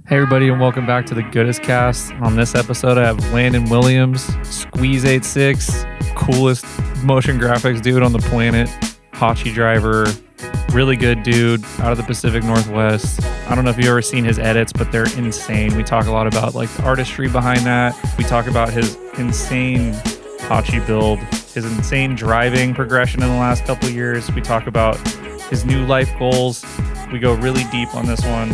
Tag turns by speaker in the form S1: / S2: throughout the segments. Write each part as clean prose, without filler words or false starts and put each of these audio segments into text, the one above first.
S1: Hey everybody, and welcome back to the Goodest Cast. On this episode, I have Landin Williams, Squeeze.86, coolest motion graphics dude on the planet, hachi driver, really good dude out of the Pacific Northwest. I don't know if you've ever seen his edits, but they're insane. We talk a lot about like the artistry behind that. We talk about his insane hachi build, his insane driving progression in the last couple of years. We talk about his new life goals. We go really deep on this one.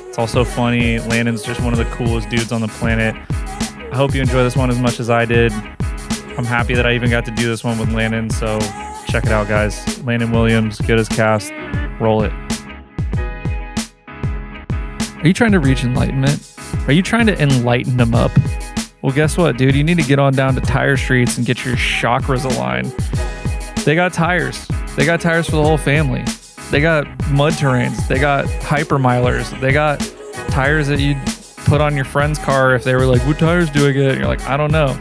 S1: It's also funny. Landon's just one of the coolest dudes on the planet. I hope you enjoy this one as much as I did. I'm happy that I even got to do this one with Landon, so check it out, guys. Landin Williams, Goodest Cast, roll it. Are you trying to reach enlightenment? Are you trying to enlighten them up? Well, guess what, dude? You need to get on down to Tire Streets and get your chakras aligned. They got tires. They got tires for the whole family. They got mud terrains. They got hypermilers. They got tires that you'd put on your friend's car if they were like, what tires do I get? And you're like, I don't know.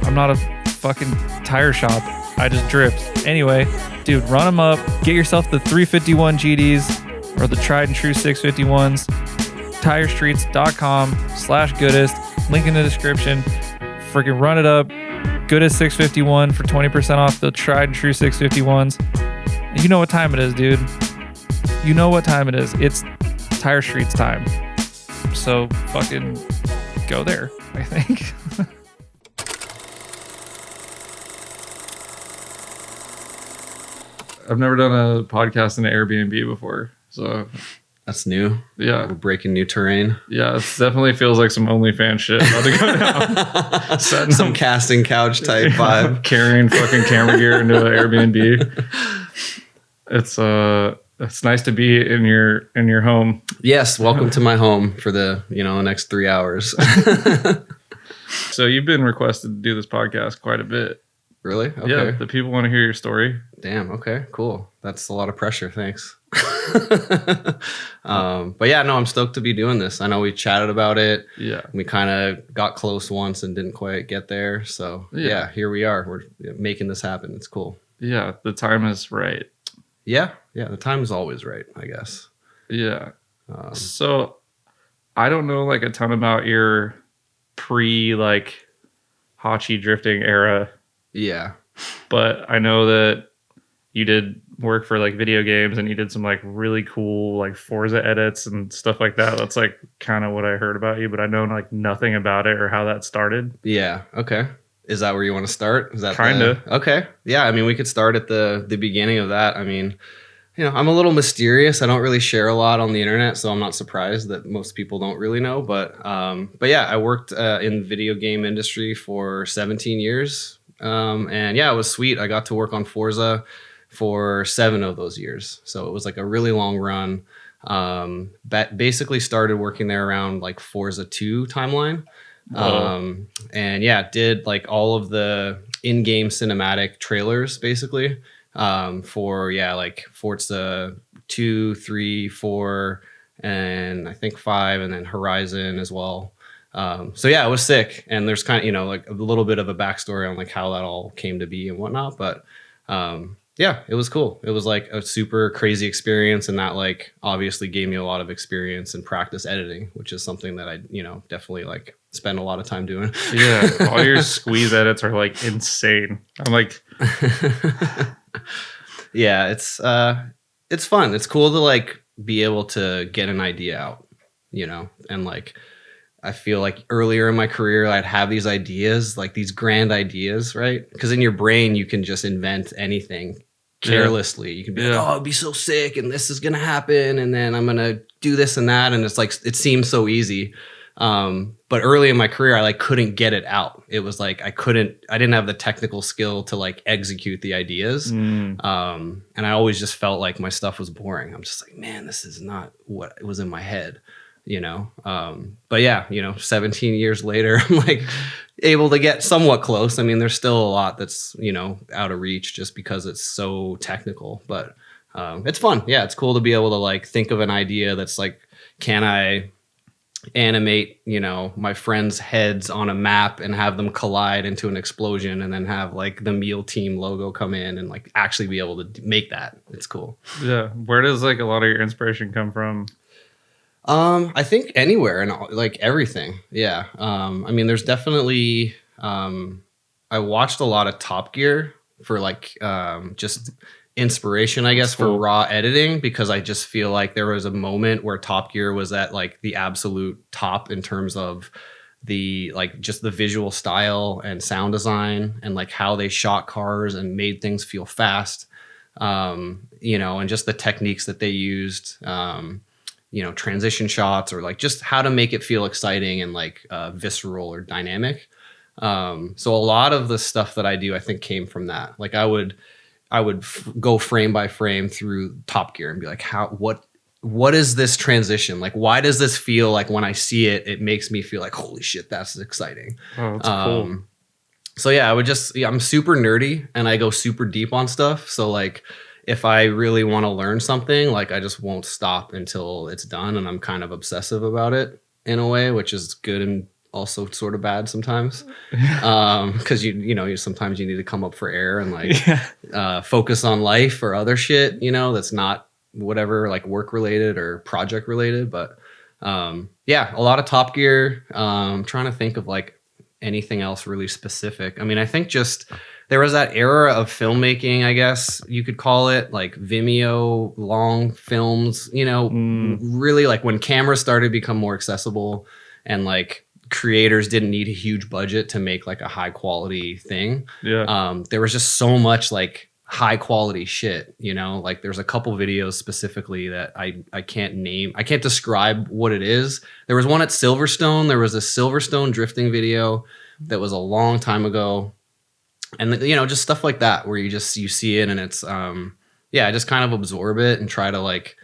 S1: I'm not a fucking tire shop. I just drift. Anyway, dude, run them up. Get yourself the 351 GDs or the tried and true 651s. Tirestreets.com/goodest. Link in the description. Freaking run it up. Goodest 651 for 20% off the tried and true 651s. You know what time it is, dude. You know what time it is. It's Tire Streets time. So fucking go there, I think. I've never done a podcast in an Airbnb before, so
S2: that's new.
S1: Yeah,
S2: we're breaking new terrain.
S1: Yeah, it definitely feels like some OnlyFans shit about to go down.
S2: some casting couch type vibe.
S1: Carrying fucking camera gear into an Airbnb. It's nice to be in your home.
S2: Yes, welcome to my home for the next 3 hours.
S1: So you've been requested to do this podcast quite a bit.
S2: Really? Okay.
S1: Yeah, the people want to hear your story.
S2: Damn, okay, cool. That's a lot of pressure, thanks. But yeah, no, I'm stoked to be doing this. I know we chatted about it.
S1: Yeah.
S2: We kind of got close once and didn't quite get there. So yeah, here we are. We're making this happen. It's cool.
S1: Yeah, the time is right.
S2: Yeah, the time is always right, I guess.
S1: Yeah. So I don't know like a ton about your pre like hachi drifting era.
S2: Yeah.
S1: But I know that you did work for like video games and you did some like really cool like Forza edits and stuff like that. That's like kind of what I heard about you, but I know like nothing about it or how that started.
S2: Yeah. Okay. Is that where you want to start? Is that
S1: kind of?
S2: Okay. Yeah. I mean, we could start at the beginning of that. I mean, I'm a little mysterious. I don't really share a lot on the internet, so I'm not surprised that most people don't really know. But yeah, I worked in the video game industry for 17 years. And yeah, it was sweet. I got to work on Forza for 7 of those years. So it was like a really long run. Basically started working there around like Forza 2 timeline. And yeah, did like all of the in-game cinematic trailers basically for like Forza 2, 3, 4, and I think 5, and then Horizon as well. So yeah, it was sick. And there's kind of, like a little bit of a backstory on like how that all came to be and whatnot. But yeah, it was cool. It was like a super crazy experience, and that like obviously gave me a lot of experience and practice editing, which is something that I, definitely like spend a lot of time doing.
S1: Yeah. All your Squeeze edits are like insane. I'm like,
S2: yeah, it's fun. It's cool to like be able to get an idea out, and like, I feel like earlier in my career, I'd have these ideas, like these grand ideas, right? Because in your brain, you can just invent anything carelessly. You can be like, oh, it'd be so sick, and this is going to happen, and then I'm going to do this and that. And it's like, it seems so easy. But early in my career, I like couldn't get it out. It was like, I didn't have the technical skill to like execute the ideas. And I always just felt like my stuff was boring. I'm just like, man, this is not what was in my head. But yeah, 17 years later, I'm like able to get somewhat close. I mean, there's still a lot that's, out of reach just because it's so technical, but, it's fun. Yeah. It's cool to be able to like think of an idea that's like, can I animate, my friends' heads on a map and have them collide into an explosion, and then have like the meal team logo come in and like actually be able to make that. It's cool.
S1: Yeah. Where does like a lot of your inspiration come from?
S2: I think anywhere and like everything. Yeah. I mean, there's definitely, I watched a lot of Top Gear for like, just inspiration, I guess, for raw editing, because I just feel like there was a moment where Top Gear was at like the absolute top in terms of the like just the visual style and sound design and like how they shot cars and made things feel fast, you know, and just the techniques that they used, you know, transition shots or like just how to make it feel exciting and like visceral or dynamic. So a lot of the stuff that I do, I think, came from that. Like I would go frame by frame through Top Gear and be like, what is this transition? Like, why does this feel like when I see it, it makes me feel like, holy shit, that's exciting.
S1: Oh, that's cool.
S2: So yeah, I'm super nerdy and I go super deep on stuff. So like, if I really want to learn something, like I just won't stop until it's done. And I'm kind of obsessive about it in a way, which is good and also sort of bad sometimes. Cause you know, sometimes you need to come up for air and like, focus on life or other shit, you know, that's not whatever, like work related or project related. But, yeah, a lot of Top Gear. I'm trying to think of like anything else really specific. I mean, I think just there was that era of filmmaking, I guess you could call it, like Vimeo long films, you know, really like when cameras started to become more accessible and like creators didn't need a huge budget to make like a high quality thing. Yeah. There was just so much like high quality shit, you know, like there's a couple videos specifically that I can't name. I can't describe what it is. There was one at Silverstone. There was a Silverstone drifting video that was a long time ago. And, you know, just stuff like that where you see it and it's, yeah, I just kind of absorb it and try to like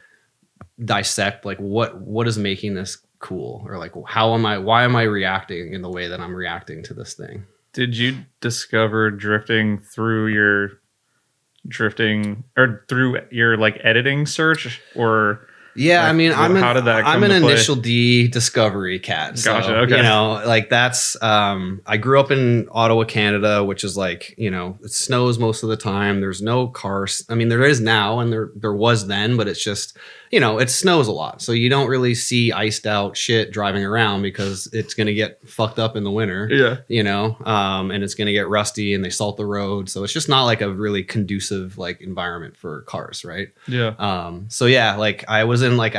S2: dissect like what is making this cool, or like why am I reacting in the way that I'm reacting to this thing?
S1: Did you discover drifting through your like editing search, or
S2: yeah,
S1: like,
S2: I mean, I'm an
S1: play?
S2: Initial D discovery cat. So,
S1: gotcha. Okay.
S2: You know, like that's, I grew up in Ottawa, Canada, which is like, you know, it snows most of the time. There's no cars. I mean, there is now and there was then, but it's just, you know, it snows a lot. So you don't really see iced out shit driving around because it's going to get fucked up in the winter. Yeah. You know, and it's going to get rusty and they salt the road. So it's just not like a really conducive like environment for cars. Right. Yeah. So yeah, like I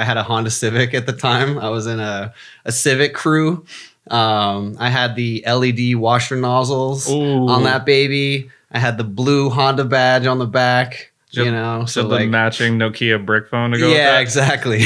S2: had a Honda Civic at the time. I was in a Civic crew. I had the LED washer nozzles on that baby. I had the blue Honda badge on the back. You know,
S1: so the like, matching Nokia brick phone to go with that?
S2: Exactly.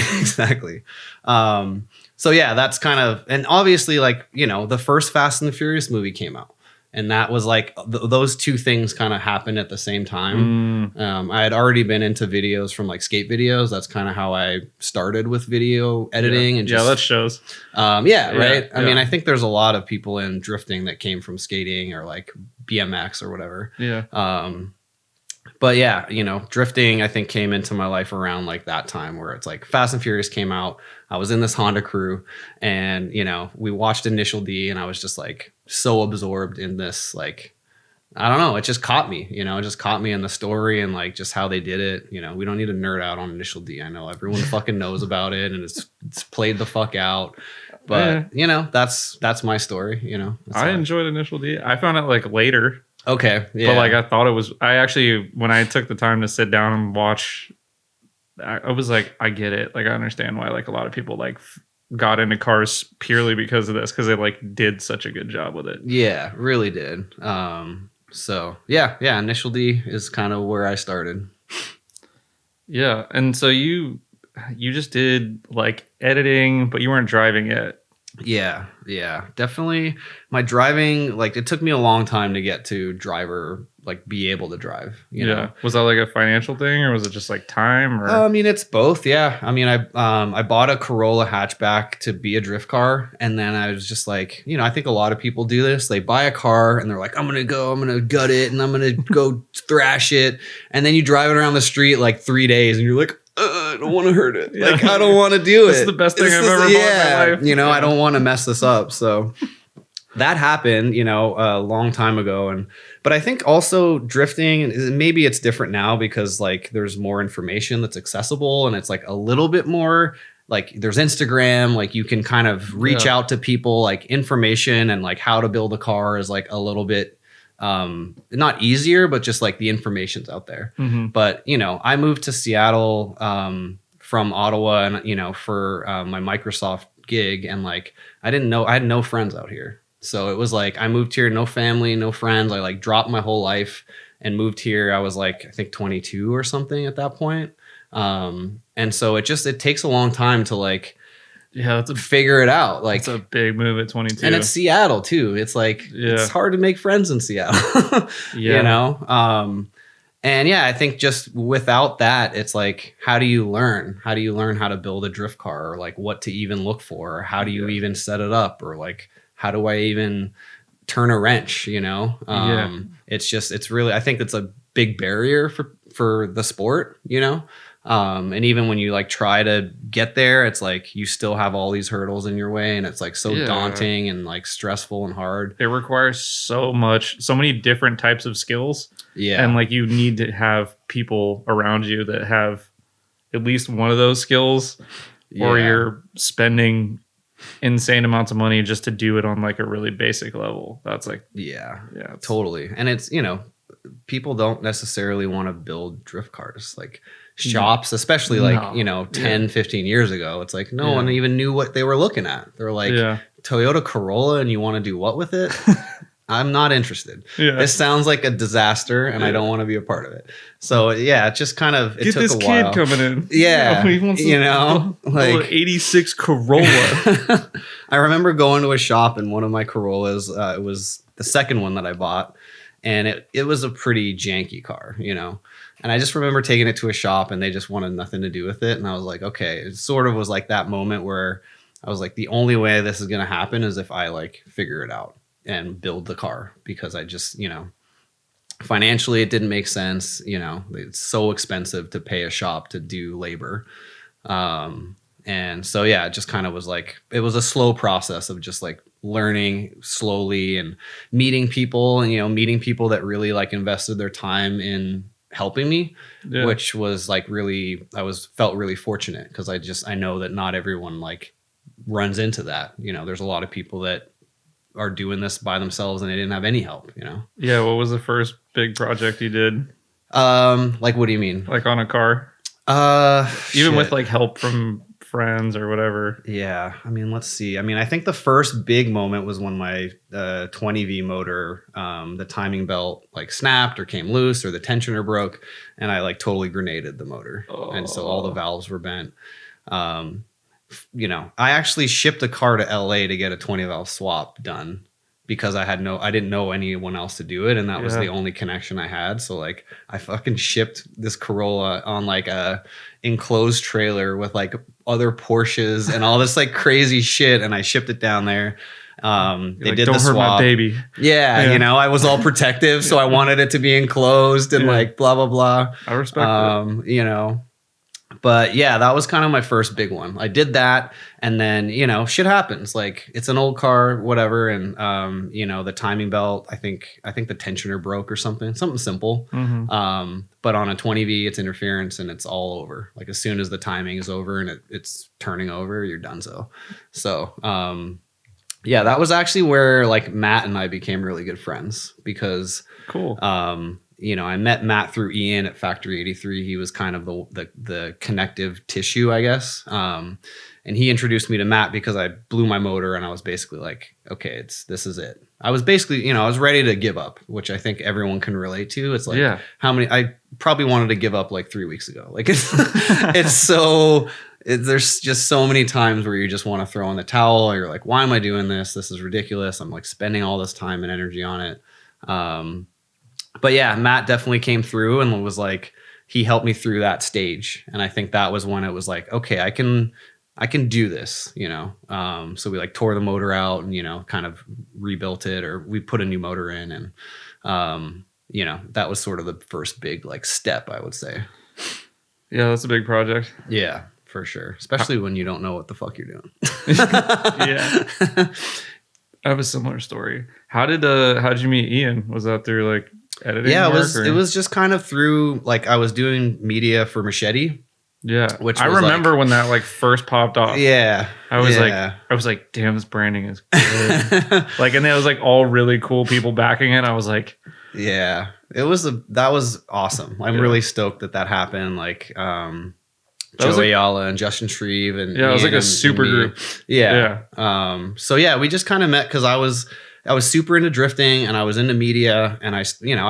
S2: So yeah, that's kind of, and obviously like, you know, the first Fast and the Furious movie came out and that was like, those two things kind of happened at the same time. I had already been into videos from like skate videos. That's kind of how I started with video editing. And just,
S1: that shows.
S2: Right. I mean, I think there's a lot of people in drifting that came from skating or like BMX or whatever. Yeah. But yeah, you know, drifting, I think came into my life around like that time where it's like Fast and Furious came out. I was in this Honda crew and, you know, we watched Initial D and I was just like so absorbed in this, like, I don't know, it just caught me, you know, it just caught me in the story and like just how they did it. You know, we don't need to nerd out on Initial D. I know everyone fucking knows about it and it's played the fuck out. But, you know, that's my story, you know.
S1: I enjoyed Initial D. I found it like later.
S2: Okay. Yeah.
S1: But like I thought it was, I actually, when I took the time to sit down and watch, I was like, I get it. Like I understand why like a lot of people like got into cars purely because of this, because they like did such a good job with it.
S2: Yeah, really did. So yeah, Initial D is kind of where I started.
S1: Yeah. And so you just did like editing, but you weren't driving yet.
S2: Yeah, definitely. My driving, like it took me a long time to get to driver, like be able to drive. You know?
S1: Was that like a financial thing or was it just like time? Or
S2: I mean, it's both. Yeah. I mean, I bought a Corolla hatchback to be a drift car, and then I was just like, you know, I think a lot of people do this. They buy a car and they're like, I'm gonna gut it, and I'm gonna go thrash it, and then you drive it around the street like 3 days, and you're like, I don't want to hurt it. Yeah. Like, I don't want to do it.
S1: This is the best thing I've ever bought in my life.
S2: You know, I don't want to mess this up. So that happened, you know, a long time ago. But I think also drifting, maybe it's different now because like there's more information that's accessible and it's like a little bit more like there's Instagram, like you can kind of reach out to people, like information and like how to build a car is like a little bit not easier, but just like the information's out there. But, you know, I moved to Seattle from Ottawa and, you know, for my Microsoft gig, and like I had no friends out here. So it was like I moved here, no family, no friends. I like dropped my whole life and moved here. I was like, I think 22 or something at that point. And so it takes a long time to like figure it out. Like,
S1: it's a big move at 22.
S2: And it's Seattle too. It's like it's hard to make friends in Seattle. You know? And yeah, I think just without that, it's like, how do you learn? How do you learn how to build a drift car, or like what to even look for, or how do you even set it up, or like how do I even turn a wrench? You know? It's really, I think it's a big barrier for the sport, you know? And even when you like try to get there, it's like you still have all these hurdles in your way, and it's like so daunting and like stressful and hard.
S1: It requires so many different types of skills. Yeah. And like you need to have people around you that have at least one of those skills, or you're spending insane amounts of money just to do it on like a really basic level. That's like
S2: totally. And it's, you know, people don't necessarily want to build drift cars. Like shops, especially like, you know, 10, 15 years ago, it's like no one even knew what they were looking at. They were like, Toyota Corolla, and you want to do what with it? I'm not interested. This sounds like a disaster, and I don't want to be a part of it. So yeah, it just kind of
S1: took
S2: this
S1: a while. Kid coming in.
S2: Yeah, you know, like
S1: 86 Corolla.
S2: I remember going to a shop in one of my Corollas. It was the second one that I bought, and it was a pretty janky car, you know. And I just remember taking it to a shop, and they just wanted nothing to do with it. And I was like, okay, it sort of was like that moment where I was like, the only way this is going to happen is if I like figure it out and build the car, because I just, you know, financially it didn't make sense. You know, it's so expensive to pay a shop to do labor. And so, yeah, it just kind of was like, it was a slow process of just like learning slowly and meeting people, and, you know, meeting people that really like invested their time in helping me, which was like really, felt really fortunate, because I know that not everyone like runs into that. You know, there's a lot of people that are doing this by themselves and they didn't have any help, you know?
S1: Yeah. What was the first big project you did?
S2: Like, what do you mean?
S1: Like on a car? Even with like help from friends or whatever.
S2: Yeah. I mean, let's see. I mean, I think the first big moment was when my 20V motor, the timing belt like snapped or came loose, or the tensioner broke, and I like totally grenaded the motor. And so all the valves were bent. You know, I actually shipped a car to LA to get a 20 valve swap done, because I didn't know anyone else to do it, and that was the only connection I had. So like I fucking shipped this Corolla on like a enclosed trailer with like other Porsches and all this like crazy shit, and I shipped it down there. They
S1: like,
S2: did
S1: don't
S2: the
S1: hurt
S2: swap.
S1: My baby.
S2: Yeah, you know, I was all protective, so I wanted it to be enclosed and like blah blah blah.
S1: I respect that.
S2: You know. But yeah, that was kind of my first big one. I did that, and then, you know, shit happens. Like, it's an old car, whatever, and you know, the timing belt, I think the tensioner broke or something simple. But on a 20V, it's interference, and it's all over. Like, as soon as the timing is over and it's turning over, you're done. So yeah, that was actually where like Matt and I became really good friends, because
S1: cool.
S2: You know, I met Matt through Ian at Factory 83. He was kind of the connective tissue, I guess. And he introduced me to Matt because I blew my motor, and I was basically like, okay, this is it. I was basically, you know, I was ready to give up, which I think everyone can relate to. It's like, I probably wanted to give up like 3 weeks ago. Like there's just so many times where you just want to throw in the towel. You're like, why am I doing this? This is ridiculous. I'm like spending all this time and energy on it. But yeah, Matt definitely came through and was like, he helped me through that stage. And I think that was when it was like, okay, I can do this, you know? So we like tore the motor out and, you know, kind of rebuilt it, or we put a new motor in, and, you know, that was sort of the first big like step, I would say.
S1: Yeah, that's a big project.
S2: Yeah, for sure. Especially when you don't know what the fuck you're doing.
S1: Yeah. I have a similar story. How'd you meet Ian? Was that through like editing?
S2: Yeah,
S1: work,
S2: it was just kind of through like I was doing media for Machete,
S1: Yeah.
S2: Which
S1: I
S2: was
S1: remember when that like first popped off.
S2: Yeah.
S1: I was like, damn, this branding is good. Like, and it was like all really cool people backing it. I was like,
S2: yeah, that was awesome. I'm really stoked that happened. Like, Joe Ayala and Justin Shreve and
S1: it was like a super group.
S2: Yeah. So yeah, we just kind of met because I was super into drifting and I was into media and I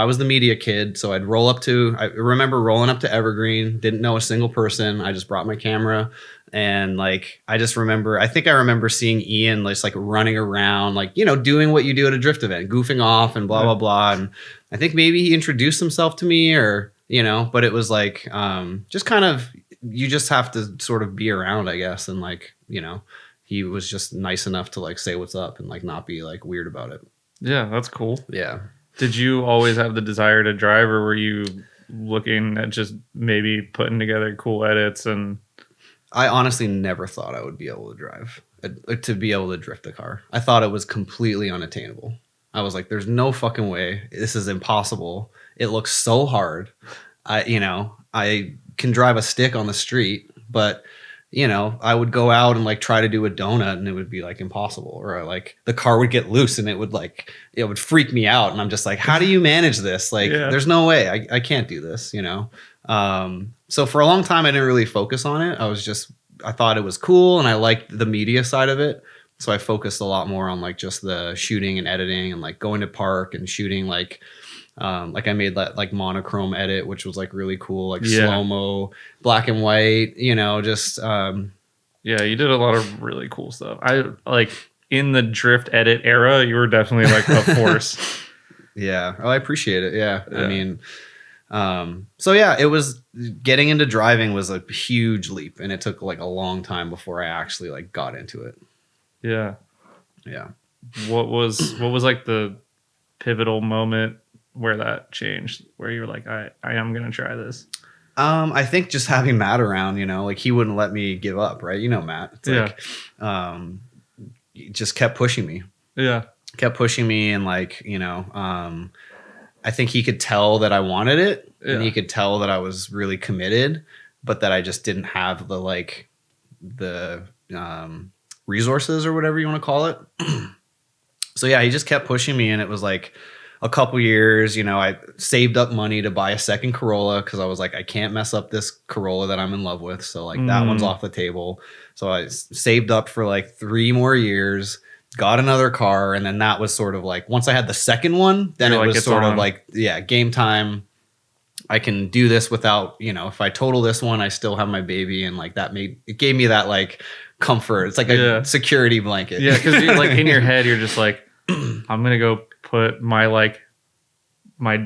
S2: was the media kid. So I remember rolling up to Evergreen, didn't know a single person. I just brought my camera and like, I think I remember seeing Ian just like running around, like, doing what you do at a drift event, goofing off and blah, blah, blah. And I think maybe he introduced himself to me or, but it was like, just kind of, you just have to sort of be around, I guess. And like, he was just nice enough to like say what's up and like not be like weird about it.
S1: Yeah, that's cool.
S2: Yeah.
S1: Did you always have the desire to drive, or were you looking at just maybe putting together cool edits? And
S2: I honestly never thought I would be able to drive, to be able to drift a car. I thought it was completely unattainable. I was like, there's no fucking way. This is impossible. It looks so hard. I can drive a stick on the street, but I would go out and like try to do a donut and it would be like impossible, or like the car would get loose and it would freak me out. And I'm just like, how do you manage this? Like, there's no way I can't do this, So for a long time, I didn't really focus on it. I thought it was cool and I liked the media side of it. So I focused a lot more on like just the shooting and editing and like going to park and shooting like I made that like monochrome edit, which was like really cool, like slow-mo, black and white, just
S1: yeah, you did a lot of really cool stuff. I like in the drift edit era, you were definitely like a force.
S2: Yeah. Oh, I appreciate it. Yeah. I mean, so yeah, it was getting into driving was a huge leap and it took like a long time before I actually like got into it.
S1: Yeah.
S2: Yeah.
S1: What was like the pivotal moment where that changed, where you were like, I am going to try this?
S2: I think just having Matt around, like he wouldn't let me give up, right? Matt, it's like, he just kept pushing me.
S1: Yeah.
S2: Kept pushing me. And like, I think he could tell that I wanted it and he could tell that I was really committed, but that I just didn't have the resources or whatever you want to call it. So yeah, he just kept pushing me and it was like, a couple years, I saved up money to buy a second Corolla because I was like, I can't mess up this Corolla that I'm in love with. So like that one's off the table. So I saved up for like 3 more years, got another car. And then that was sort of like, once I had the second one, then it was sort of like, yeah, game time. I can do this without, if I total this one, I still have my baby. And like it gave me that like comfort. It's like a security blanket.
S1: Yeah. Cause like in your head, you're just like, I'm going to go put my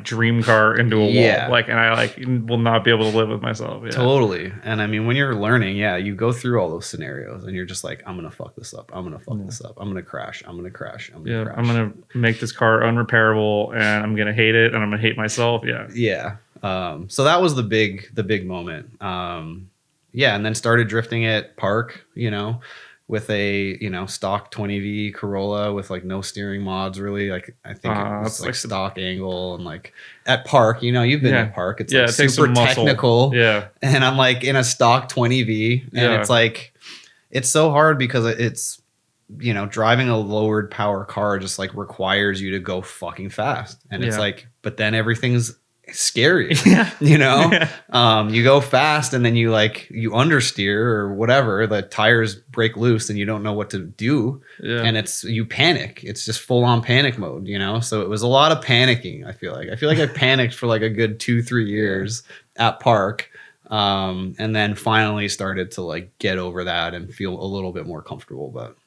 S1: dream car into a wall, like, and I like will not be able to live with myself. Yeah.
S2: Totally. And I mean, when you're learning, you go through all those scenarios and you're just like, I'm gonna fuck this up. I'm gonna fuck this up. I'm gonna crash. I'm gonna crash. I'm
S1: gonna make this car unrepairable, and I'm gonna hate it, and I'm gonna hate myself. Yeah.
S2: So that was the big moment. And then started drifting at Park. With a stock 20V Corolla with like no steering mods really. Like I think it was like stock angle and like at Park, you've been at Park. It's like
S1: it
S2: super technical.
S1: Yeah.
S2: And I'm like in a stock 20V and it's like it's so hard because it's driving a lowered power car just like requires you to go fucking fast. And it's like, but then everything's scary. You go fast and then you understeer or whatever, the tires break loose and you don't know what to do, and you panic. It's just full on panic mode, so it was a lot of panicking. I feel like I panicked for like a good 2-3 years at Park, and then finally started to like get over that and feel a little bit more comfortable. But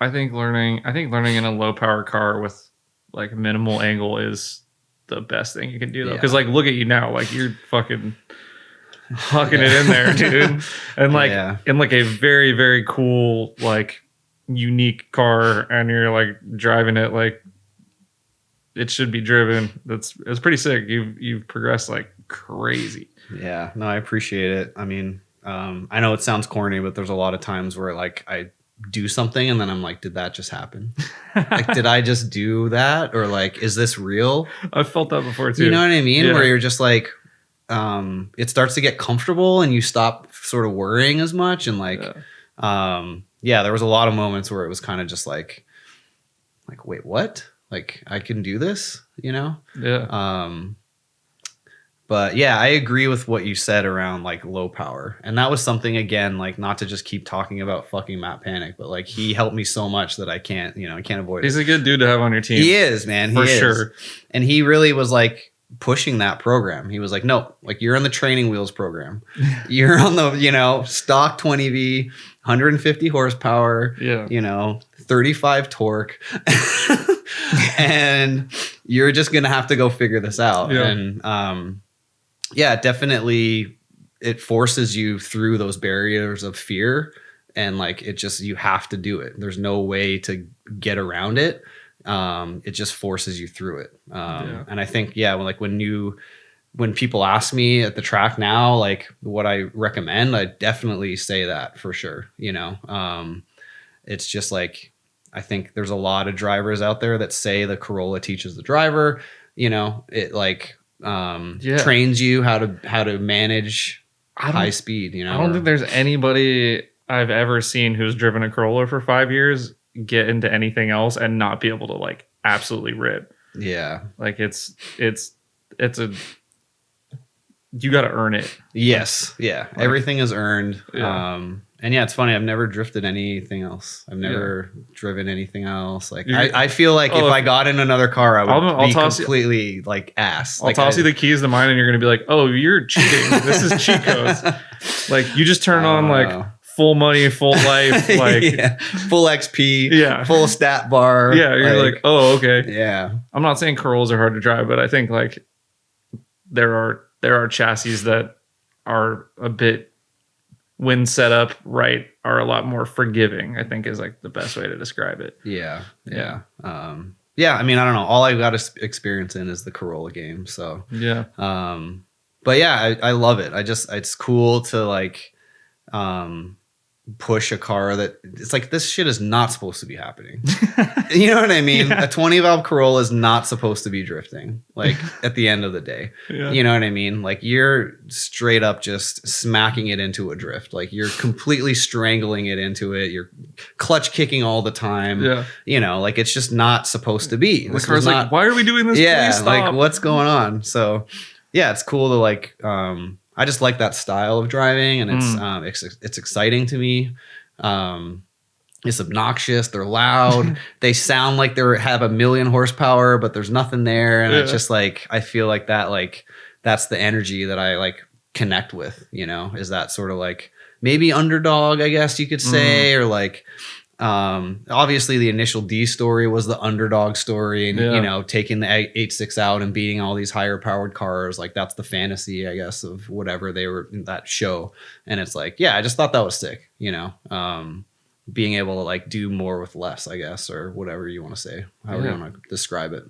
S1: I think learning in a low power car with like minimal angle is the best thing you can do though, because like look at you now, like you're fucking hucking it in there, dude, and like in like a very very cool like unique car, and you're like driving it like it should be driven. It's pretty sick. You've progressed like crazy.
S2: Yeah, no, I appreciate it. I mean, I know it sounds corny, but there's a lot of times where like I do something and then I'm like, did that just happen? Like, did I just do that? Or like, is this real?
S1: I've felt that before too.
S2: You know what I mean? Where you're just like, it starts to get comfortable and you stop sort of worrying as much. And like, there was a lot of moments where it was kind of just like, wait, what? Like, I can do this, you know?
S1: Yeah.
S2: But yeah, I agree with what you said around like low power. And that was something, again, like not to just keep talking about fucking Matt Panic, but like he helped me so much that I can't avoid it.
S1: He's a good dude to have on your team.
S2: He is, man.
S1: For sure.
S2: And he really was like pushing that program. He was like, no, like you're on the training wheels program. You're on the, stock 20V, 150 horsepower, 35 torque. And you're just going to have to go figure this out.
S1: Yeah.
S2: And, definitely it forces you through those barriers of fear, and like you have to do it. There's no way to get around it. It just forces you through it. And I think, when people ask me at the track now, like what I recommend, I definitely say that for sure. It's just like, I think there's a lot of drivers out there that say the Corolla teaches the driver, it like, trains you how to manage high speed. I
S1: don't think there's anybody I've ever seen who's driven a Corolla for 5 years get into anything else and not be able to like absolutely rip.
S2: Yeah,
S1: like it's a you got to earn it.
S2: Yes, yeah, like, everything is earned.
S1: Yeah.
S2: And it's funny. I've never drifted anything else. I've never driven anything else. Like I feel like if I got in another car, I would be completely like ass.
S1: I'll toss you the keys to mine, and you're gonna be like, "Oh, you're cheating. This is cheat codes." Like you just turn on like full money, full life, like
S2: full XP, full stat bar.
S1: Yeah, you're like, "Oh, okay."
S2: Yeah.
S1: I'm not saying Corollas are hard to drive, but I think like there are chassis that are a bit, when set up right, are a lot more forgiving, I think is like the best way to describe it.
S2: Yeah. I mean, I don't know. All I've got experience in is the Corolla game. So,
S1: yeah.
S2: But yeah, I love it. It's cool to like, push a car that it's like, this shit is not supposed to be happening. You know what I mean? Yeah. A 20 valve Corolla is not supposed to be drifting, like at the end of the day.
S1: Yeah.
S2: You know what I mean? Like you're straight up just smacking it into a drift. Like you're completely strangling it into it. You're clutch kicking all the time.
S1: Yeah.
S2: Like it's just not supposed to be.
S1: The car's like, why are we doing this?
S2: Yeah. Like what's going on? So yeah, it's cool to like, I just like that style of driving, and it's exciting to me. It's obnoxious. They're loud. They sound like they have 1 million horsepower, but there's nothing there. And it's just like, I feel like that's the energy that I like connect with, is that sort of like maybe underdog, I guess you could say, or like, obviously the initial D story was the underdog story, and taking the AE86 out and beating all these higher powered cars. Like that's the fantasy, I guess, of whatever they were in that show. And it's like, I just thought that was sick, being able to like do more with less, I guess, or whatever you want to say, however you want to describe it.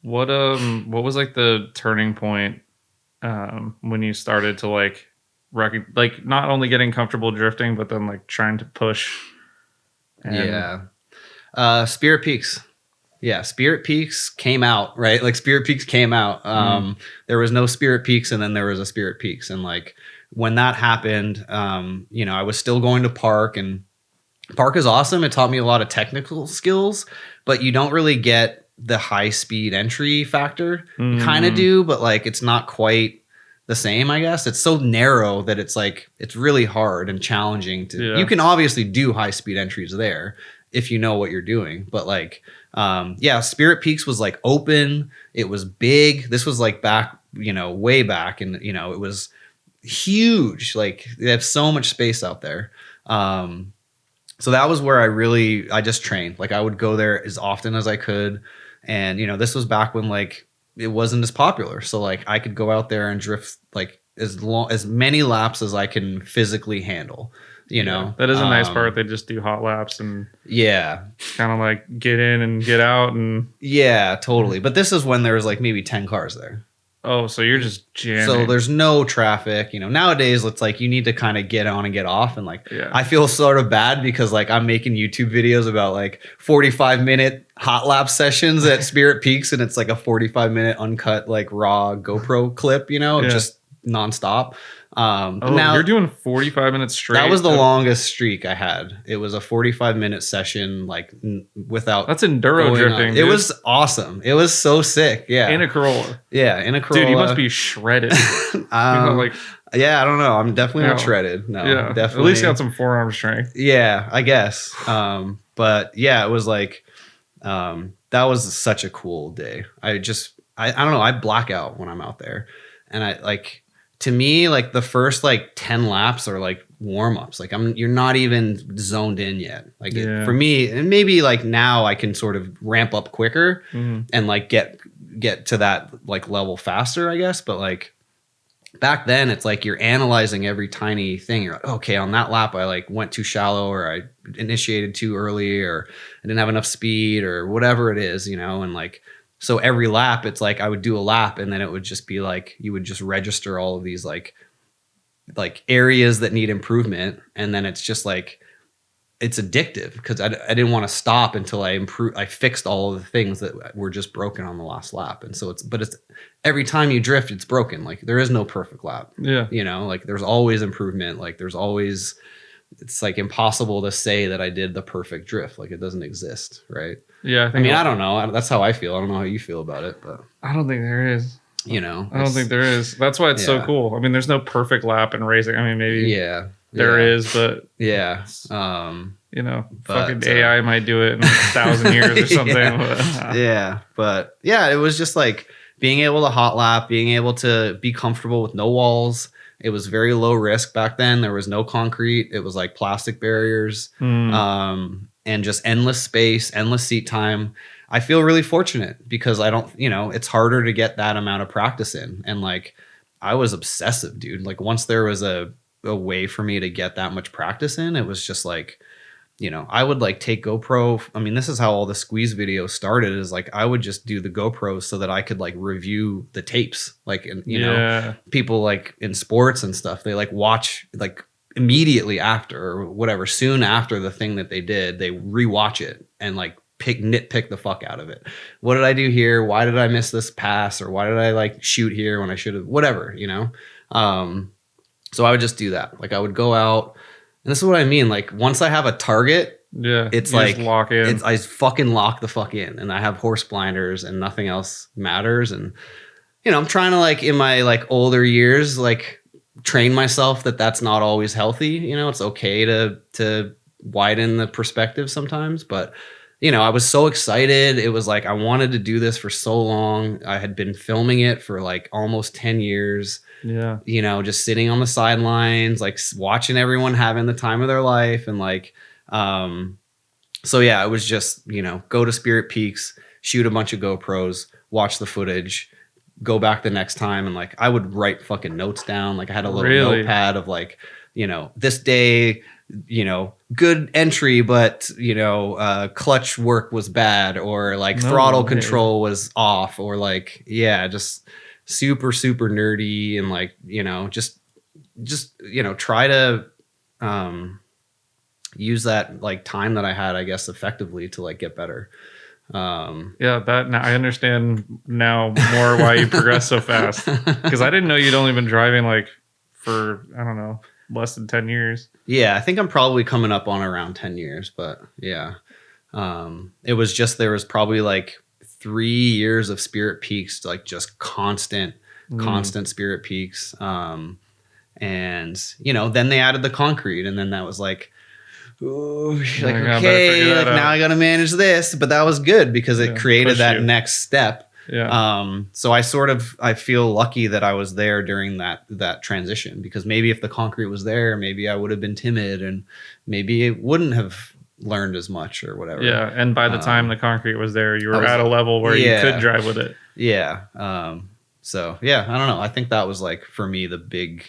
S1: What was like the turning point when you started to like not only getting comfortable drifting, but then like trying to push?
S2: Spirit Peaks. Yeah, Spirit Peaks came out, right? Like Spirit Peaks came out. There was no Spirit Peaks, and then there was a Spirit Peaks. And like when that happened, I was still going to Park, and Park is awesome. It taught me a lot of technical skills, but you don't really get the high speed entry factor. You kind of do, but like it's not quite the same, I guess. It's so narrow that it's like it's really hard and challenging to. You can obviously do high speed entries there if you know what you're doing, but like Spirit Peaks was like open. It was big. This was like back, way back, and it was huge. Like they have so much space out there. So that was where I just trained. Like I would go there as often as I could, and this was back when like it wasn't as popular. So like I could go out there and drift like as many laps as I can physically handle,
S1: That is a nice part. They just do hot laps and kind of like get in and get out. And
S2: totally. But this is when there was like maybe 10 cars there.
S1: Oh, so you're just jamming.
S2: So there's no traffic. Nowadays it's like you need to kind of get on and get off. And like, I feel sort of bad because like I'm making YouTube videos about like 45-minute hot lap sessions at Spirit Peaks, and it's like a 45-minute uncut, like raw GoPro clip, just nonstop.
S1: Now you're doing 45 minutes straight.
S2: That was the longest streak I had. It was a 45-minute session, like without.
S1: That's enduro drifting.
S2: It was awesome. It was so sick. Yeah,
S1: in a Corolla.
S2: Yeah, in a Corolla.
S1: Dude, you must be shredded.
S2: Yeah, I don't know. I'm definitely not shredded. No,
S1: yeah,
S2: definitely.
S1: At least got some forearm strength.
S2: Yeah, I guess. But yeah, it was like, that was such a cool day. I don't know. I black out when I'm out there, and to me, like the first like 10 laps are like warm ups. Like you're not even zoned in yet. Like for me, and maybe like now I can sort of ramp up quicker and like get to that like level faster, I guess. But like back then it's like you're analyzing every tiny thing. You're like, okay, on that lap, I like went too shallow, or I initiated too early, or I didn't have enough speed, or whatever it is, and like, so every lap, it's like I would do a lap, and then it would just be like you would just register all of these like areas that need improvement, and then it's just like it's addictive because I didn't want to stop until I fixed all of the things that were just broken on the last lap, and so it's every time you drift, it's broken. Like there is no perfect lap.
S1: Yeah,
S2: like there's always improvement. Like there's always, it's like impossible to say that I did the perfect drift. Like it doesn't exist, right?
S1: Yeah,
S2: I mean, I don't know. That's how I feel. I don't know how you feel about it, but
S1: I don't think there is.
S2: I
S1: don't think there is. That's why it's so cool. I mean, there's no perfect lap in racing. I mean, maybe there is, but
S2: yeah.
S1: Fucking AI might do it in 1,000 years or something.
S2: But yeah, it was just like being able to hot lap, being able to be comfortable with no walls. It was very low risk back then. There was no concrete. It was like plastic barriers. And just endless space, endless seat time. I feel really fortunate because I don't, it's harder to get that amount of practice in. And like, I was obsessive, dude. Like once there was a way for me to get that much practice in, it was just like, I would like take GoPro. I mean, this is how all the Squeeze videos started, is like, I would just do the GoPros so that I could like review the tapes. Like, and people like in sports and stuff, they like watch like immediately after or whatever, soon after the thing that they did, they rewatch it and like nitpick the fuck out of it. What did I do here? Why did I miss this pass? Or why did I like shoot here when I should have, whatever, so I would just do that. Like I would go out, and this is what I mean. Like once I have a target, it's like
S1: lock in.
S2: I fucking lock the fuck in, and I have horse blinders and nothing else matters. And, I'm trying to like in my like older years, like train myself that that's not always healthy. It's okay to widen the perspective sometimes, but I was so excited. It was like I wanted to do this for so long. I had been filming it for like almost 10 years.
S1: Yeah.
S2: Just sitting on the sidelines, like watching everyone having the time of their life. And like, so yeah, it was just, go to Spirit Peaks, shoot a bunch of GoPros, watch the footage, go back the next time. And like, I would write fucking notes down. Like I had a little notepad of like, this day, good entry, but, clutch work was bad, or like throttle control was off, or like, just super, super nerdy. And like, just, try to, use that like time that I had, I guess, effectively to like get better.
S1: That now I understand now more why you progress so fast, because I didn't know you'd only been driving like for, I don't know, less than 10 years.
S2: Yeah, I think I'm probably coming up on around 10 years, but yeah. It was just, there was probably like 3 years of Spirit Peaks, like just constant Spirit Peaks. And, then they added the concrete, and then that was like, ooh, like, okay, like now I got to manage this. But that was good because it created that next step.
S1: Yeah.
S2: So I feel lucky that I was there during that transition, because maybe if the concrete was there, maybe I would have been timid, and maybe it wouldn't have learned as much or whatever.
S1: Yeah. And by the time the concrete was there, you were at a level where you could drive with it.
S2: Yeah. So yeah, I don't know. I think that was like, for me, the big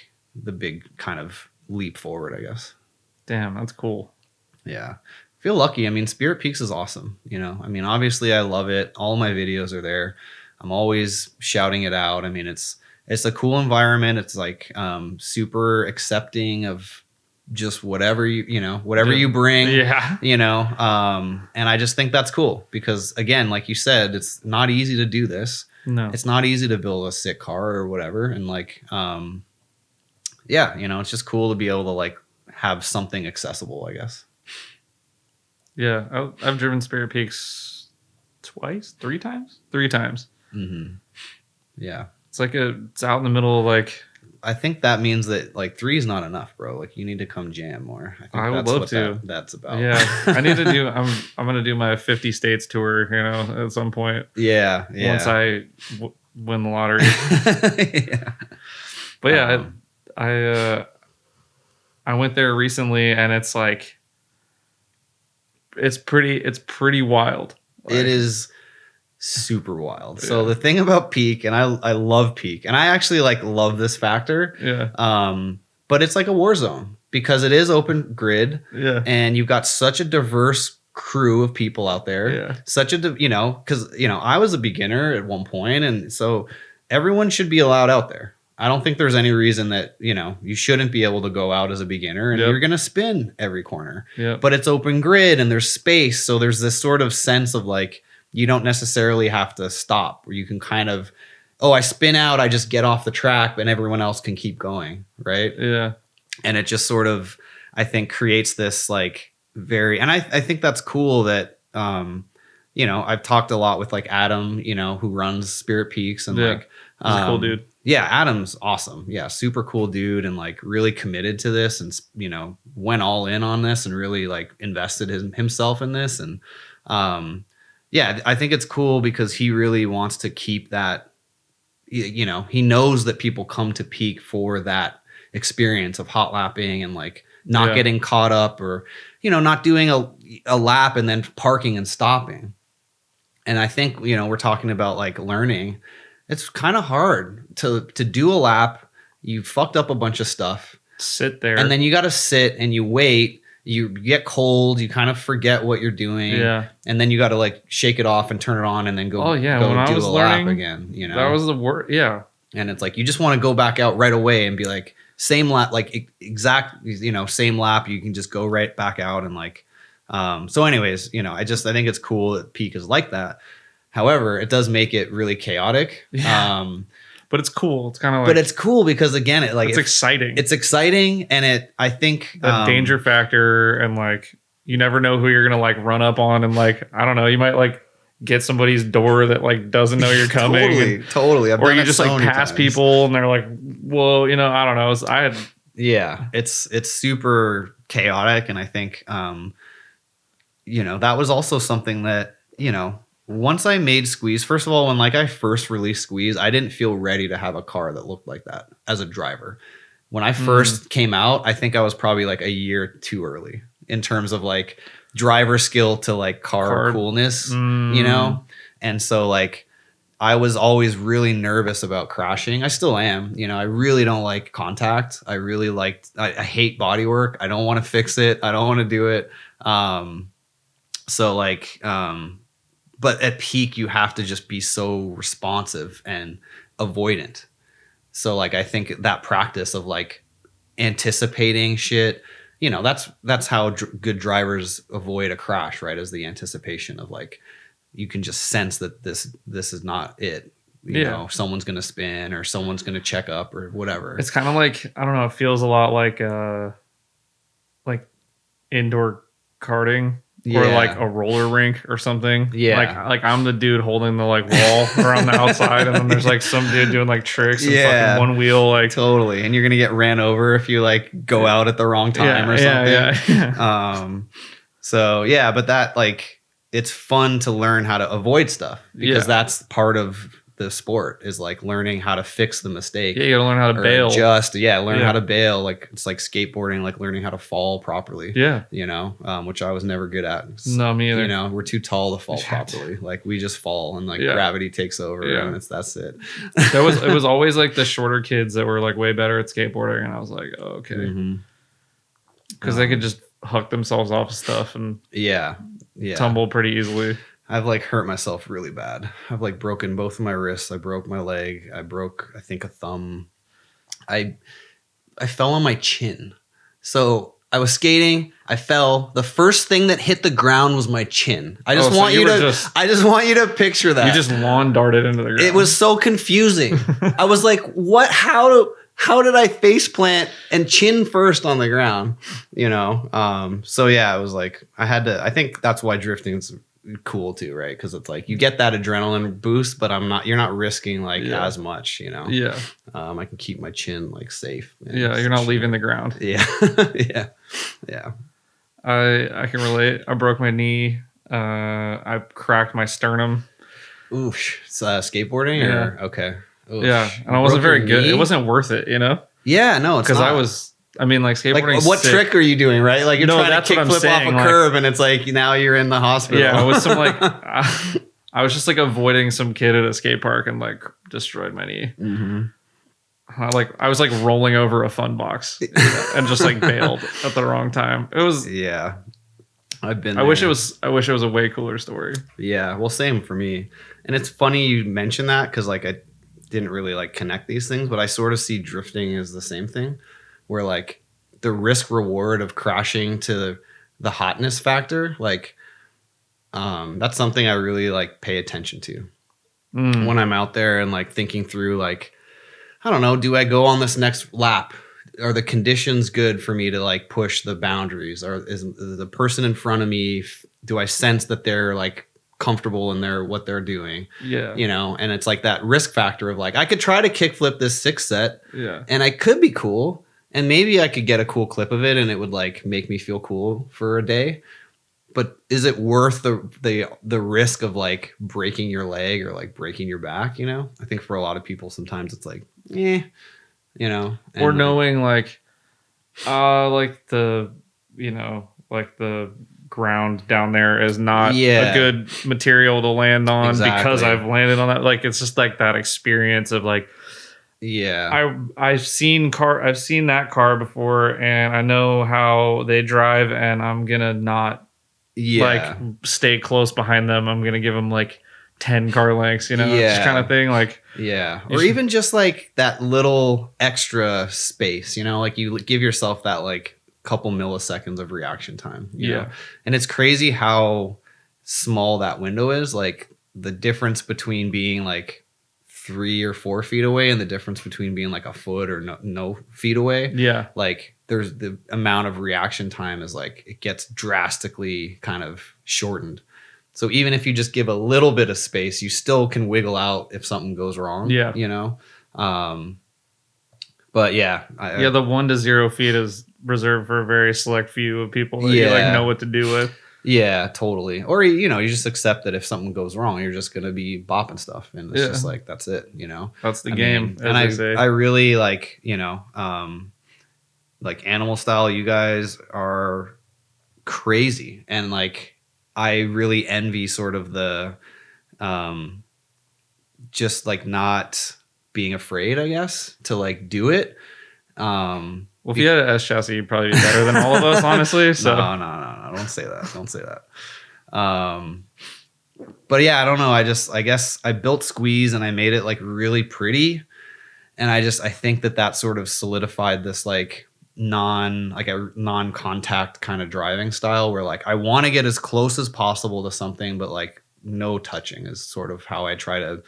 S2: kind of leap forward, I guess.
S1: Damn, that's cool.
S2: Yeah. I feel lucky. I mean, Spirit Peaks is awesome. I mean, obviously I love it. All my videos are there. I'm always shouting it out. I mean, it's a cool environment. It's like super accepting of just whatever you bring.
S1: Yeah.
S2: And I just think that's cool because, again, like you said, it's not easy to do this.
S1: No.
S2: It's not easy to build a sick car or whatever. And like, yeah, it's just cool to be able to like have something accessible, I guess.
S1: Yeah, I've driven Spirit Peaks three times.
S2: Mm-hmm. Yeah,
S1: it's out in the middle of like.
S2: I think that means that like 3 is not enough, bro. Like you need to come jam more. I think
S1: I would love to.
S2: That's about.
S1: Yeah, I need to do. I'm gonna do my 50 states tour. At some point.
S2: Yeah.
S1: Once I win the lottery.
S2: Yeah.
S1: But yeah, I went there recently, and it's like it's pretty wild. Like,
S2: it is super wild. So the thing about Peak, and I love Peak, and I actually like love this factor.
S1: Yeah.
S2: But it's like a war zone because it is open grid.
S1: Yeah.
S2: And you've got such a diverse crew of people out there.
S1: Yeah.
S2: Such a because I was a beginner at one point, and so everyone should be allowed out there. I don't think there's any reason that, you shouldn't be able to go out as a beginner and you're going to spin every corner.
S1: Yep.
S2: But it's open grid and there's space. So there's this sort of sense of like, you don't necessarily have to stop, where you can kind of, I spin out, I just get off the track and everyone else can keep going. Right.
S1: Yeah.
S2: And it just sort of, I think, creates this like and I think that's cool that, I've talked a lot with like Adam, who runs Spirit Peaks and like,
S1: he's a cool dude.
S2: Yeah, Adam's awesome. Yeah, super cool dude and like really committed to this and, went all in on this and really like invested himself in this. And I think it's cool because he really wants to keep that, he knows that people come to Peak for that experience of hot lapping and like not getting caught up or, not doing a lap and then parking and stopping. And I think, we're talking about like learning. It's kind of hard to do a lap. You fucked up a bunch of stuff.
S1: Sit there.
S2: And then you got to sit and you wait. You get cold. You kind of forget what you're doing.
S1: Yeah.
S2: And then you got to like shake it off and turn it on and then go,
S1: when
S2: do
S1: I was
S2: a
S1: learning,
S2: lap again.
S1: That was the word. Yeah.
S2: And it's like, you just want to go back out right away and be like, same lap, like exact, same lap. You can just go right back out. And like, so anyways, I think it's cool that Peak is like that. However, it does make it really chaotic.
S1: Yeah. But it's cool. It's kind of like.
S2: But it's cool because again, it's
S1: exciting.
S2: It's exciting, and I think
S1: the danger factor, and like you never know who you're gonna like run up on, and like I don't know, you might like get somebody's door that like doesn't know you're coming.
S2: Totally.
S1: Or you just like pass people, and they're like, well, I don't know.
S2: Yeah, it's super chaotic, and I think that was also something that once I made Squeeze, first of all, when like I first released Squeeze, I didn't feel ready to have a car that looked like that as a driver. When I first came out, I think I was probably like a year too early in terms of like driver skill to like car coolness, And so like I was always really nervous about crashing. I still am, I really don't like contact. I really I hate body work. I don't want to fix it. I don't want to do it. But at Peak, you have to just be so responsive and avoidant. So like, I think that practice of like anticipating shit, that's how good drivers avoid a crash, right? Is the anticipation of like, you can just sense that this is not it. You know, someone's going to spin or someone's going to check up or whatever.
S1: It's kind of like, I don't know, it feels a lot like indoor karting. Or like a roller rink or something.
S2: Yeah.
S1: Like I'm the dude holding the like wall around the outside, and then there's like some dude doing like tricks and fucking one wheel like
S2: totally. And you're gonna get ran over if you like go out at the wrong time or something. Yeah. So yeah, but that like it's fun to learn how to avoid stuff because that's part of the sport is like learning how to fix the mistake.
S1: Yeah, you gotta learn how to bail.
S2: Learn how to bail. Like it's like skateboarding, like learning how to fall properly.
S1: Yeah.
S2: Which I was never good at.
S1: No, me either.
S2: We're too tall to fall properly. Like we just fall and like gravity takes over and that's it.
S1: It was always like the shorter kids that were like way better at skateboarding, and I was like, oh, okay. Because they could just huck themselves off of stuff and tumble pretty easily.
S2: I've like hurt myself really bad. I've like broken both of my wrists. I broke my leg. I broke, I think, a thumb. I fell on my chin. So I was skating. I fell. The first thing that hit the ground was my chin. I just want you to picture that.
S1: You just lawn darted into the ground.
S2: It was so confusing. I was like, what? how did I face plant and chin first on the ground? So yeah, it was like I think that's why drifting's cool too, right? Because it's like you get that adrenaline boost, but you're not risking like as much,
S1: Yeah.
S2: I can keep my chin like safe.
S1: Yeah, you're not leaving the ground.
S2: Yeah. Yeah.
S1: I can relate. I broke my knee. I cracked my sternum.
S2: Oof. Skateboarding?
S1: Yeah.
S2: Okay. Oof.
S1: Yeah, and I wasn't very good. It wasn't worth it,
S2: Yeah, no, it's
S1: because
S2: not.
S1: like skateboarding.
S2: Like, what trick are you doing, right? Like you're trying to kickflip off a curve, and it's like now you're in the hospital.
S1: Yeah, it was some like I was just like avoiding some kid at a skate park and like destroyed my knee.
S2: Mm-hmm.
S1: I was like rolling over a fun box and just like bailed at the wrong time. It was
S2: I've been.
S1: I wish it was a way cooler story.
S2: Yeah, well, same for me. And it's funny you mentioned that because like I didn't really like connect these things, but I sort of see drifting as the same thing, where like the risk reward of crashing to the hotness factor, like that's something I really like pay attention to when I'm out there and like thinking through like, I don't know, do I go on this next lap? Are the conditions good for me to like push the boundaries? Or is the person in front of me, do I sense that they're like comfortable in what they're doing?
S1: Yeah.
S2: And it's like that risk factor of like, I could try to kickflip this 6 set and I could be cool and maybe I could get a cool clip of it and it would like make me feel cool for a day. But is it worth the risk of like breaking your leg or like breaking your back? I think for a lot of people, sometimes it's like, or
S1: knowing like the ground down there is not a good material to land on because I've landed on that. Like, it's just like that experience of like, I've seen that car before and I know how they drive and I'm gonna not like stay close behind them. I'm gonna give them like 10 car lengths, just kind of thing. Like,
S2: or even just like that little extra space, like you give yourself that like couple milliseconds of reaction time. You know? And it's crazy how small that window is. Like the difference between being like 3 or 4 feet away and the difference between being like a foot or no feet away. Yeah. Like there's the amount of reaction time is like, it gets drastically kind of shortened. So even if you just give a little bit of space, you still can wiggle out if something goes wrong. Yeah. But the 1 to 0 feet is reserved for a very select few of people that you like know what to do with. Yeah, totally. Or you just accept that if something goes wrong, you're just gonna be bopping stuff, and it's just like that's it. That's the game. And I really like like animal style. You guys are crazy, and like I really envy sort of the just like not being afraid, I guess, to like do it. Well, if you had an S chassis, you'd probably be better than all of us, honestly. So no, don't say that. But yeah, I don't know. I guess I built Squeeze and I made it like really pretty, and I think that sort of solidified this like a non-contact kind of driving style where like I want to get as close as possible to something, but like no touching is sort of how I try to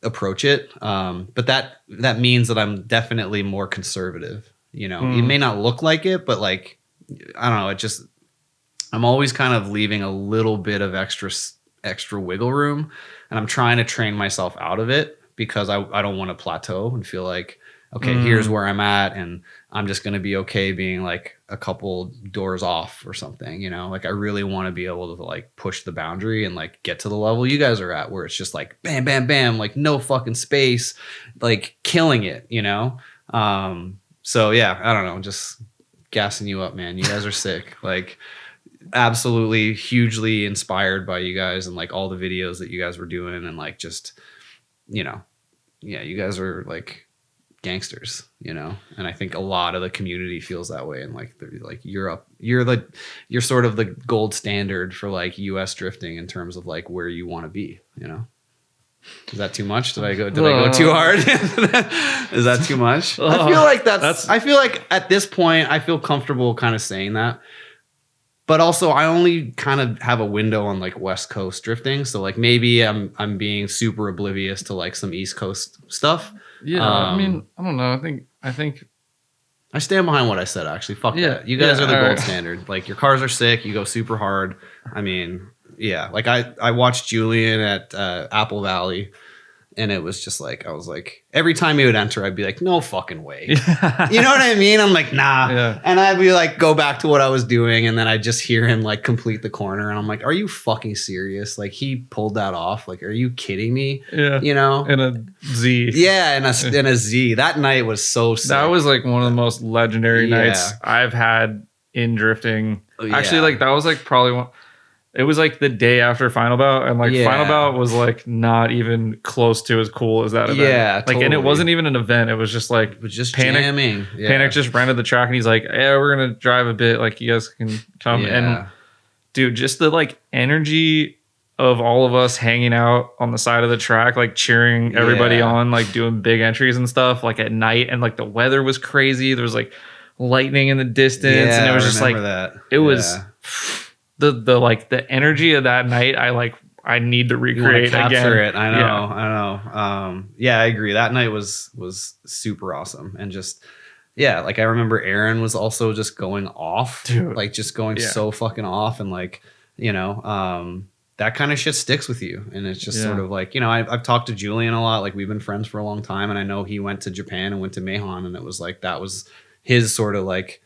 S2: approach it. But that means that I'm definitely more conservative. It may not look like it, but like I don't know. I'm always kind of leaving a little bit of extra wiggle room, and I'm trying to train myself out of it because I don't want to plateau and feel like, okay, here's where I'm at, and I'm just going to be okay being like a couple doors off or something, like I really want to be able to like push the boundary and like get to the level you guys are at where it's just like bam, bam, bam, like no fucking space, like killing it, So yeah, I don't know, just gassing you up, man. You guys are sick. Like absolutely hugely inspired by you guys and like all the videos that you guys were doing and like just, you guys are like gangsters, and I think a lot of the community feels that way, and like they're like you're sort of the gold standard for like US drifting in terms of like where you want to be, Is that too much? Did I go too hard? Is that too much? I feel like at this point I feel comfortable kind of saying that. But also I only kind of have a window on like West Coast drifting, so like maybe I'm being super oblivious to like some East Coast stuff. Yeah, I mean, I don't know. I think
S1: I think
S2: I stand behind what I said, actually. Fuck
S1: Yeah,
S2: that. You guys
S1: yeah,
S2: are the
S1: all
S2: gold
S1: right.
S2: standard. Like, your cars are sick. You go super hard. I mean, yeah. Like, I watched Julian at Apple Valley, and it was just like, I was like, every time he would enter, I'd be like, no fucking way. You know what I mean? I'm like, nah.
S1: Yeah.
S2: And I'd be like, go back to what I was doing. And then I'd just hear him like complete the corner. And I'm like, are you fucking serious? Like, he pulled that off. Like, are you kidding me?
S1: Yeah.
S2: You know?
S1: In a Z.
S2: Yeah, in a Z. That night was so sick.
S1: That was like one of the most legendary
S2: Yeah.
S1: nights I've had in drifting.
S2: Oh,
S1: Actually,
S2: yeah.
S1: like that was like probably one. It was like the day after Final Bout, and like
S2: Yeah.
S1: Final Bout was like not even close to as cool as that event.
S2: Yeah,
S1: like, and it
S2: totally.
S1: wasn't even an event. It was just like
S2: It was just
S1: Panic.
S2: jamming. Yeah.
S1: Panic just rented the track, and he's like, "Yeah, we're gonna drive a bit. Like, you guys can come."
S2: Yeah.
S1: And dude, just the like energy of all of us hanging out on the side of the track, like cheering everybody
S2: Yeah.
S1: on, like doing big entries and stuff, like at night, and like the weather was crazy. There was like lightning in the distance, and it was
S2: I
S1: just like
S2: remember that.
S1: it was
S2: Yeah.
S1: the like the energy of that night. I need to
S2: You wanna
S1: recreate
S2: capture
S1: again.
S2: it. I know.
S1: Yeah.
S2: I know. Yeah, I agree. That night was super awesome. And just, yeah, like I remember Aaron was also just going off,
S1: Dude.
S2: like just going
S1: Yeah.
S2: so fucking off. And like, you know, that kind of shit sticks with you. And it's just
S1: Yeah.
S2: sort of like, you know, I've talked to Julian a lot. Like, we've been friends for a long time. And I know he went to Japan and went to Mahon. And it was like, that was his sort of like,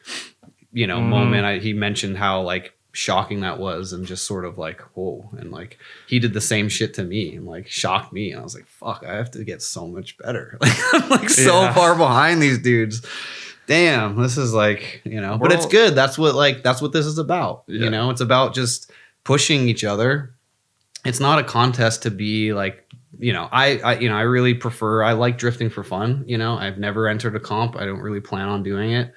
S2: you know,
S1: Mhm.
S2: moment. He mentioned how like shocking that was, and just sort of like, whoa. And like, he did the same shit to me and like shocked me. And I was like, fuck, I have to get so much better. Like, I'm like so
S1: Yeah.
S2: far behind these dudes. Damn, this is like, you know, but
S1: We're
S2: it's
S1: all-
S2: good. That's what this is about.
S1: Yeah.
S2: You know, it's about just pushing each other. It's not a contest to be like, you know, I really prefer, I like drifting for fun. You know, I've never entered a comp. I don't really plan on doing it.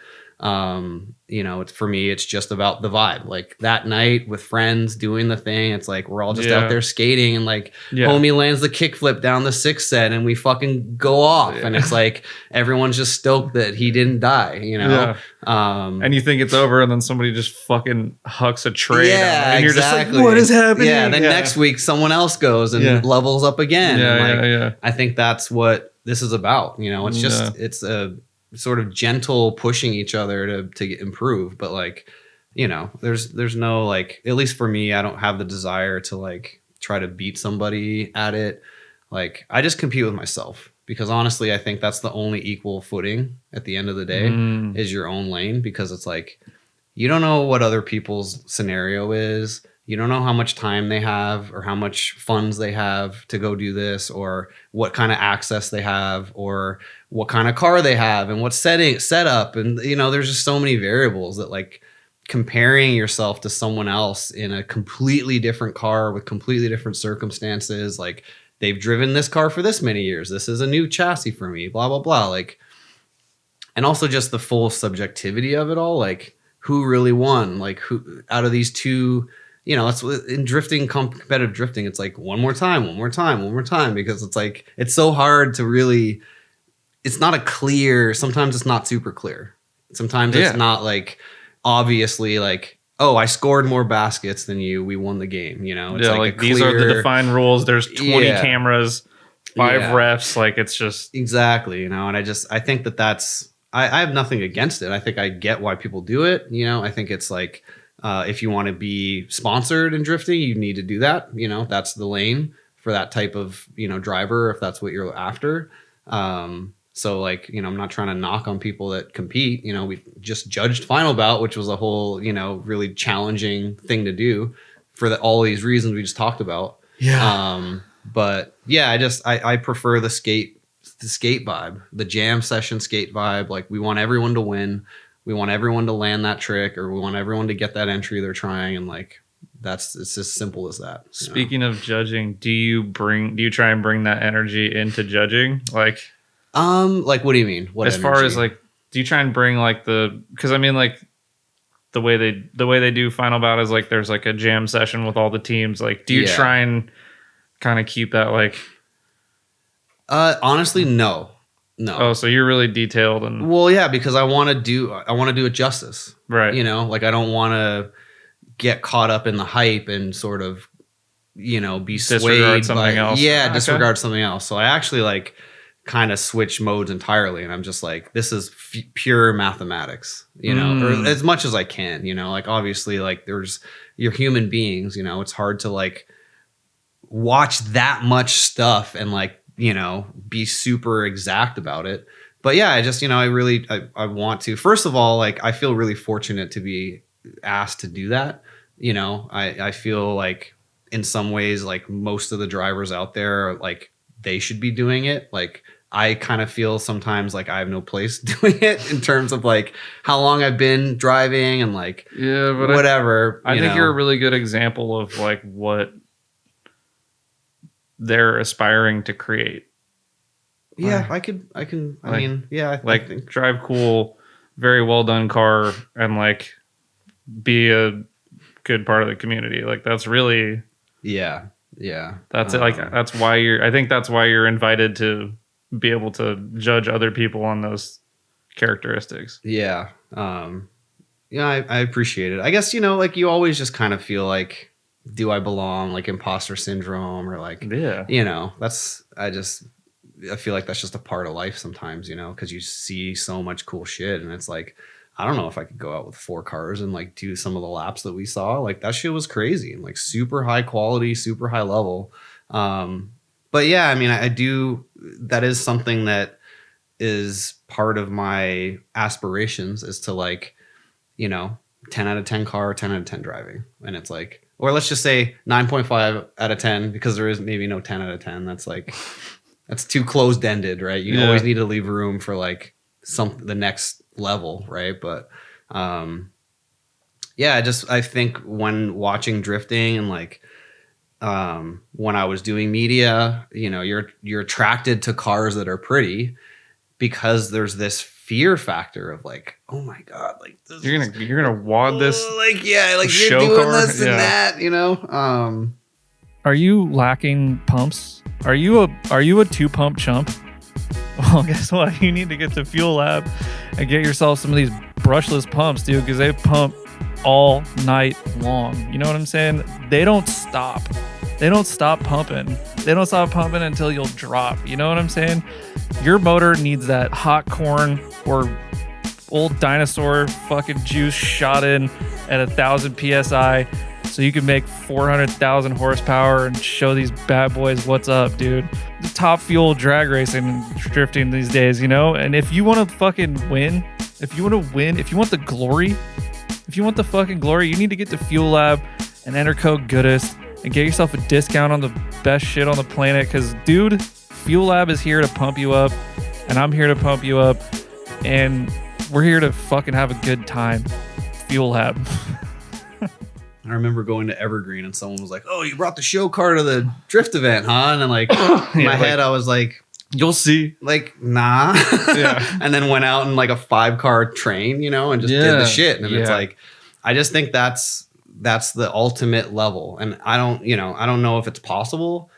S2: You know, it's, for me, it's just about the vibe. Like, that night with friends doing the thing, it's like we're all just
S1: Yeah.
S2: out there skating, and like
S1: Yeah.
S2: homie lands the kickflip down the 6th set, and we fucking go off.
S1: Yeah.
S2: And it's like everyone's just stoked that he didn't die, you know?
S1: And you think it's over, and then somebody just fucking hucks a tray down,
S2: Yeah,
S1: and you're
S2: exactly.
S1: just like, what is happening?
S2: Yeah, then next week someone else goes and
S1: Yeah.
S2: levels up again.
S1: Yeah,
S2: and like,
S1: yeah.
S2: I think that's what this is about. You know, it's just it's a sort of gentle pushing each other to improve. But like, you know, there's no like, at least for me, I don't have the desire to like try to beat somebody at it. Like, I just compete with myself, because honestly, I think that's the only equal footing at the end of the day is your own lane. Because it's like, you don't know what other people's scenario is. You don't know how much time they have, or how much funds they have to go do this, or what kind of access they have, or what kind of car they have, and what setup. And, you know, there's just so many variables that like comparing yourself to someone else in a completely different car with completely different circumstances. Like, they've driven this car for this many years. This is a new chassis for me, blah, blah, blah. Like, and also just the full subjectivity of it all. Like, who really won? Like, who out of these two, you know, that's what in drifting, competitive drifting, it's like one more time, because it's like, it's so hard to really, it's not a clear, sometimes it's not super clear. Sometimes it's not like, obviously like, oh, I scored more baskets than you, we won the game, you know? It's
S1: like
S2: a
S1: these are the
S2: clear-
S1: defined rules. There's 20
S2: Yeah.
S1: cameras, 5
S2: Yeah.
S1: refs. Like, it's just,
S2: Exactly, you know, and I think that's, I have nothing against it. I think I get why people do it, you know? I think it's like, if you want to be sponsored in drifting, you need to do that. You know, that's the lane for that type of, you know, driver, if that's what you're after. So like, you know, I'm not trying to knock on people that compete. You know, we just judged Final Bout, which was a whole, you know, really challenging thing to do for all these reasons we just talked about. But yeah, I prefer the skate vibe, the jam session skate vibe. Like, we want everyone to win. We want everyone to land that trick, or we want everyone to get that entry they're trying. And like, it's as simple as that. You know?
S1: speaking of judging, do you try and bring that energy into judging? Like
S2: what do you mean? What
S1: as far
S2: energy?
S1: as like, do you try and bring like because I mean, like the way they do Final Bout is like, there's like a jam session with all the teams. Like, do you try and kind of keep that like,
S2: honestly, no.
S1: oh, so you're really detailed and
S2: Well, yeah, because I want to do it justice.
S1: right.
S2: You know, like, I don't want to get caught up in the hype and sort of, you know, be
S1: Disregard
S2: swayed
S1: something
S2: by
S1: else.
S2: Yeah,
S1: Okay.
S2: disregard something else. So I actually like kind of switch modes entirely, and I'm just like, this is pure mathematics, you know, or as much as I can, you know, like obviously like you're human beings, you know, it's hard to like watch that much stuff and like, you know, be super exact about it. But yeah, I just, you know, I want to, first of all, like I feel really fortunate to be asked to do that. You know, I feel like in some ways, like most of the drivers out there, like they should be doing it. Like I kind of feel sometimes like I have no place doing it in terms of like how long I've been driving and like,
S1: yeah, but
S2: whatever.
S1: I think you're a really good example of like what they're aspiring to create.
S2: Yeah, I can, I mean, yeah, I think
S1: drive cool, very well done car and like be a good part of the community. Like that's really,
S2: yeah.
S1: That's it. Like that's why you're invited to be able to judge other people on those characteristics.
S2: Yeah. Yeah, I appreciate it. I guess, you know, like you always just kind of feel like, do I belong? Like imposter syndrome or like,
S1: yeah,
S2: you know, I feel like that's just a part of life sometimes, you know, because you see so much cool shit and it's like, I don't know if I could go out with 4 cars and like do some of the laps that we saw. Like that shit was crazy and like super high quality, super high level. But yeah, I mean, I do, that is something that is part of my aspirations is to like, you know, 10 out of 10 car, 10 out of 10 driving. And it's like, or let's just say 9.5 out of 10 because there is maybe no 10 out of 10. That's like, that's too closed ended, right? You always need to leave room for like the next level, right? But yeah, I think when watching drifting and like when I was doing media, you know, you're attracted to cars that are pretty because there's this fear factor of like, oh my god, like this
S1: you're gonna wad this
S2: like you're doing car? This and that, you know.
S1: Are you lacking pumps? Are you a 2-pump chump? Well, guess what? You need to get to Fuel Lab and get yourself some of these brushless pumps, dude, because they pump all night long. You know what I'm saying? They don't stop. They don't stop pumping. They don't stop pumping until you'll drop. You know what I'm saying? Your motor needs that hot corn or old dinosaur fucking juice shot in at 1,000 PSI so you can make 400,000 horsepower and show these bad boys what's up, dude. The top fuel drag racing and drifting these days, you know? And if you want to fucking win, if you want the glory, if you want the fucking glory, you need to get to Fuel Lab and enter code Goodest and get yourself a discount on the best shit on the planet. Because, dude, Fuel Lab is here to pump you up, and I'm here to pump you up, and we're here to fucking have a good time. Fuel Lab.
S2: I remember going to Evergreen and someone was like, "Oh, you brought the show car to the drift event, huh?" And then like in my head, I was like,
S1: "You'll see."
S2: Like, nah. Yeah. And then went out in like a 5-car train, you know, and just did the shit. And it's like, I just think that's the ultimate level. And I don't know if it's possible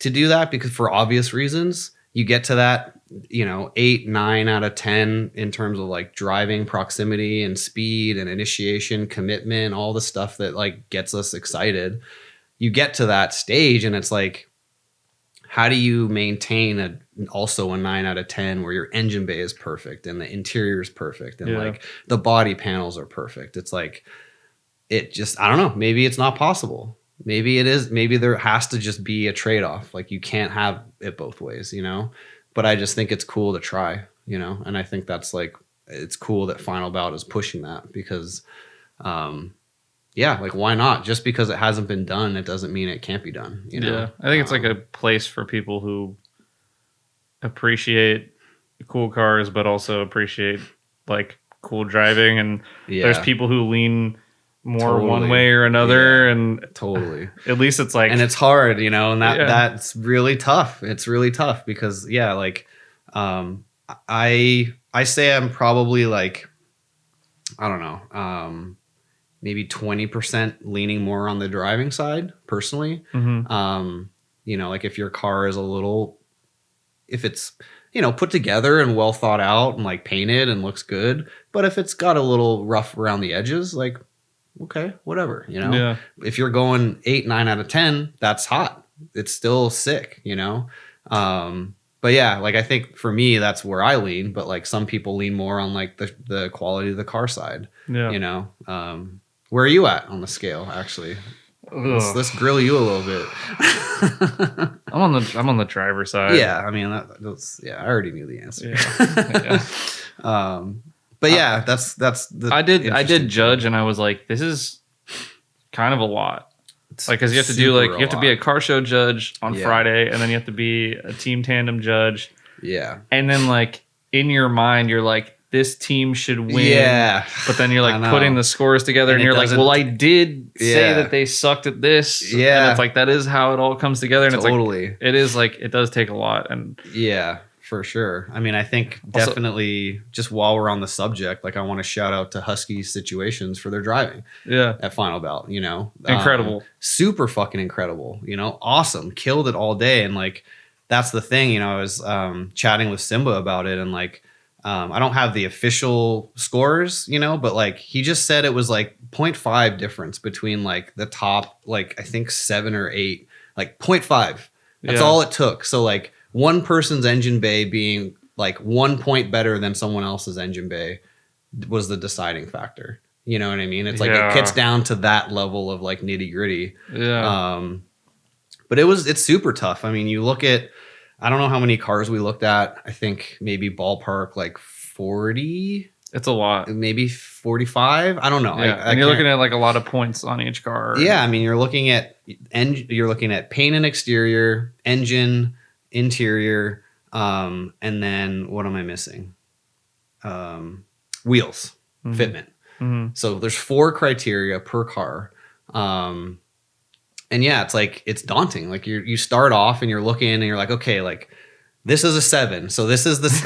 S2: to do that because for obvious reasons, you get to that, you know, 8, 9 out of 10 in terms of like driving proximity and speed and initiation, commitment, all the stuff that like gets us excited. You get to that stage and it's like, how do you maintain also a 9 out of 10 where your engine bay is perfect and the interior is perfect and like the body panels are perfect? It's like, it just, I don't know, maybe it's not possible. Maybe it is. Maybe there has to just be a trade-off. Like you can't have it both ways, you know? But I just think it's cool to try, you know? And I think that's like, it's cool that Final Bout is pushing that because, like why not? Just because it hasn't been done, it doesn't mean it can't be done, you know?
S1: Yeah, I think it's like a place for people who appreciate cool cars, but also appreciate like cool driving. And there's people who lean more one way or another, and
S2: totally.
S1: At least it's like,
S2: and it's hard, you know, and that's really tough. It's really tough because like I say I'm probably like, I don't know, maybe 20% leaning more on the driving side personally. Mm-hmm. You know, like if your car is if it's, you know, put together and well thought out and like painted and looks good, but if it's got a little rough around the edges, like, okay, whatever, you know? Yeah. If you're going 8, 9 out of 10, that's hot. It's still sick, you know? But yeah, like I think for me that's where I lean, but like some people lean more on like the quality of the car side.
S1: Yeah.
S2: You know. Where are you at on the scale actually? Let's grill you a little bit.
S1: I'm on the driver's side.
S2: Yeah, I mean that's I already knew the answer.
S1: Yeah.
S2: But yeah, that's the
S1: I did judge and I was like, this is kind of a lot. Like, because you have to do like, you have to be a car show judge on Friday, and then you have to be a team tandem judge.
S2: Yeah.
S1: And then like in your mind, you're like, this team should win.
S2: Yeah.
S1: But then you're like putting the scores together and you're like, well, I did say that they sucked at this.
S2: Yeah.
S1: And it's like, that is how it all comes together. And
S2: totally.
S1: It's like, it is like, it does take a lot. And
S2: yeah. For sure. I mean, I think definitely just while we're on the subject, like I want to shout out to Husky Situations for their driving.
S1: Yeah.
S2: At Final Bout, you know.
S1: Incredible.
S2: Super fucking incredible. You know, awesome. Killed it all day. And like, that's the thing, you know, I was chatting with Simba about it and like, I don't have the official scores, you know, but like he just said it was like 0.5 difference between like the top, like I think 7 or 8, like 0.5. That's all it took. So like, one person's engine bay being like 1 point better than someone else's engine bay was the deciding factor. You know what I mean? It's like it gets down to that level of like nitty gritty.
S1: Yeah.
S2: But it's super tough. I mean, you look at, I don't know how many cars we looked at. I think maybe ballpark like 40.
S1: It's a lot.
S2: Maybe 45. I don't know.
S1: Yeah. And you're looking at like a lot of points on each car.
S2: Yeah. I mean, you're looking at paint and exterior, engine, interior, and then what am I missing? Wheels, fitment. Mm-hmm. So there's 4 criteria per car. And yeah, it's like, it's daunting. Like you start off and you're looking and you're like, okay, like this is a 7. So this is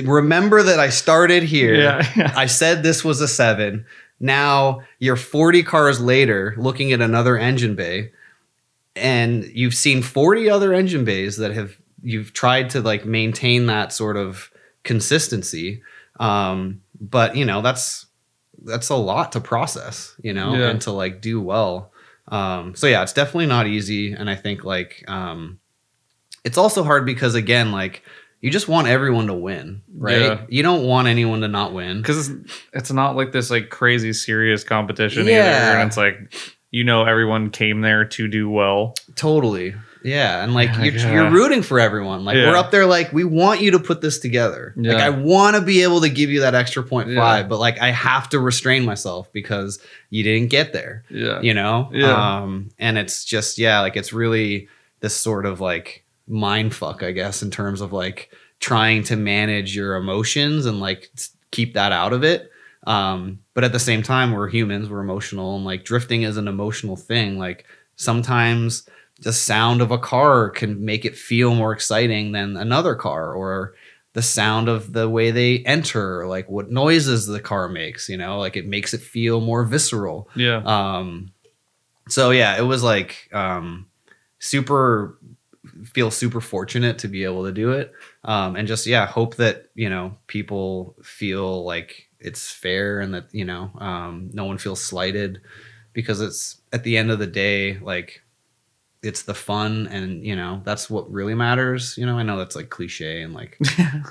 S2: remember that I started here.
S1: Yeah.
S2: I said this was a 7. Now you're 40 cars later looking at another engine bay and you've seen 40 other engine bays that you've tried to like maintain that sort of consistency. But you know, that's a lot to process, you know, and to like do well. So yeah, it's definitely not easy. And I think like, it's also hard because again, like you just want everyone to win, right? Yeah. You don't want anyone to not win.
S1: Cause it's not like this like crazy serious competition either. And it's like, you know, everyone came there to do well. Totally.
S2: Yeah, and like you're rooting for everyone. Like we're up there, like we want you to put this together. Yeah. Like I want to be able to give you that extra 0.5, but like I have to restrain myself because you didn't get there. Yeah, you know. Yeah. And it's just like it's really this sort of like mind fuck, I guess, in terms of like trying to manage your emotions and like keep that out of it. But at the same time, we're humans, we're emotional, and like drifting is an emotional thing. Like sometimes the sound of a car can make it feel more exciting than another car, or the sound of the way they enter, like what noises the car makes, you know, like it makes it feel more visceral. Yeah. So yeah, it was like, feel super fortunate to be able to do it. And just, hope that, you know, people feel like it's fair and that, you know, no one feels slighted, because it's at the end of the day, like, it's the fun, and you know that's what really matters. You know, I know that's like cliche and like,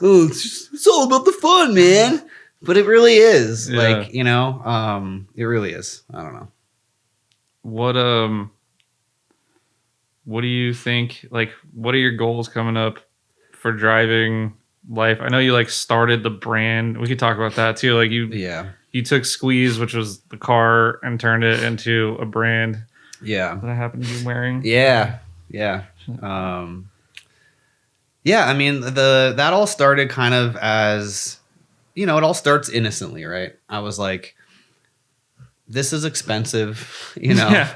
S2: oh, it's all about the fun, man. But it really is. Yeah. Like, you know, it really is. I don't know.
S1: What do you think? Like, what are your goals coming up for driving life? I know you like started the brand. We could talk about that too. Like you took Squeeze, which was the car, and turned it into a brand. Yeah. That I happen to be wearing. Yeah. Yeah. I
S2: mean, that all started kind of as, you know, it all starts innocently, right? I was like, this is expensive, you know. Yeah.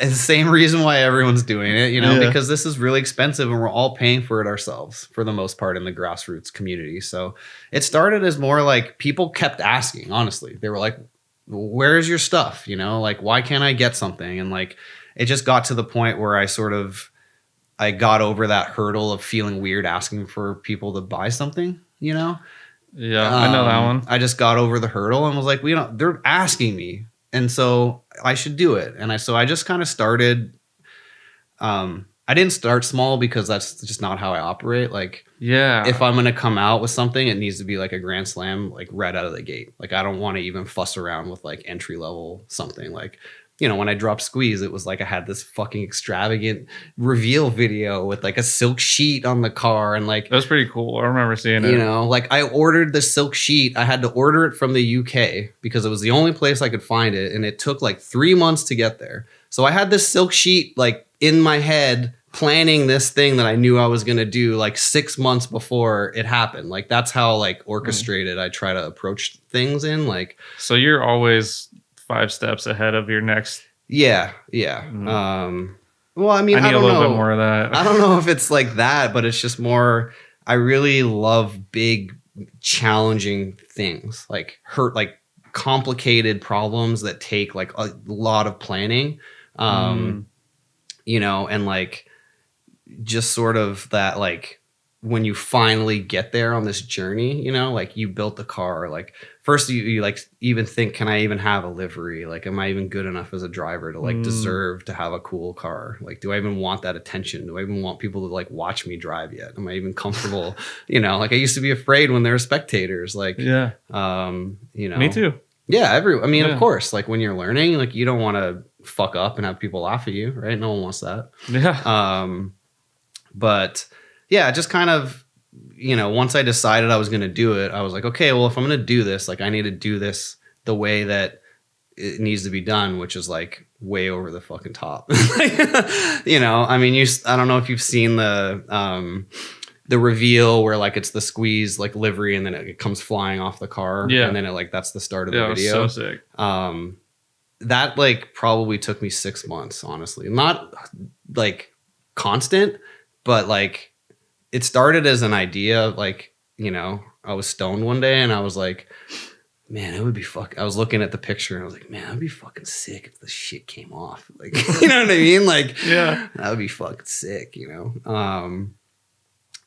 S2: It's the same reason why everyone's doing it, you know, because this is really expensive and we're all paying for it ourselves for the most part in the grassroots community. So it started as more like people kept asking, honestly. They were like, where's your stuff? You know, like, why can't I get something? And like, it just got to the point where I got over that hurdle of feeling weird asking for people to buy something, you know?
S1: Yeah, I know that one.
S2: I just got over the hurdle and was like, they're asking me. And so I should do it. And so I just kind of started, I didn't start small because that's just not how I operate. Like,
S1: yeah,
S2: if I'm going to come out with something, it needs to be like a grand slam, like right out of the gate. Like, I don't want to even fuss around with like entry level something. Like, you know, when I dropped Squeeze, it was like I had this fucking extravagant reveal video with like a silk sheet on the car. And like,
S1: that was pretty cool. I remember seeing it.
S2: you know, like I ordered the silk sheet. I had to order it from the UK because it was the only place I could find it. And it took like 3 months to get there. So I had this silk sheet like in my head planning this thing that I knew I was going to do like 6 months before it happened. Like, that's how like orchestrated I try to approach things in. Like,
S1: so you're always 5 steps ahead of your next.
S2: yeah. Well, I mean,
S1: I need
S2: don't
S1: a little
S2: know.
S1: bit more of that.
S2: I don't know if it's like that, but it's just more, I really love big, challenging things, like complicated problems that take like a lot of planning. You know, and like just sort of that, like when you finally get there on this journey, you know, like you built the car, like first you like even think, can I even have a livery? Like, am I even good enough as a driver to like deserve to have a cool car? Like, do I even want that attention? Do I even want people to like watch me drive yet? Am I even comfortable? You know, like I used to be afraid when there were spectators, like,
S1: yeah,
S2: you know,
S1: me too.
S2: Yeah. I mean, of course, like when you're learning, like you don't want to fuck up and have people laugh at you, right? No one wants that.
S1: Yeah.
S2: But yeah, just kind of, you know, once I decided I was going to do it, I was like, okay, well, if I'm going to do this, like I need to do this the way that it needs to be done, which is like way over the fucking top. You know, I mean, I don't know if you've seen the reveal where like it's the Squeeze like livery and then it comes flying off the car.
S1: Yeah.
S2: And then it like, that's the start of the
S1: It
S2: video.
S1: was so sick.
S2: That like probably took me 6 months, honestly. Not like constant, but like it started as an idea. Like, you know, I was stoned one day and I was like, man, it would be I was looking at the picture and I was like, man, it'd be fucking sick if the shit came off. Like, you know what I mean? Like,
S1: yeah,
S2: that would be fucking sick, you know?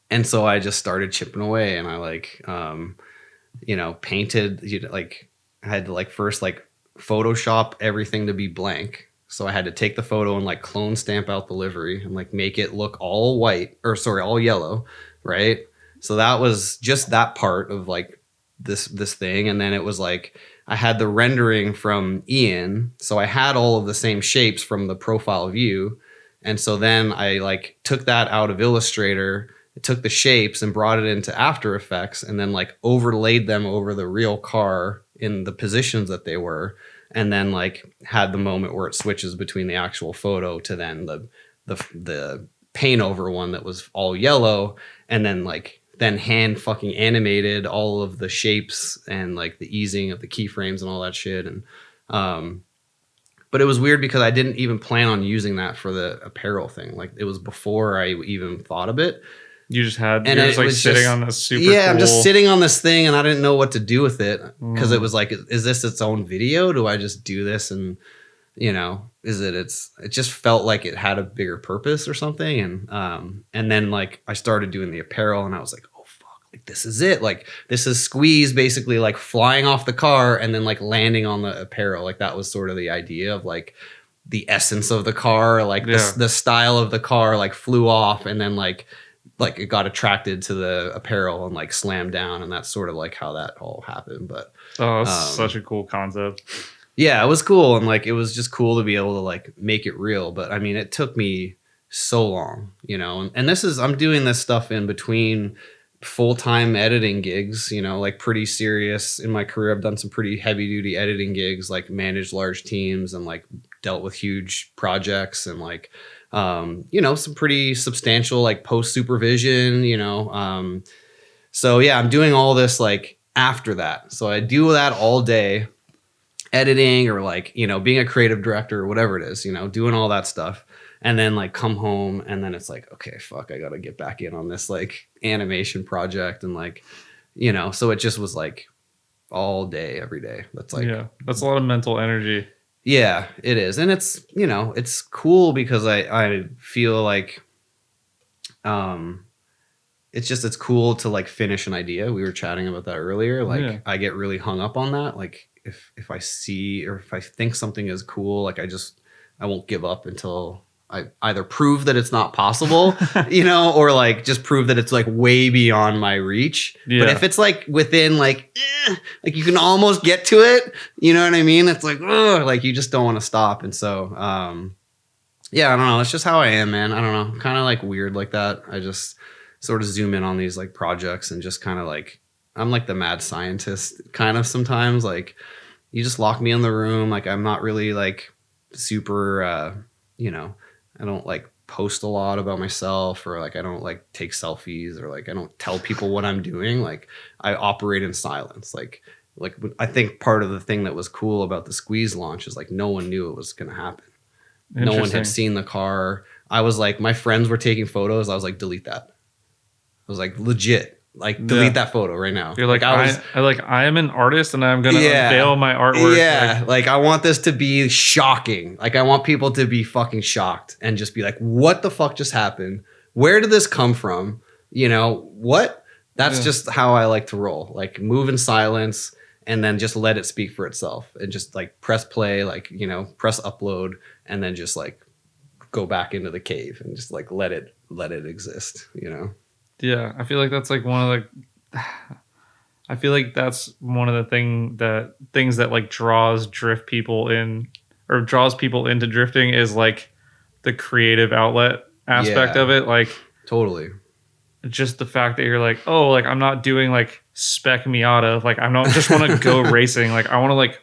S2: And so I just started chipping away and I like, you know, painted, you know, like I had to like first like Photoshop everything to be blank. So I had to take the photo and like clone stamp out the livery and like make it look all white or sorry, all yellow. Right. So that was just that part of like this thing. And then it was like, I had the rendering from Ian. So I had all of the same shapes from the profile view. And so then I like took that out of Illustrator, took the shapes and brought it into After Effects and then like overlaid them over the real car in the positions that they were. And then like had the moment where it switches between the actual photo to then the paint over one that was all yellow. And then hand fucking animated all of the shapes and like the easing of the keyframes and all that shit. And, but it was weird because I didn't even plan on using that for the apparel thing. Like it was before I even thought of it.
S1: You just had, and you're just like sitting on this super cool...
S2: I'm just sitting on this thing and I didn't know what to do with it because it was like, is this its own video? Do I just do this? And, you know, it just felt like it had a bigger purpose or something. And then like I started doing the apparel and I was like, oh fuck, like this is it. Like this is Squeeze basically like flying off the car and then like landing on the apparel. Like that was sort of the idea of like the essence of the car, like the style of the car like flew off and then like it got attracted to the apparel and like slammed down. And that's sort of like how that all happened. But
S1: oh, that's such a cool concept.
S2: Yeah, it was cool. And like, it was just cool to be able to like make it real. But I mean, it took me so long, you know, and I'm doing this stuff in between full-time editing gigs, you know, like pretty serious in my career. I've done some pretty heavy duty editing gigs, like managed large teams and like dealt with huge projects and like, you know, some pretty substantial like post supervision, you know. So yeah, I'm doing all this like after that. So I do that all day, editing or like, you know, being a creative director or whatever it is, you know, doing all that stuff. And then like come home and then it's like, okay, fuck, I got to get back in on this like animation project. And like, you know, so it just was like all day, every day. That's like,
S1: yeah, that's a lot of mental energy.
S2: Yeah, it is. And it's, you know, it's cool because I feel like it's cool to like finish an idea. We were chatting about that earlier. Like I get really hung up on that. Like if I see or if I think something is cool, like I won't give up until I either prove that it's not possible, you know, or like just prove that it's like way beyond my reach. But if it's like within like you can almost get to it, you know what I mean? It's like, like you just don't want to stop. And so, yeah, I don't know. It's just how I am, man. I don't know. I'm kind of like weird like that. I just sort of zoom in on these like projects and just kind of like, I'm like the mad scientist kind of sometimes. Like you just lock me in the room. Like I'm not really like super, you know, I don't like post a lot about myself, or like I don't like take selfies, or like I don't tell people what I'm doing. Like I operate in silence. Like I think part of the thing that was cool about the Squeeze launch is like no one knew it was going to happen. No one had seen the car. I was like, my friends were taking photos. I was like, delete that. I was like, legit. Like delete that photo right now.
S1: You're like, I am an artist and I'm gonna unveil my artwork.
S2: Yeah, like I want this to be shocking. Like I want people to be fucking shocked and just be like, what the fuck just happened? Where did this come from? You know what? That's just how I like to roll. Like move in silence and then just let it speak for itself, and just like press play, like, you know, press upload, and then just like go back into the cave and just like let it exist. You know.
S1: Yeah, I feel like that's like one of the. I feel like that's one of the things that like draws people into drifting is like the creative outlet aspect of it. Like
S2: totally,
S1: just the fact that you're like, oh, like I'm not doing like spec Miata. Like I'm not just want to go racing. Like I want to like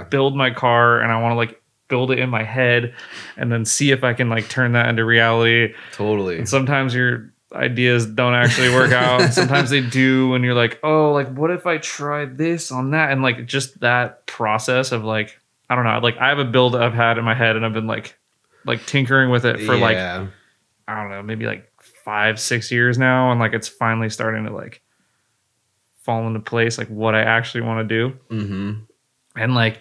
S1: build my car, and I want to like build it in my head, and then see if I can like turn that into reality.
S2: Totally.
S1: And sometimes your ideas don't actually work out. Sometimes they do, and you're like, oh, like what if I try this on that? And like just that process of like, I don't know, like I have a build I've had in my head, and I've been like tinkering with it for like, I don't know, maybe like 5-6 years now, and like it's finally starting to like fall into place, like what I actually want to do. Mm-hmm. And like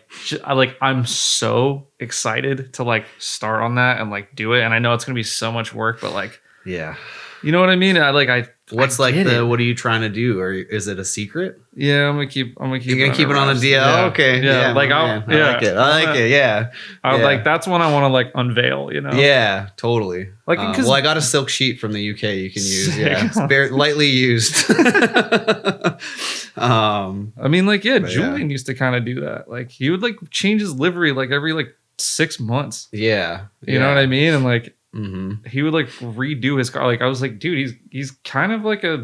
S1: I'm so excited to like start on that and like do it, and I know it's gonna be so much work, but like you know what I mean? What are you trying to do? Or is it a secret? Yeah, I'm gonna keep
S2: You're gonna keep it on the DL?
S1: Yeah.
S2: Okay.
S1: Yeah. Like
S2: I like it. Yeah.
S1: Like that's one I want to like unveil, you know?
S2: Yeah, totally.
S1: Like,
S2: well, I got a silk sheet from the UK you can use. Sick. Yeah. It's very lightly used.
S1: I mean, like, Julian used to kind of do that. Like he would like change his livery like every like 6 months.
S2: Yeah.
S1: You know what I mean? And like he would like redo his car. Like I was like, dude, he's kind of like I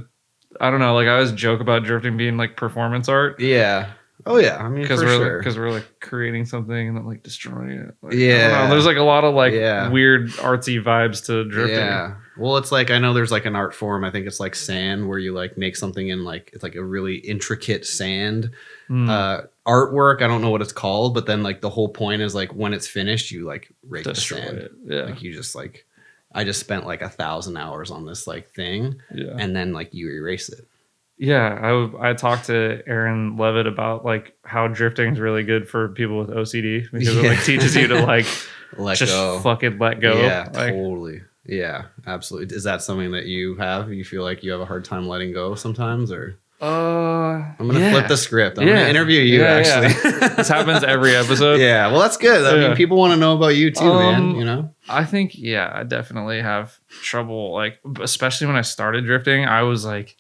S1: don't know. Like I always joke about drifting being like performance art.
S2: Yeah. Oh yeah. I mean, because
S1: we're like creating something and then like destroying it. Like, there's like a lot of like weird artsy vibes to drifting.
S2: Yeah. Well, it's like I know there's like an art form. I think it's like sand, where you like make something in like it's like a really intricate sand artwork. I don't know what it's called, but then like the whole point is like when it's finished, you like rake destroy the sand. It. Yeah. Like you just like I just spent like 1,000 hours on this like thing, and then like you erase it.
S1: Yeah, I talked to Aaron Levitt about like how drifting is really good for people with OCD, because it like teaches you to like fucking let go.
S2: Yeah,
S1: like,
S2: totally. Yeah, absolutely. Is that something that you have? You feel like you have a hard time letting go sometimes, or? I'm gonna flip the script. I'm gonna interview you. Actually,
S1: this happens every episode.
S2: Yeah, well, that's good. I mean, people want to know about you too, man. You know.
S1: I think I definitely have trouble. Like, especially when I started drifting, I was like,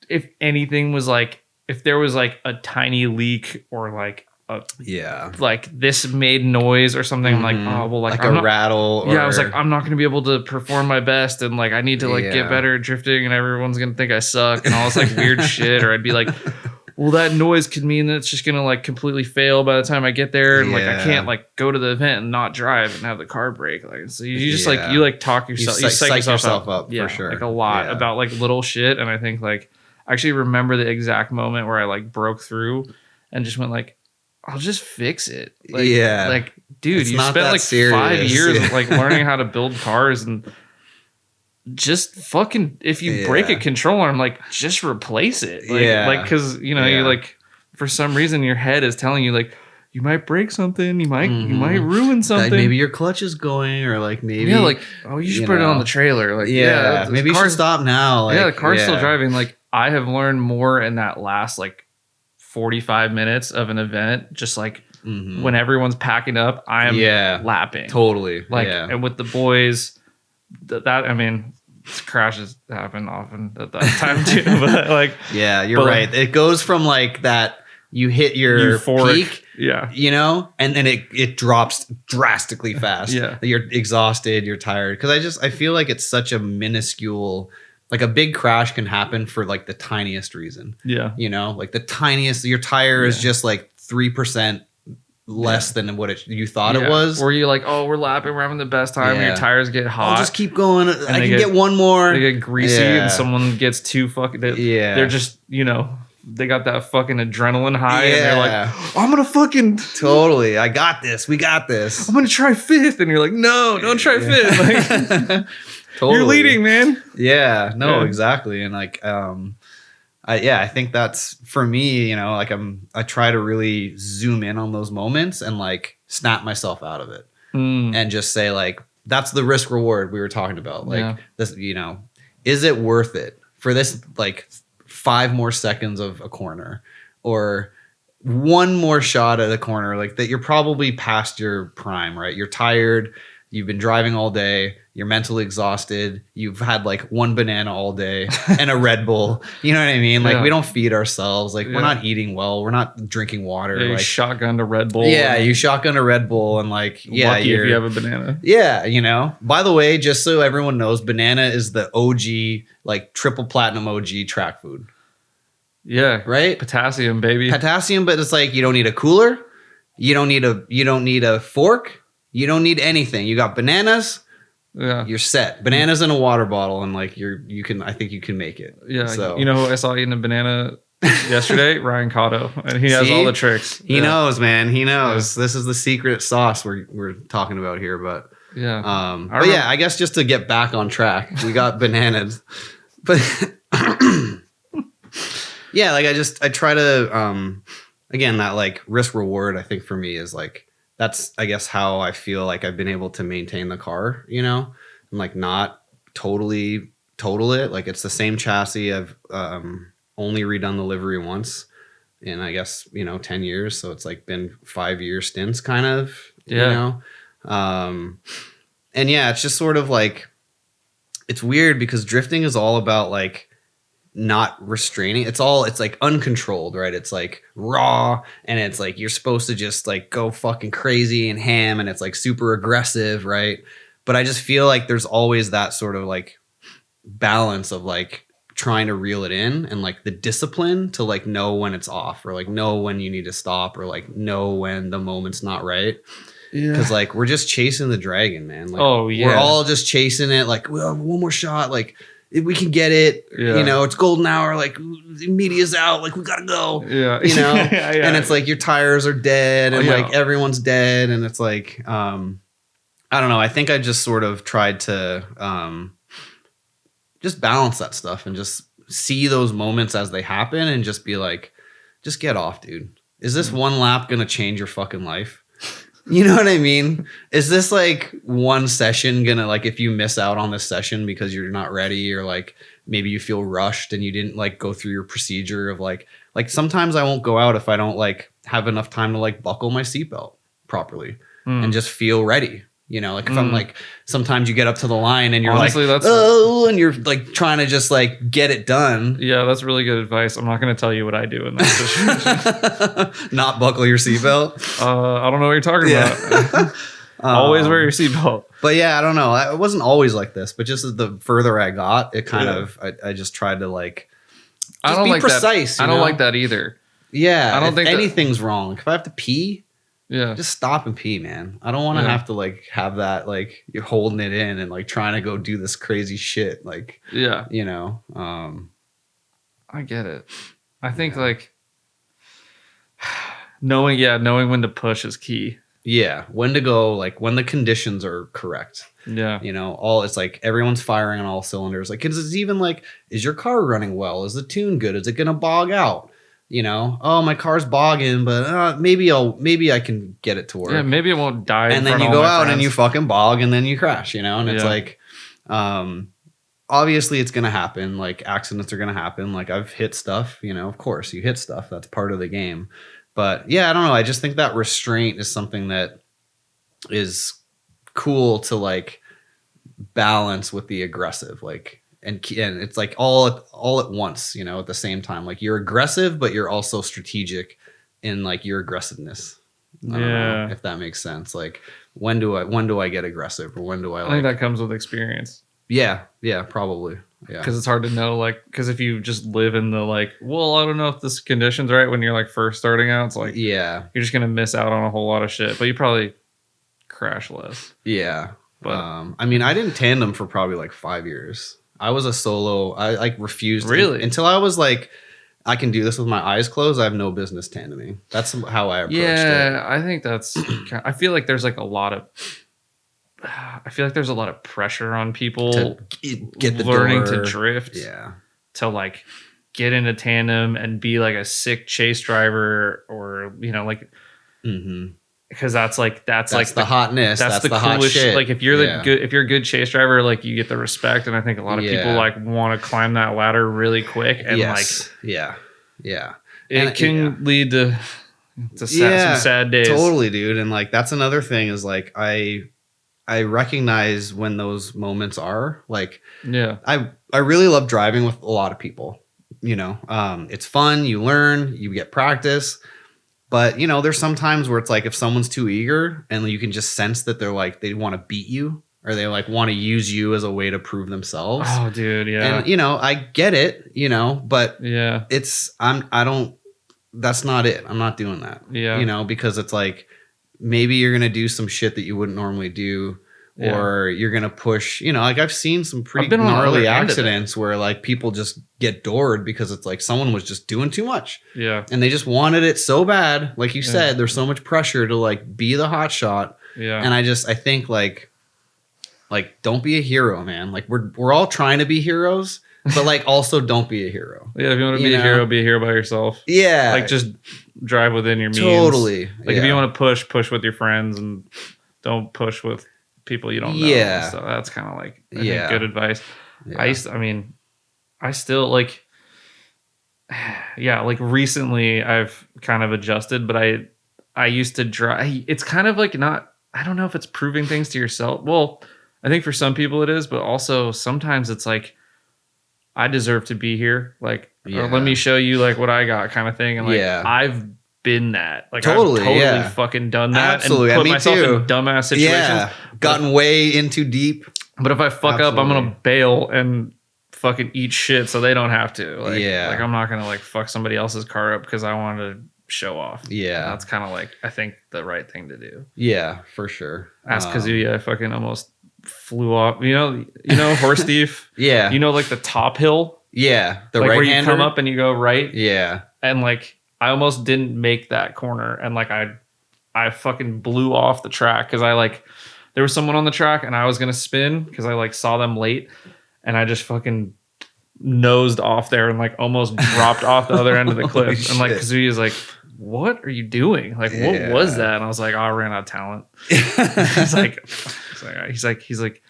S1: if anything was like, if there was like a tiny leak or like like this made noise or something, I'm like, oh well, like
S2: I'm rattle.
S1: Or, I was like, I'm not gonna be able to perform my best, and like I need to like get better at drifting, and everyone's gonna think I suck and all this like weird shit. Or I'd be like, well, that noise could mean that it's just gonna like completely fail by the time I get there, and like I can't like go to the event and not drive and have the car break. Like so you just like you like talk yourself, you psych yourself up for sure, like a lot about like little shit. And I think like I actually remember the exact moment where I like broke through and just went like, I'll just fix it. Like, like, dude, it's you spent like serious. 5 years like learning how to build cars, and just fucking, if you break a control arm, like just replace it. Like, like, cause you know, you like, for some reason your head is telling you like, you might break something, you might ruin something.
S2: Like maybe your clutch is going, or like maybe
S1: like, oh, you should put it on the trailer. Like,
S2: maybe you should stop now. Like,
S1: the car's still driving. Like I have learned more in that last like 45 minutes of an event, just like when everyone's packing up, I am lapping.
S2: Totally.
S1: Like, and with the boys, I mean, crashes happen often at that time too. But like,
S2: yeah, you're right. It goes from like that you hit your
S1: euphoric
S2: peak,
S1: yeah,
S2: you know, and then it drops drastically fast.
S1: Yeah,
S2: you're exhausted, you're tired. Because I feel like it's such a minuscule. Like a big crash can happen for like the tiniest reason. Yeah. You know, like the tiniest, your tire is just like 3% less than what you thought it was.
S1: Or you're like, oh, we're lapping, we're having the best time. And your tires get hot.
S2: I'll just keep going. I can get one more.
S1: They get greasy and someone gets too fucking. They're just, you know, they got that fucking adrenaline high and they're like, I'm going to fucking.
S2: Totally. I got this. We got this.
S1: I'm going to try fifth. And you're like, no, don't try fifth. Like, totally. You're leading, man.
S2: Yeah, no, exactly. And like, I think that's for me, you know, like I try to really zoom in on those moments and like snap myself out of it and just say like, that's the risk reward we were talking about. Like this, you know, is it worth it for this, like 5 more seconds of a corner or one more shot at a corner, like that you're probably past your prime, right? You're tired. You've been driving all day. You're mentally exhausted. You've had like one banana all day and a Red Bull. You know what I mean? Like we don't feed ourselves. Like we're not eating well. We're not drinking water.
S1: You
S2: like
S1: shotgun a Red Bull.
S2: Yeah, you shotgun a Red Bull and like
S1: lucky if you have a banana.
S2: Yeah, you know. By the way, just so everyone knows, banana is the OG, like triple platinum OG track food.
S1: Yeah.
S2: Right?
S1: Potassium, baby.
S2: Potassium, but it's like you don't need a cooler. You don't need a fork. You don't need anything. You got bananas. Yeah, you're set. Bananas in a water bottle, and like I think you can make it.
S1: Yeah, so you know who I saw eating a banana yesterday? Ryan Cotto, and he has all the tricks.
S2: He knows, man. He knows. This is the secret sauce we're talking about here. But I guess just to get back on track, we got bananas, but yeah, like I try to again that like risk reward. I think for me is like. That's, I guess, how I feel like I've been able to maintain the car, you know, and like not totally total it. Like it's the same chassis. I've only redone the livery once in, I guess, 10 years. So it's like been 5-year stints kind of, you know. And yeah, it's just sort of like, it's weird because drifting is all about like, not restraining. It's like uncontrolled, right? It's like raw and it's like you're supposed to just like go fucking crazy and ham and it's like super aggressive, right? But I just feel like there's always that sort of like balance of like trying to reel it in and like the discipline to like know when it's off or like know when you need to stop or like know when the moment's not right. Yeah. Because like we're just chasing the dragon, man. Like, we're all just chasing it. Like, well, one more shot. Like, if we can get it, you know, it's golden hour, like media's out, like we gotta go, you know, and it's like your tires are dead and like everyone's dead. And it's like, I don't know. I think I just sort of tried to just balance that stuff and just see those moments as they happen and just be like, just get off, dude. Is this one lap going to change your fucking life? You know what I mean? Is this like one session gonna like if you miss out on this session because you're not ready or like maybe you feel rushed and you didn't like go through your procedure of like sometimes I won't go out if I don't like have enough time to like buckle my seatbelt properly and just feel ready. You know, like if I'm like, sometimes you get up to the line and you're honestly, like, and you're like trying to just like get it done.
S1: Yeah, that's really good advice. I'm not going to tell you what I do in that situation.
S2: Not buckle your seatbelt.
S1: I don't know what you're talking about. Always wear your seatbelt.
S2: But yeah, I don't know. It wasn't always like this, but just as the further I got, it kind of, I just tried to like,
S1: I don't like precise. I don't like that either.
S2: Yeah. I don't think anything's wrong. Like if I have to pee,
S1: yeah,
S2: just stop and pee, man. I don't want to have to like have that like you're holding it in and like trying to go do this crazy shit. Like, you know,
S1: I get it. I think like knowing when to push is key.
S2: Yeah, when to go, like when the conditions are correct.
S1: Yeah,
S2: you know, it's like everyone's firing on all cylinders. Like, it's even like, is your car running well? Is the tune good? Is it gonna bog out? You know, oh, my car's bogging, but maybe I can get it to work.
S1: Yeah, maybe it won't die.
S2: And then you go out and you fucking bog and then you crash, you know? And it's like, obviously it's going to happen. Like accidents are going to happen. Like I've hit stuff, you know, of course you hit stuff. That's part of the game. But yeah, I don't know. I just think that restraint is something that is cool to like balance with the aggressive, like, and it's like all at once, you know, at the same time. Like you're aggressive, but you're also strategic in like your aggressiveness. I don't know if that makes sense. Like when do I get aggressive, or when do I
S1: think that comes with experience.
S2: Yeah, probably. Yeah.
S1: Because it's hard to know, like, because if you just live in the like, well, I don't know if this condition's right when you're like first starting out, it's like,
S2: yeah,
S1: you're just gonna miss out on a whole lot of shit, but you probably crash less.
S2: Yeah.
S1: But
S2: I mean, I didn't tandem for probably like 5 years. I was a solo. I like refused until I was like, I can do this with my eyes closed. I have no business tandeming. That's how I approached it.
S1: Yeah, I think that's. I feel like there's like a lot of. I feel like there's a lot of pressure on people
S2: to get the
S1: learning
S2: door.
S1: to drift.
S2: Yeah.
S1: To like get into tandem and be like a sick chase driver, or you know, like.
S2: Mm-hmm.
S1: Because that's like
S2: the hotness. That's the
S1: coolest
S2: hot shit.
S1: Like if you're if you're a good chase driver, like you get the respect, and I think a lot of people like want to climb that ladder really quick, and it can lead to some sad days.
S2: Totally, dude. And like that's another thing is like I recognize when those moments are like I really love driving with a lot of people. You know, it's fun. You learn. You get practice. But, you know, there's some times where it's like if someone's too eager and you can just sense that they're like, they want to beat you, or they like want to use you as a way to prove themselves.
S1: Oh, dude. Yeah.
S2: And, you know, I get it, you know, but that's not it. I'm not doing that.
S1: Yeah.
S2: You know, because it's like maybe you're going to do some shit that you wouldn't normally do. Or you're going to push, you know, like I've seen some pretty gnarly accidents where like people just get doored because it's like someone was just doing too much.
S1: Yeah.
S2: And they just wanted it so bad. Like you said, there's so much pressure to like be the hot shot.
S1: Yeah.
S2: And I think like don't be a hero, man. Like we're all trying to be heroes, but like also don't be a hero.
S1: Yeah. If you want to be a hero by yourself.
S2: Yeah.
S1: Like just drive within your means.
S2: Totally.
S1: Like if you want to push with your friends, and don't push with people you don't know.
S2: Yeah.
S1: So that's kind of like I think good advice.
S2: Yeah.
S1: I still like like recently I've kind of adjusted, but I used to drive. It's kind of like not, I don't know if it's proving things to yourself. Well, I think for some people it is, but also sometimes it's like I deserve to be here. Like or let me show you like what I got kind of thing. And like I've been that. Like
S2: totally
S1: fucking done that.
S2: Absolutely.
S1: And put myself in dumbass situations.
S2: Yeah. Gotten way in too deep.
S1: But if I fuck up, I'm gonna bail and fucking eat shit so they don't have to. Like, like I'm not gonna like fuck somebody else's car up because I want to show off.
S2: Yeah.
S1: And that's kind of like I think the right thing to do.
S2: Yeah, for sure.
S1: Ask Kazuya, I fucking almost flew off. You know, horse thief.
S2: Yeah.
S1: You know, like the top hill.
S2: Yeah. The
S1: like
S2: right
S1: where you come up and you go right.
S2: Yeah.
S1: And like I almost didn't make that corner, and like I fucking blew off the track because I like there was someone on the track and I was gonna spin because I like saw them late, and I just fucking nosed off there and like almost dropped off the other end of the cliff. And like Kazuya's like, "What are you doing? Like, what was that?" And I was like, "Oh, I ran out of talent." he's like,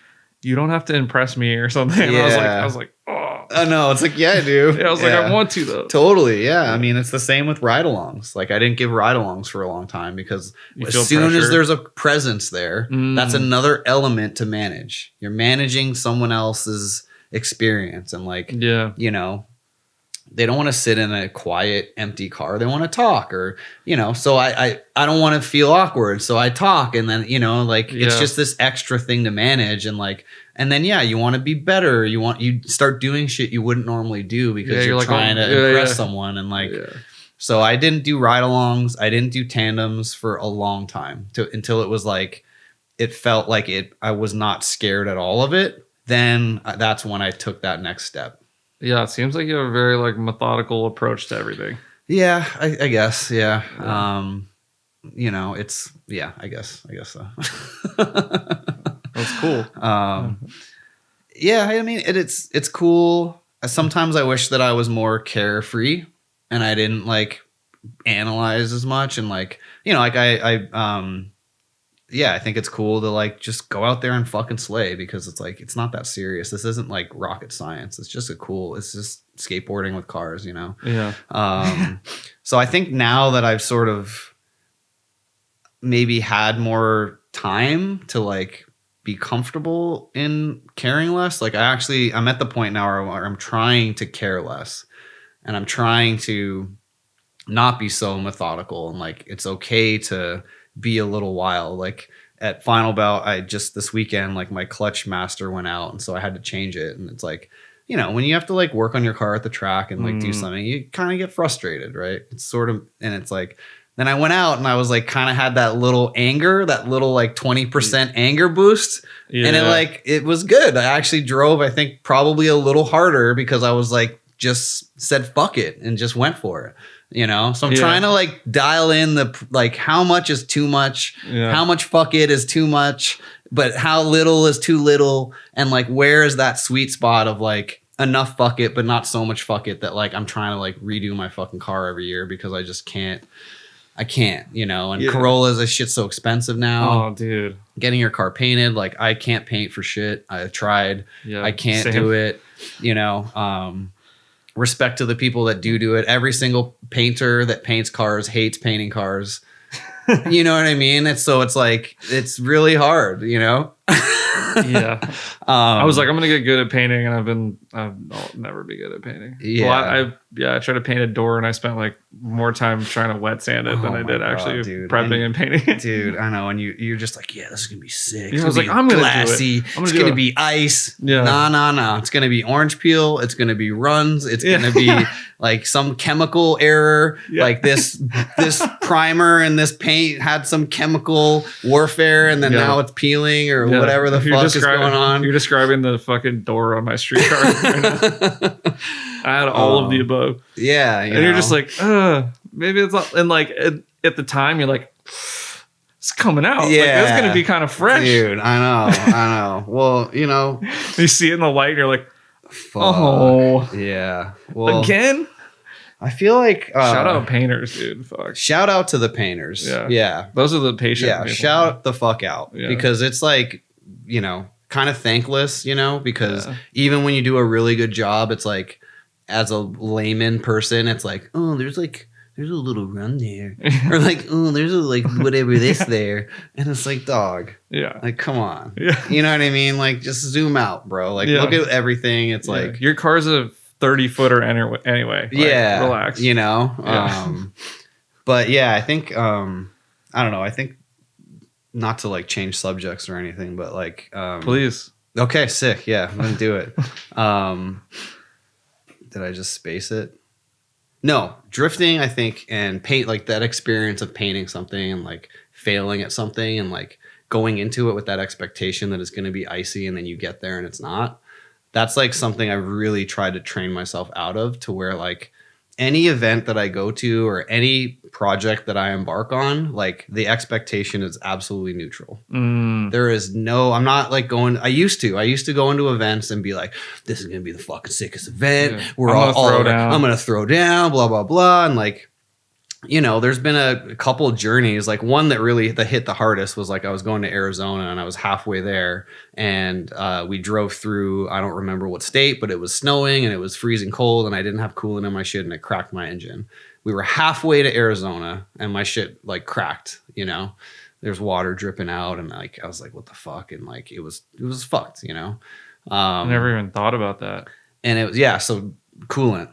S1: "You don't have to impress me or something." And I was like, "Oh."
S2: I know. It's like, yeah, dude.
S1: I was like, I want to though.
S2: Totally. Yeah. I mean, it's the same with ride-alongs. Like I didn't give ride-alongs for a long time because as soon as there's a presence there, that's another element to manage. You're managing someone else's experience, and like, you know, they don't want to sit in a quiet, empty car. They want to talk, or, you know, so I don't want to feel awkward. So I talk, and then, you know, like it's just this extra thing to manage. And like, and then, you want to be better. You start doing shit you wouldn't normally do because you're like, trying to impress someone. And like, so I didn't do ride-alongs. I didn't do tandems for a long time until it was like, it felt like I was not scared at all of it. Then that's when I took that next step.
S1: Yeah, it seems like you have a very like methodical approach to everything.
S2: Yeah, I guess. Yeah. You know, it's I guess so.
S1: That's cool.
S2: Yeah, I mean, it's cool. Sometimes I wish that I was more carefree and I didn't like analyze as much, and like, you know, like I yeah, I think it's cool to like just go out there and fucking slay, because it's like, it's not that serious. This isn't like rocket science. It's just it's just skateboarding with cars, you know?
S1: Yeah.
S2: So I think now that I've sort of maybe had more time to like be comfortable in caring less, like I'm at the point now where I'm trying to care less, and I'm trying to not be so methodical, and like it's okay to be a little wild. Like at Final Bout, I just this weekend, like my clutch master went out, and so I had to change it. And it's like, you know, when you have to like work on your car at the track and like do something, you kind of get frustrated, right? It's sort of, and it's like, then I went out and I was like, kind of had that little anger, that little like 20% anger boost. Yeah. And it was good. I actually drove, I think, probably a little harder, because I was like, just said fuck it and just went for it. You know, so I'm trying to like dial in the like how much is too much, how much fuck it is too much, but how little is too little, and like where is that sweet spot of like enough fuck it but not so much fuck it that like I'm trying to like redo my fucking car every year, because I just can't, you know. And Corollas, this shit's so expensive now.
S1: Oh, dude,
S2: getting your car painted, like I can't paint for shit. I tried, I can't do it, you know. Respect to the people that do it. Every single painter that paints cars hates painting cars. You know what I mean? It's like, it's really hard, you know?
S1: Yeah. I was like, I'm gonna get good at painting, and I'll never be good at painting.
S2: Yeah.
S1: Well, I tried to paint a door, and I spent like more time trying to wet sand it than I did actually prepping and painting it.
S2: Dude, I know. And you're just like, yeah, this is gonna be sick.
S1: I was like, I'm gonna
S2: glassy.
S1: do it.
S2: It's gonna be ice. Yeah. No. It's gonna be orange peel. It's gonna be runs. It's gonna be like some chemical error. Yeah. Like this primer and this paint had some chemical warfare, and then now it's peeling or whatever the fuck is going on.
S1: You're describing the fucking door on my streetcar right now. I had all of the above.
S2: Yeah.
S1: And you're just like, maybe it's not. And like at the time, you're like, it's coming out. Yeah. Like, that's going to be kind of fresh.
S2: Dude, I know. Well, you know.
S1: You see it in the light, and you're like,
S2: fuck. Oh. Yeah. Well,
S1: again?
S2: I feel like
S1: shout out painters, dude. Fuck.
S2: Shout out to the painters. Yeah.
S1: Those are the patient people.
S2: Shout the fuck out. Yeah. Because it's like, you know, kind of thankless, you know, because even when you do a really good job, it's like, as a layman person, it's like, oh, there's a little run there, or like, oh, there's a like whatever this there, and it's like, dog, like, come on, you know what I mean? Like, just zoom out, bro. Like, look at everything. It's like
S1: your car's a 30-footer anyway. Like, relax,
S2: you know. But yeah, I think I don't know. I think, not to like change subjects or anything, but like,
S1: please.
S2: Okay, sick. Yeah, I'm gonna do it. Did I just space it? No, drifting, I think, and paint, like that experience of painting something and like failing at something and like going into it with that expectation that it's going to be icy, and then you get there and it's not. That's like something I really tried to train myself out of, to where like any event that I go to or any project that I embark on, like the expectation is absolutely neutral. There is no, I'm not like going, I used to go into events and be like, this is going to be the fucking sickest event. We're I'm going to throw down, blah, blah, blah. And like, you know, there's been a couple of journeys, like one that hit the hardest was like, I was going to Arizona and I was halfway there, and we drove through, I don't remember what state, but it was snowing and it was freezing cold, and I didn't have coolant in my shit, and it cracked my engine. We were halfway to Arizona and my shit like cracked, you know, there's water dripping out, and like, I was like, what the fuck? And like, it was fucked, you know?
S1: I never even thought about that.
S2: And it was, so coolant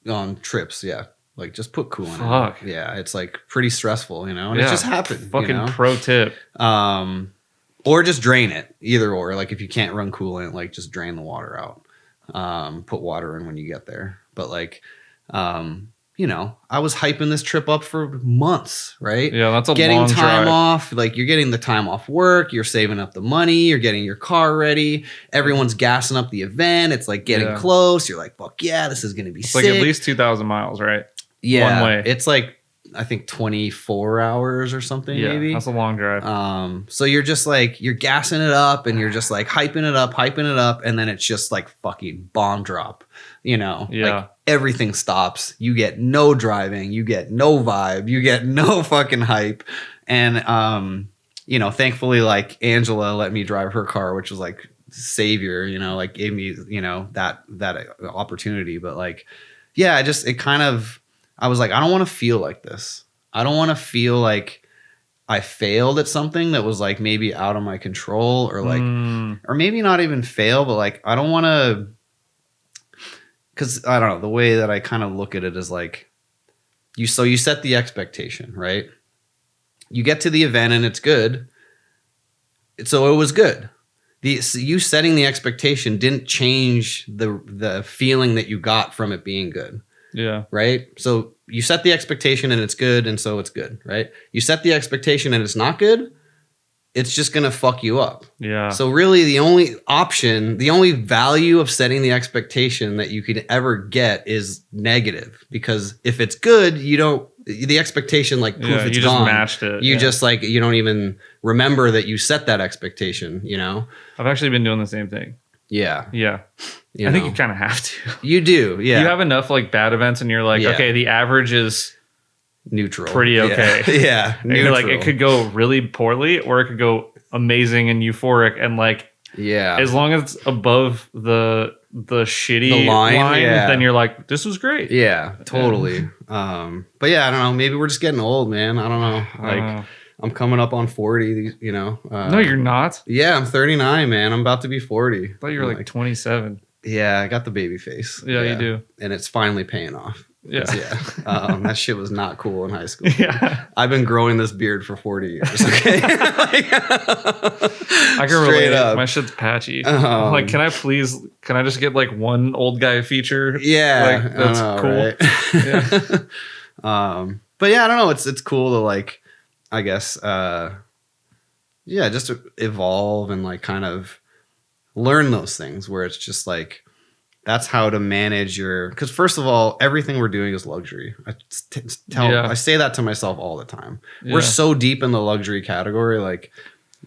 S2: on trips. Yeah. Like, just put coolant in. Yeah, it's like pretty stressful, you know, and it just happened.
S1: Fucking,
S2: you know?
S1: pro tip.
S2: Or just drain it. Either or. Like, if you can't run coolant, like, just drain the water out. Put water in when you get there. But like, you know, I was hyping this trip up for months, right?
S1: Yeah, that's a
S2: getting
S1: long
S2: time
S1: drive.
S2: off. Like, you're getting the time off work. You're saving up the money. You're getting your car ready. Everyone's gassing up the event. It's like getting close. You're like, fuck yeah, this is gonna be sick.
S1: Like at least 2,000 miles, right?
S2: Yeah,
S1: one way.
S2: It's like, I think 24 hours or something, maybe.
S1: That's a long drive.
S2: So you're just like, you're gassing it up and you're just like hyping it up. And then it's just like fucking bomb drop, you know?
S1: Yeah.
S2: Like everything stops. You get no driving. You get no vibe. You get no fucking hype. And thankfully, like Angela let me drive her car, which was like savior, like gave me, that opportunity. But like, yeah, I was like, I don't want to feel like this. I don't want to feel like I failed at something that was like maybe out of my control, or like, or maybe not even fail, but like, I don't want to, because I don't know, the way that I kind of look at it is like, you set the expectation, right? You get to the event and it's good. So it was good. You setting the expectation didn't change the feeling that you got from it being good.
S1: Yeah.
S2: Right? So you set the expectation and it's good, and so it's good, right? You set the expectation and it's not good, it's just going to fuck you up.
S1: Yeah.
S2: So really the only value of setting the expectation that you could ever get is negative, because if it's good, the expectation, like, poof, it's
S1: you
S2: gone.
S1: Just matched it.
S2: You just like, you don't even remember that you set that expectation,
S1: I've actually been doing the same thing.
S2: Yeah.
S1: Yeah. I think you kind of have to.
S2: You do. Yeah.
S1: You have enough like bad events and you're like, okay, the average is
S2: neutral.
S1: Pretty okay.
S2: Yeah.
S1: You're like, it could go really poorly or it could go amazing and euphoric, and like, as long as it's above the shitty line, then you're like, this was great.
S2: Yeah, totally. But yeah, I don't know. Maybe we're just getting old, man. I don't know. Like, I'm coming up on 40,
S1: No, you're not.
S2: Yeah, I'm 39, man. I'm about to be 40.
S1: I thought you were like 27.
S2: Yeah, I got the baby face.
S1: Yeah, you do.
S2: And it's finally paying off.
S1: Yeah.
S2: That shit was not cool in high school.
S1: Yeah.
S2: I've been growing this beard for 40 years. Okay.
S1: I can relate. My shit's patchy. Like, can I just get like one old guy feature?
S2: Yeah.
S1: Like, that's cool.
S2: Right? Yeah. But yeah, I don't know. It's cool to like, I guess, just to evolve and like kind of learn those things where it's just like, that's how to manage because first of all, everything we're doing is luxury. I say that to myself all the time. Yeah. We're so deep in the luxury category. Like,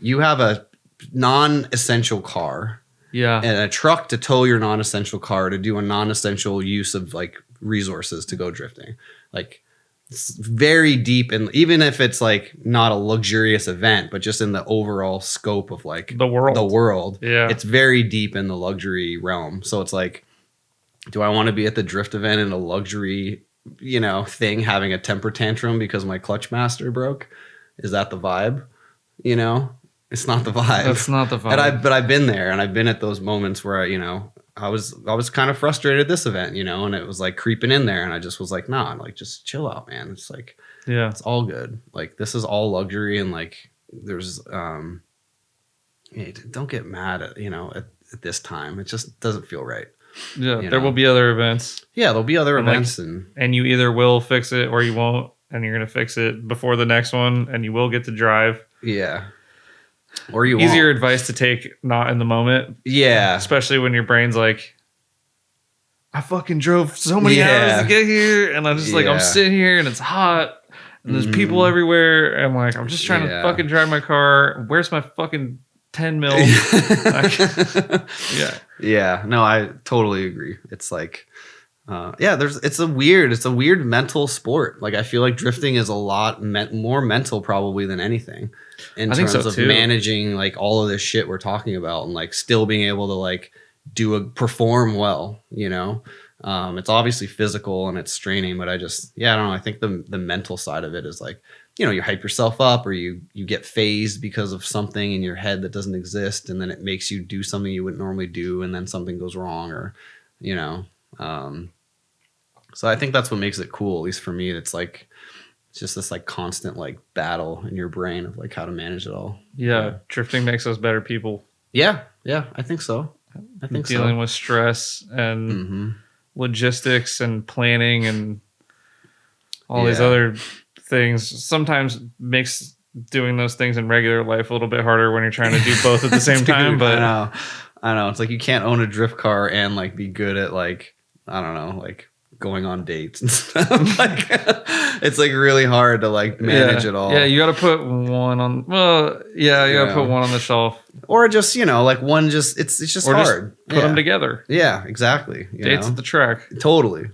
S2: you have a non-essential car, and a truck to tow your non-essential car, to do a non-essential use of like resources to go drifting. Like, it's very deep, and even if it's like not a luxurious event, but just in the overall scope of like the world, it's very deep in the luxury realm. So it's like, do I want to be at the drift event in a luxury, thing, having a temper tantrum because my clutch master broke? Is that the vibe? It's not the vibe.
S1: That's not the vibe.
S2: But I've been there, and I've been at those moments where I was kind of frustrated at this event, and it was like creeping in there, and I just was like, nah, like, just chill out, man. It's like, it's all good. Like, this is all luxury, and like, there's don't get mad at at this time. It just doesn't feel right.
S1: Yeah, there will be other events.
S2: Yeah, there'll be other events,
S1: and you either will fix it or you won't, and you're gonna fix it before the next one, and you will get to drive.
S2: Yeah. Or you
S1: easier
S2: won't.
S1: Advice to take not in the moment.
S2: Yeah.
S1: Especially when your brain's like, I fucking drove so many hours to get here, and I'm just like, I'm sitting here and it's hot and there's people everywhere, and like, I'm just trying to fucking drive my car. Where's my fucking 10 mil?
S2: Yeah. No, I totally agree. It's like, it's a weird mental sport. Like, I feel like drifting is a lot more mental probably than anything in terms of managing like all of this shit we're talking about, and like still being able to like perform well, it's obviously physical and it's straining, but I don't know. I think the mental side of it is like, you hype yourself up, or you get phased because of something in your head that doesn't exist, and then it makes you do something you wouldn't normally do, and then something goes wrong, or so I think that's what makes it cool, at least for me. It's like, it's just this like constant like battle in your brain of like how to manage it all.
S1: Yeah. Drifting makes us better people.
S2: Yeah, I think so.
S1: Dealing with stress and logistics and planning and all these other things sometimes makes doing those things in regular life a little bit harder when you're trying to do both at the same time. But
S2: I know. It's like, you can't own a drift car and like be good at like, I don't know, like going on dates and stuff. Like, it's like really hard to like manage it all.
S1: Yeah, you got to put one on. Well, yeah, you got to put one on the shelf,
S2: or just like one. Just it's just
S1: or
S2: hard.
S1: Just put them together.
S2: Yeah, exactly.
S1: Dates at the track.
S2: Totally.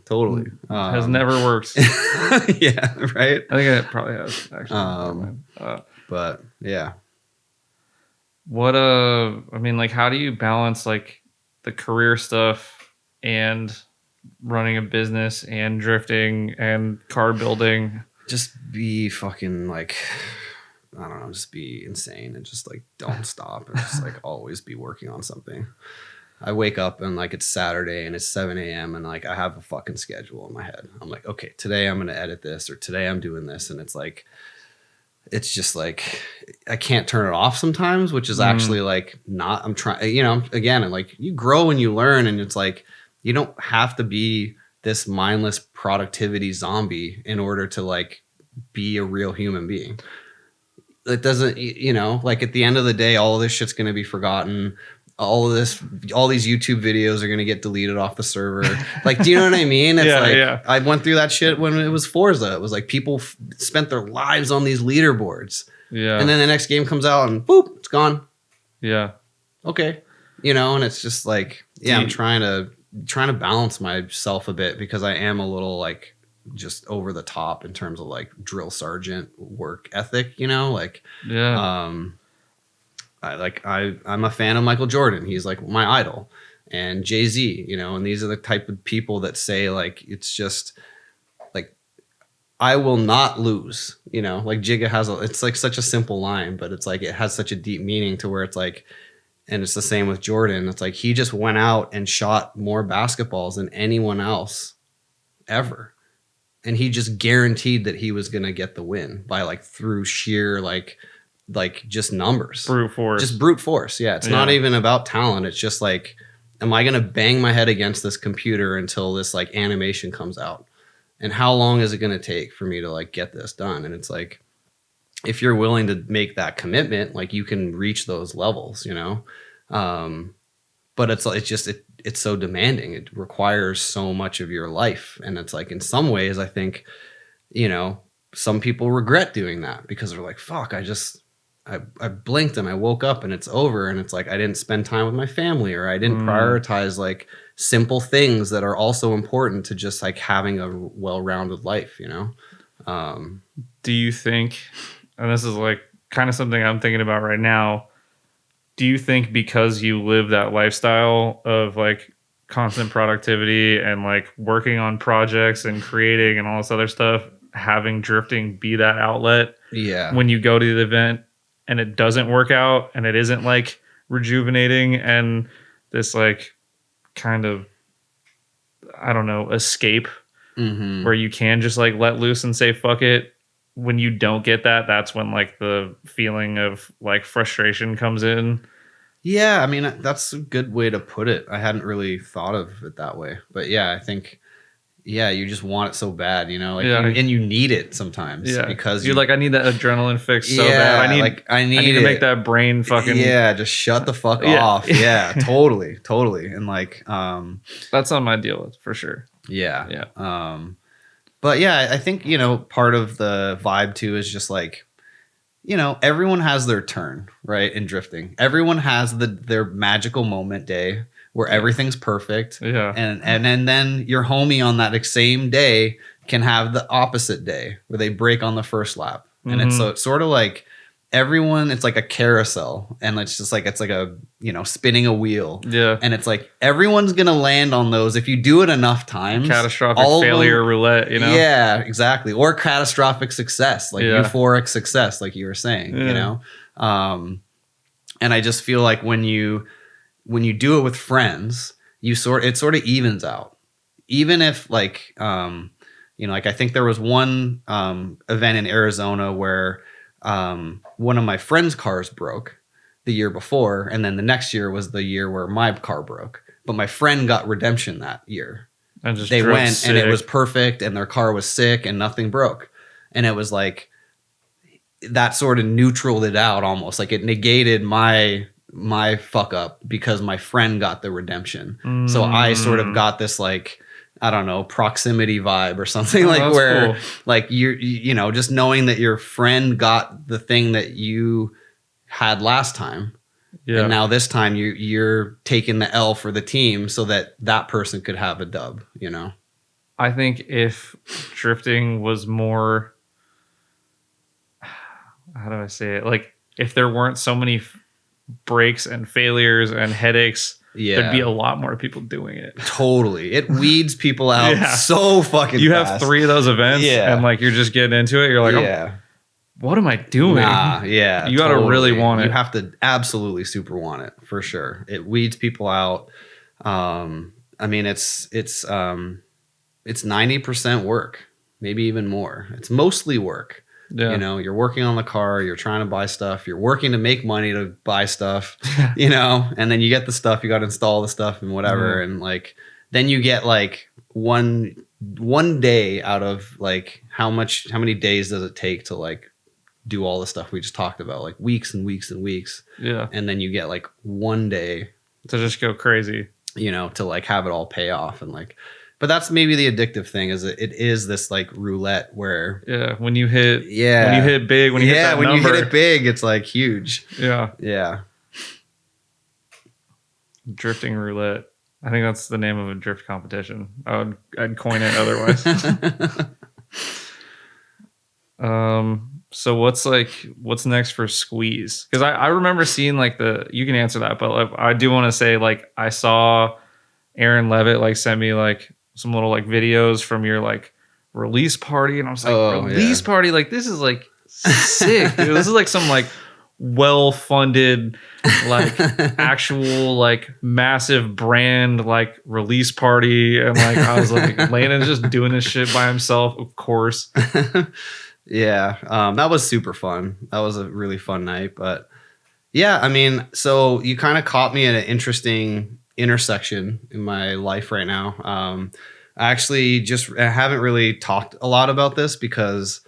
S1: Has never worked.
S2: Yeah, right.
S1: I think it probably has actually.
S2: But yeah,
S1: What I mean, like, how do you balance like the career stuff and running a business and drifting and car building?
S2: Just be fucking like, I don't know, just be insane and just like don't stop and just like always be working on something. I wake up and like it's Saturday and it's 7 a.m. and like I have a fucking schedule in my head. I'm like, okay, today I'm gonna edit this, or today I'm doing this, and it's like, it's just like I can't turn it off sometimes, which is actually like not. I'm trying, you know. Again, and like you grow and you learn, and it's like you don't have to be this mindless productivity zombie in order to like be a real human being. It doesn't, you know, like at the end of the day, all of this shit's going to be forgotten. All these YouTube videos are going to get deleted off the server. Like, do you know what I mean? It's I went through that shit when it was Forza. It was like people spent their lives on these leaderboards. Yeah. And then the next game comes out and boop, it's gone.
S1: Yeah.
S2: Okay. You know, and it's just like, I'm trying to balance myself a bit because I am a little like just over the top in terms of like drill sergeant work ethic, you know, like, I'm a fan of Michael Jordan. He's like my idol, and Jay-Z, you know, and these are the type of people that say like, it's just like, I will not lose, you know, like Jigga has it's like such a simple line, but it's like, it has such a deep meaning to where it's like, and it's the same with Jordan. It's like, he just went out and shot more basketballs than anyone else ever. And he just guaranteed that he was going to get the win by like through sheer like just numbers,
S1: brute force.
S2: Yeah. It's not even about talent. It's just like, am I going to bang my head against this computer until this like animation comes out? And how long is it going to take for me to like get this done? And it's like, if you're willing to make that commitment, like you can reach those levels, you know? But it's so demanding. It requires so much of your life. And it's like, in some ways, I think, you know, some people regret doing that because they're like, fuck, I blinked and I woke up and it's over. And it's like, I didn't spend time with my family, or I didn't prioritize like simple things that are also important to just like having a well-rounded life, you know?
S1: Do you think, and this is like kind of something I'm thinking about right now, do you think because you live that lifestyle of like constant productivity and like working on projects and creating and all this other stuff, having drifting be that outlet when you go to the event and it doesn't work out and it isn't like rejuvenating and this like kind of, I don't know, escape where you can just like let loose and say fuck it? When you don't get that, that's when like the feeling of like frustration comes in.
S2: Yeah, I mean, that's a good way to put it. I hadn't really thought of it that way. But yeah, I think, you just want it so bad, you know, like, and you need it sometimes because
S1: you're like, I need that adrenaline fix so bad. I need to make that brain fucking
S2: just shut the fuck off. Yeah, totally. And like,
S1: that's on my deal with for sure.
S2: Yeah. But yeah, I think, you know, part of the vibe too is just like, you know, everyone has their turn, right? In drifting, everyone has their magical moment day where everything's perfect. Yeah. And then your homie on that same day can have the opposite day where they break on the first lap. And it's sort of like everyone, it's like a carousel, and it's just like, it's like a, you know, spinning a wheel. Yeah. And it's like, everyone's going to land on those. If you do it enough times,
S1: catastrophic failure roulette, you know?
S2: Yeah, exactly. Or catastrophic success, like euphoric success, like you were saying, you know? And I just feel like when you do it with friends, it sort of evens out. Even if like, you know, like I think there was one event in Arizona where one of my friend's cars broke the year before, and then the next year was the year where my car broke. But my friend got redemption that year. And they went sick. And it was perfect, and their car was sick, and nothing broke. And it was like that sort of neutraled it out almost. Like it negated my fuck up because my friend got the redemption. So I sort of got this like, I don't know, proximity vibe or something like where cool. Like you know, just knowing that your friend got the thing that you had last time. Yeah. And now this time you're taking the L for the team so that person could have a dub, you know?
S1: I think if drifting was more, how do I say it? Like if there weren't so many breaks and failures and headaches,
S2: Yeah.
S1: there'd be a lot more people doing it.
S2: Totally. It weeds people out
S1: Yeah.
S2: so fucking
S1: You
S2: fast.
S1: have 3 of those events and like you're just getting into it. You're like,
S2: yeah.
S1: what am I doing?
S2: Nah, yeah.
S1: You got to really want it.
S2: You have to absolutely super want it for sure. It weeds people out. I mean, it's 90% work, maybe even more. It's mostly work.
S1: Yeah.
S2: You know, you're working on the car, you're trying to buy stuff, you're working to make money to buy stuff, you know, and then you get the stuff, you got to install the stuff and whatever. And like, then you get like one day out of like, how many days does it take to like do all the stuff we just talked about, like weeks and weeks and weeks.
S1: Yeah.
S2: And then you get like one day
S1: to just go crazy,
S2: you know, to like have it all pay off. And like, but that's maybe the addictive thing, is it is this like roulette where
S1: when you hit big, when you hit that
S2: when
S1: number,
S2: you hit it big, it's like huge.
S1: Yeah. Drifting roulette. I think that's the name of a drift competition. I'd coin it otherwise. So what's next for Squeeze? Because I remember seeing like you can answer that, but like, I do want to say like I saw Aaron Levitt like send me like some little like videos from your like release party, and I was like, release party, like this is like sick, dude. This is like some like well-funded like actual like massive brand like release party, and like I was like, Landon's just doing this shit by himself, of course.
S2: Yeah, that was super fun. That was a really fun night. But yeah, I mean, so you kind of caught me at an interesting intersection in my life right now. I haven't really talked a lot about this because,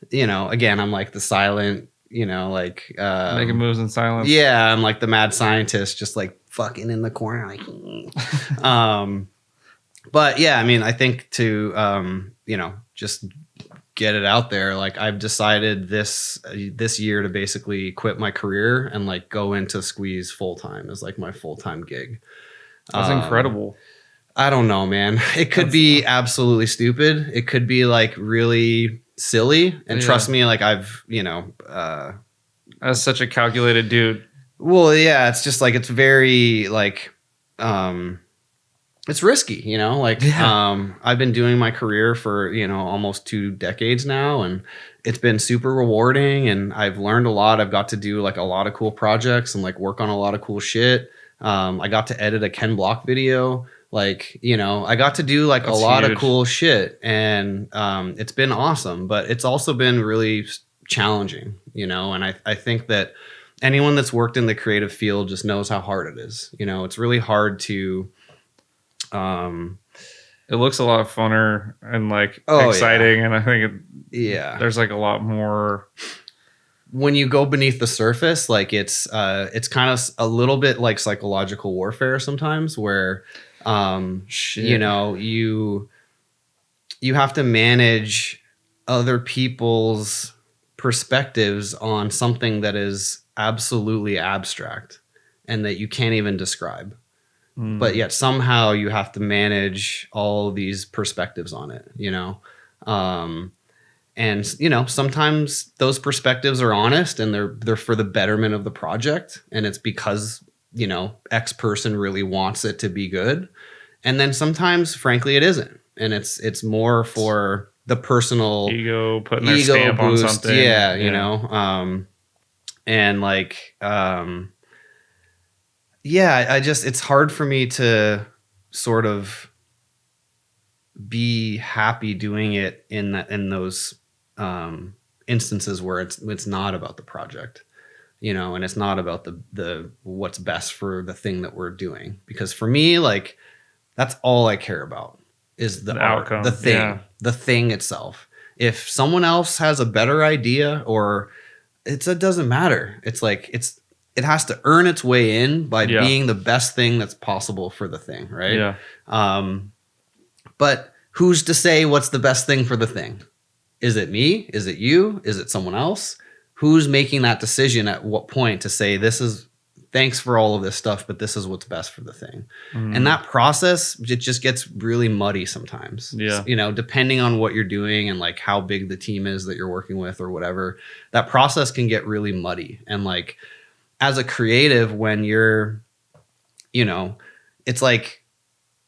S2: you know, again, I'm like the silent, you know, like
S1: making moves in silence.
S2: Yeah, I'm like the mad scientist, just like fucking in the corner, like. But yeah, I mean, I think to you know, just get it out there. Like I've decided this year to basically quit my career and like go into Squeeze full time as like my full time gig.
S1: That's incredible.
S2: I don't know, man. It could be absolutely stupid. It could be like really silly. And trust me, like I've, you know,
S1: as such a calculated dude.
S2: Well, yeah, it's just like, it's very like, it's risky, you know, like, I've been doing my career for, you know, almost 2 decades now, and it's been super rewarding, and I've learned a lot. I've got to do like a lot of cool projects and like work on a lot of cool shit. I got to edit a Ken Block video. Like, you know, I got to do like a lot of cool shit, and it's been awesome, but it's also been really challenging, you know, and I think that anyone that's worked in the creative field just knows how hard it is. You know, it's really hard to
S1: it looks a lot funner and like exciting, and I think there's like a lot more
S2: when you go beneath the surface. Like it's kind of a little bit like psychological warfare sometimes, where you know, you have to manage other people's perspectives on something that is absolutely abstract and that you can't even describe. But yet somehow you have to manage all these perspectives on it, you know? And, you know, sometimes those perspectives are honest and they're for the betterment of the project. And it's because, you know, X person really wants it to be good. And then sometimes, frankly, it isn't. And it's more for the personal
S1: ego, putting their stamp
S2: boost
S1: on something.
S2: Yeah, you know? And like, yeah, it's hard for me to sort of be happy doing it in those instances where it's not about the project, you know, and it's not about the what's best for the thing that we're doing. Because for me, like, that's all I care about is the
S1: outcome,
S2: the thing itself. If someone else has a better idea, or it doesn't matter. It's like it has to earn its way in by being the best thing that's possible for the thing, right? Yeah. But who's to say what's the best thing for the thing? Is it me? Is it you? Is it someone else? Who's making that decision at what point to say, this is, thanks for all of this stuff, but this is what's best for the thing? And that process, it just gets really muddy sometimes. Yeah. You know, depending on what you're doing and like how big the team is that you're working with or whatever, that process can get really muddy. And like, as a creative, when you're, you know, it's like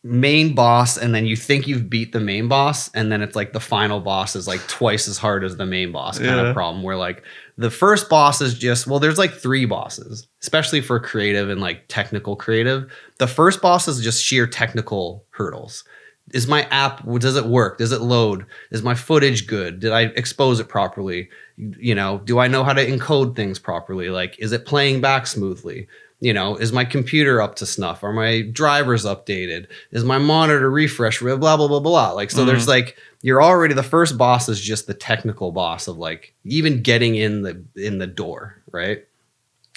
S2: main boss, and then you think you've beat the main boss, and then it's like the final boss is like twice as hard as the main boss kind of problem, where like the first boss is just, well, there's like 3 bosses, especially for creative and like technical creative. The first boss is just sheer technical hurdles. Is my app, does it work? Does it load? Is my footage good? Did I expose it properly? You know, do I know how to encode things properly? Like, is it playing back smoothly? You know, is my computer up to snuff? Are my drivers updated? Is my monitor refresh? Blah, blah, blah, blah. Like, so there's like, you're already, the first boss is just the technical boss of like even getting in the door, right?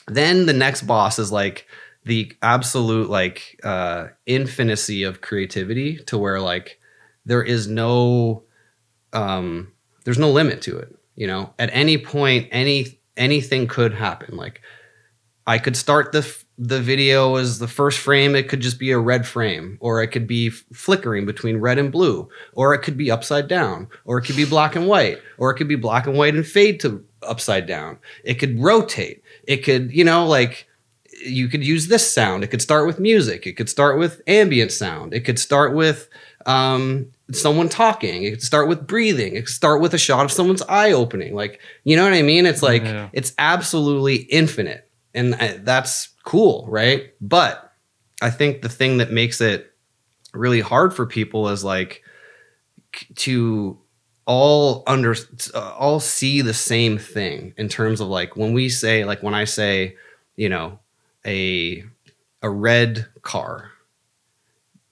S2: Then the next boss is like the absolute like infinicy of creativity, to where like there is no there's no limit to it. You know, at any point, anything could happen. Like, I could start the video as the first frame. It could just be a red frame, or it could be flickering between red and blue, or it could be upside down, or it could be black and white, or it could be black and white and fade to upside down. It could rotate. It could, you know, like, you could use this sound. It could start with music. It could start with ambient sound. It could start with someone talking. It could start with breathing. It could start with a shot of someone's eye opening. Like, you know what I mean? It's like, it's absolutely infinite. And that's cool, right? But I think the thing that makes it really hard for people is like to all see the same thing, in terms of like, when we say, like, when I say, you know, a red car,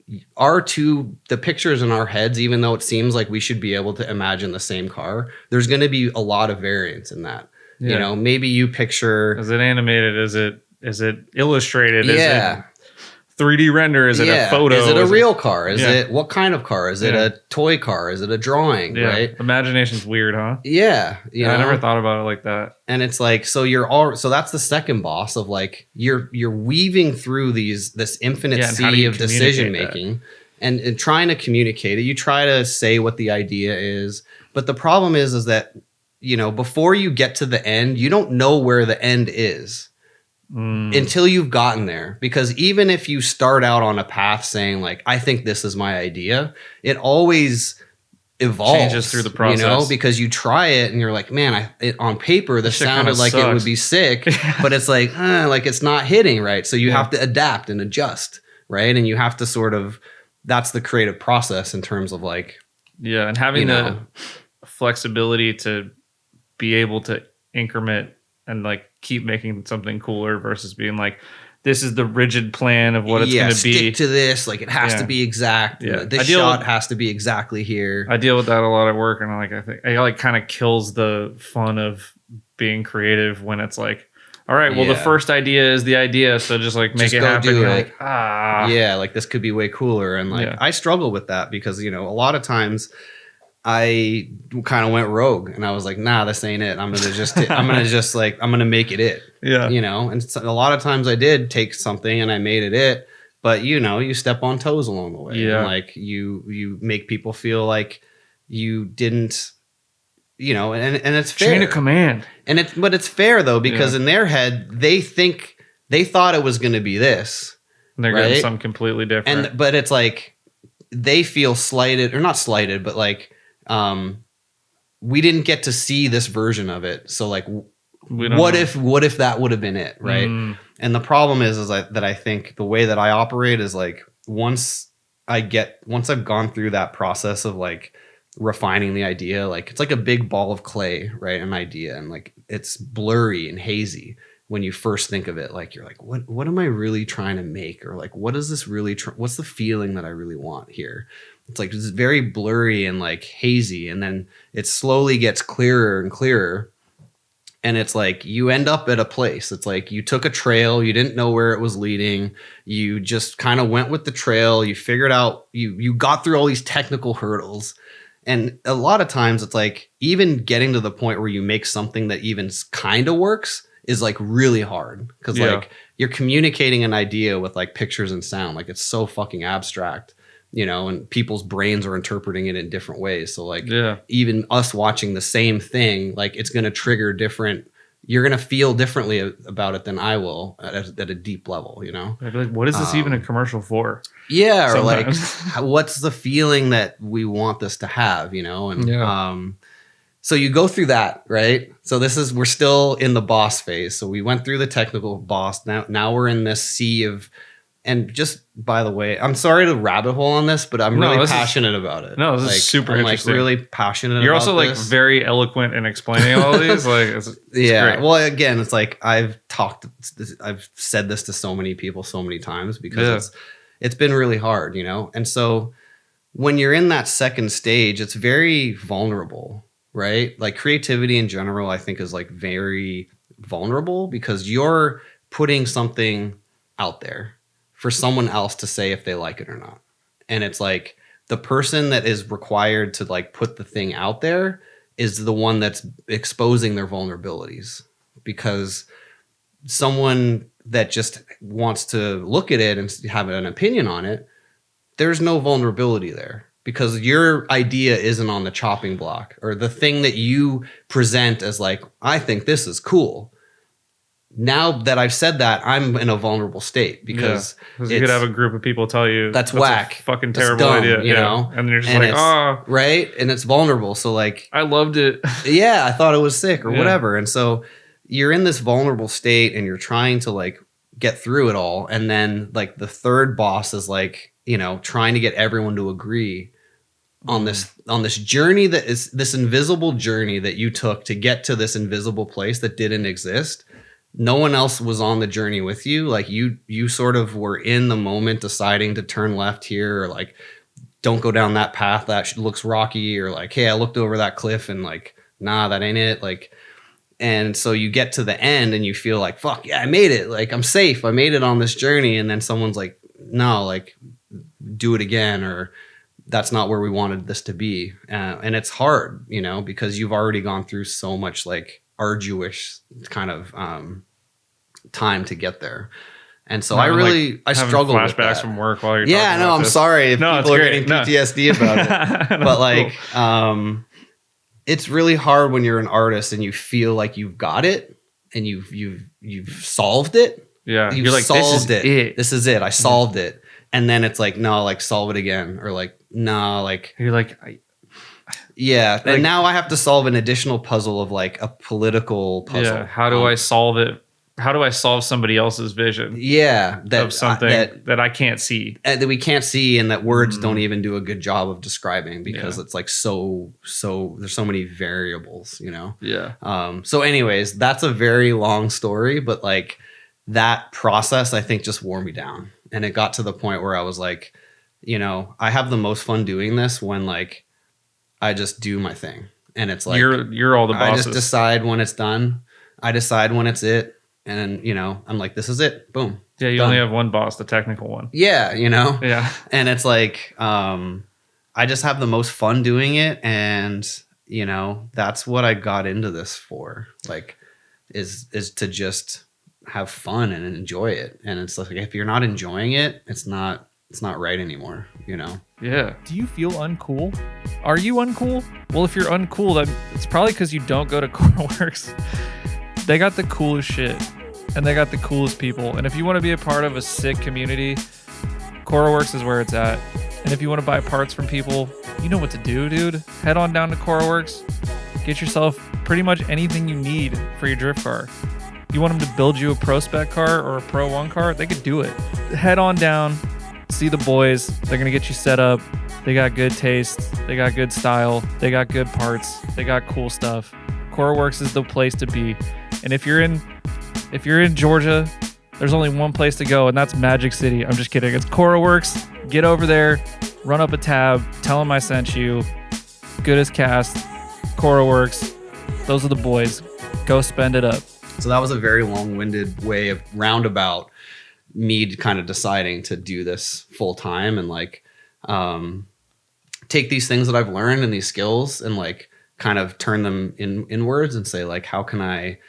S2: the pictures in our heads, even though it seems like we should be able to imagine the same car, there's going to be a lot of variance in that. You know, maybe you picture,
S1: is it animated? Is it illustrated?
S2: Yeah.
S1: Is it 3D render? Is it a photo?
S2: Is it a real car? Is it, what kind of car? Is it a toy car? Is it a drawing? Right?
S1: Imagination's weird, huh?
S2: Yeah. You know?
S1: I never thought about it like that.
S2: And it's like, so so that's the second boss of like, you're weaving through this infinite sea of decision making and trying to communicate it. You try to say what the idea is, but the problem is that, you know, before you get to the end, you don't know where the end is until you've gotten there. Because even if you start out on a path saying like, I think this is my idea, it always evolves,
S1: changes through the process.
S2: You know, because you try it and you're like, man, on paper this sounded like it would be sick, but it's like it's not hitting right. So you have to adapt and adjust, right? And you have to sort of, that's the creative process in terms of like,
S1: and having the flexibility to be able to increment and like keep making something cooler, versus being like, this is the rigid plan of what it's going to be.
S2: Stick to this. Like, it has to be exact.
S1: Yeah.
S2: This shot has to be exactly here.
S1: I deal with that a lot at work, and I think it like kind of kills the fun of being creative when it's like, all right, well, the first idea is the idea, so just like make it happen. You're like,
S2: like this could be way cooler. And like, I struggle with that because, you know, a lot of times I kind of went rogue and I was like, nah, this ain't it. I'm gonna make it. Yeah. You know, and a lot of times I did take something and I made it, but you know, you step on toes along the way. Yeah. And like you make people feel like you didn't, you know, and it's fair.
S1: Chain of command.
S2: But it's fair though, because in their head, they thought it was going to be this.
S1: And they're getting something completely different.
S2: But it's like, they feel slighted, or not slighted, but like, we didn't get to see this version of it. So like, what if that would have been it? Right. And the problem is that I think the way that I operate is like, once I've gone through that process of like refining the idea, like it's like a big ball of clay, right? An idea. And like, it's blurry and hazy when you first think of it. Like, you're like, what am I really trying to make? Or like, what is this really, what's the feeling that I really want here? It's like, it's very blurry and like hazy. And then it slowly gets clearer and clearer. And it's like, you end up at a place. It's like, you took a trail, you didn't know where it was leading. You just kind of went with the trail. You figured out, you got through all these technical hurdles. And a lot of times it's like, even getting to the point where you make something that even kind of works is like really hard. Cause like, you're communicating an idea with like pictures and sound. Like, it's so fucking abstract, you know, and people's brains are interpreting it in different ways. So like, even us watching the same thing, like, it's going to trigger different you're going to feel differently about it than I will at a deep level, you know?
S1: I'd be like, what is this even a commercial for?
S2: Yeah.
S1: Sometimes.
S2: Or like, what's the feeling that we want this to have, you know? And, so you go through that, right? So we're still in the boss phase. So we went through the technical boss. Now we're in this sea of, and just by the way, I'm sorry to rabbit hole on this, but I'm really passionate about it.
S1: No, this is super interesting.
S2: I'm like really passionate.
S1: You're
S2: about
S1: also like very eloquent in explaining all these. Like, it's great.
S2: Well, again, it's like I've said this to so many people so many times because it's been really hard, you know? And so when you're in that second stage, it's very vulnerable, right? Like creativity in general, I think is like very vulnerable because you're putting something out there for someone else to say if they like it or not. And it's like the person that is required to like put the thing out there is the one that's exposing their vulnerabilities, because someone that just wants to look at it and have an opinion on it, there's no vulnerability there because your idea isn't on the chopping block, or the thing that you present as like, I think this is cool. Now that I've said that, I'm in a vulnerable state because
S1: you could have a group of people tell you
S2: that's whack,
S1: a fucking terrible idea,
S2: you know,
S1: and you're just like, oh,
S2: right, and it's vulnerable. So like,
S1: I loved it.
S2: Yeah, I thought it was sick or whatever, and so you're in this vulnerable state and you're trying to like get through it all, and then like the third boss is like, you know, trying to get everyone to agree on this journey that is this invisible journey that you took to get to this invisible place that didn't exist. No one else was on the journey with you. Like you sort of were in the moment deciding to turn left here, or like, don't go down that path that looks rocky, or like, hey, I looked over that cliff and like, nah, that ain't it. Like, and so you get to the end and you feel like, fuck yeah, I made it. Like, I'm safe. I made it on this journey. And then someone's like, no, like, do it again, or that's not where we wanted this to be. And it's hard, you know, because you've already gone through so much like arduous kind of time to get there. And so I struggle with that.
S1: Flashbacks from work while you're
S2: talking about
S1: this.
S2: I'm sorry if people are getting PTSD about it. But like it's really hard when you're an artist and you feel like you've got it and you've solved it.
S1: Yeah.
S2: You're like,
S1: solved it.
S2: This is it. I solved it. And then it's like, no, like solve it again. Or like, no, like
S1: you're like,
S2: yeah. Like, and now I have to solve an additional puzzle of like a political puzzle.
S1: Yeah. How do I solve it? How do I solve somebody else's vision?
S2: Yeah.
S1: Of something that I can't see.
S2: That we can't see, and that words don't even do a good job of describing, because it's like so there's so many variables, you know?
S1: Yeah.
S2: So anyways, that's a very long story, but like that process I think just wore me down. And it got to the point where I was like, you know, I have the most fun doing this when like I just do my thing. And it's like you're all the bosses. I just decide when it's done. I decide when it's it. And, you know, I'm like, this is it. Boom.
S1: Yeah, you only have one boss, the technical one.
S2: Yeah, you know?
S1: Yeah.
S2: And it's like, I just have the most fun doing it. And, you know, that's what I got into this for. Like, is to just have fun and enjoy it. And it's like, if you're not enjoying it, it's not right anymore, you know?
S1: Yeah.
S3: Do you feel uncool? Are you uncool? Well, if you're uncool, then it's probably because you don't go to CoralWorks. They got the coolest shit, and they got the coolest people. And if you want to be a part of a sick community, CoralWorks is where it's at. And if you want to buy parts from people, you know what to do, dude. Head on down to CoralWorks. Get yourself pretty much anything you need for your drift car. You want them to build you a Pro Spec car or a Pro 1 car? They could do it. Head on down. See the boys. They're going to get you set up. They got good taste. They got good style. They got good parts. They got cool stuff. CoralWorks is the place to be. And if you're in Georgia, there's only one place to go, and that's Magic City. I'm just kidding. It's CoralWorks. Get over there, run up a tab, tell them I sent you. Goodest Cast, CoralWorks. Those are the boys. Go spend it up.
S2: So that was a very long-winded way of roundabout me kind of deciding to do this full time and like take these things that I've learned and these skills and like kind of turn them inwards and say like, how can I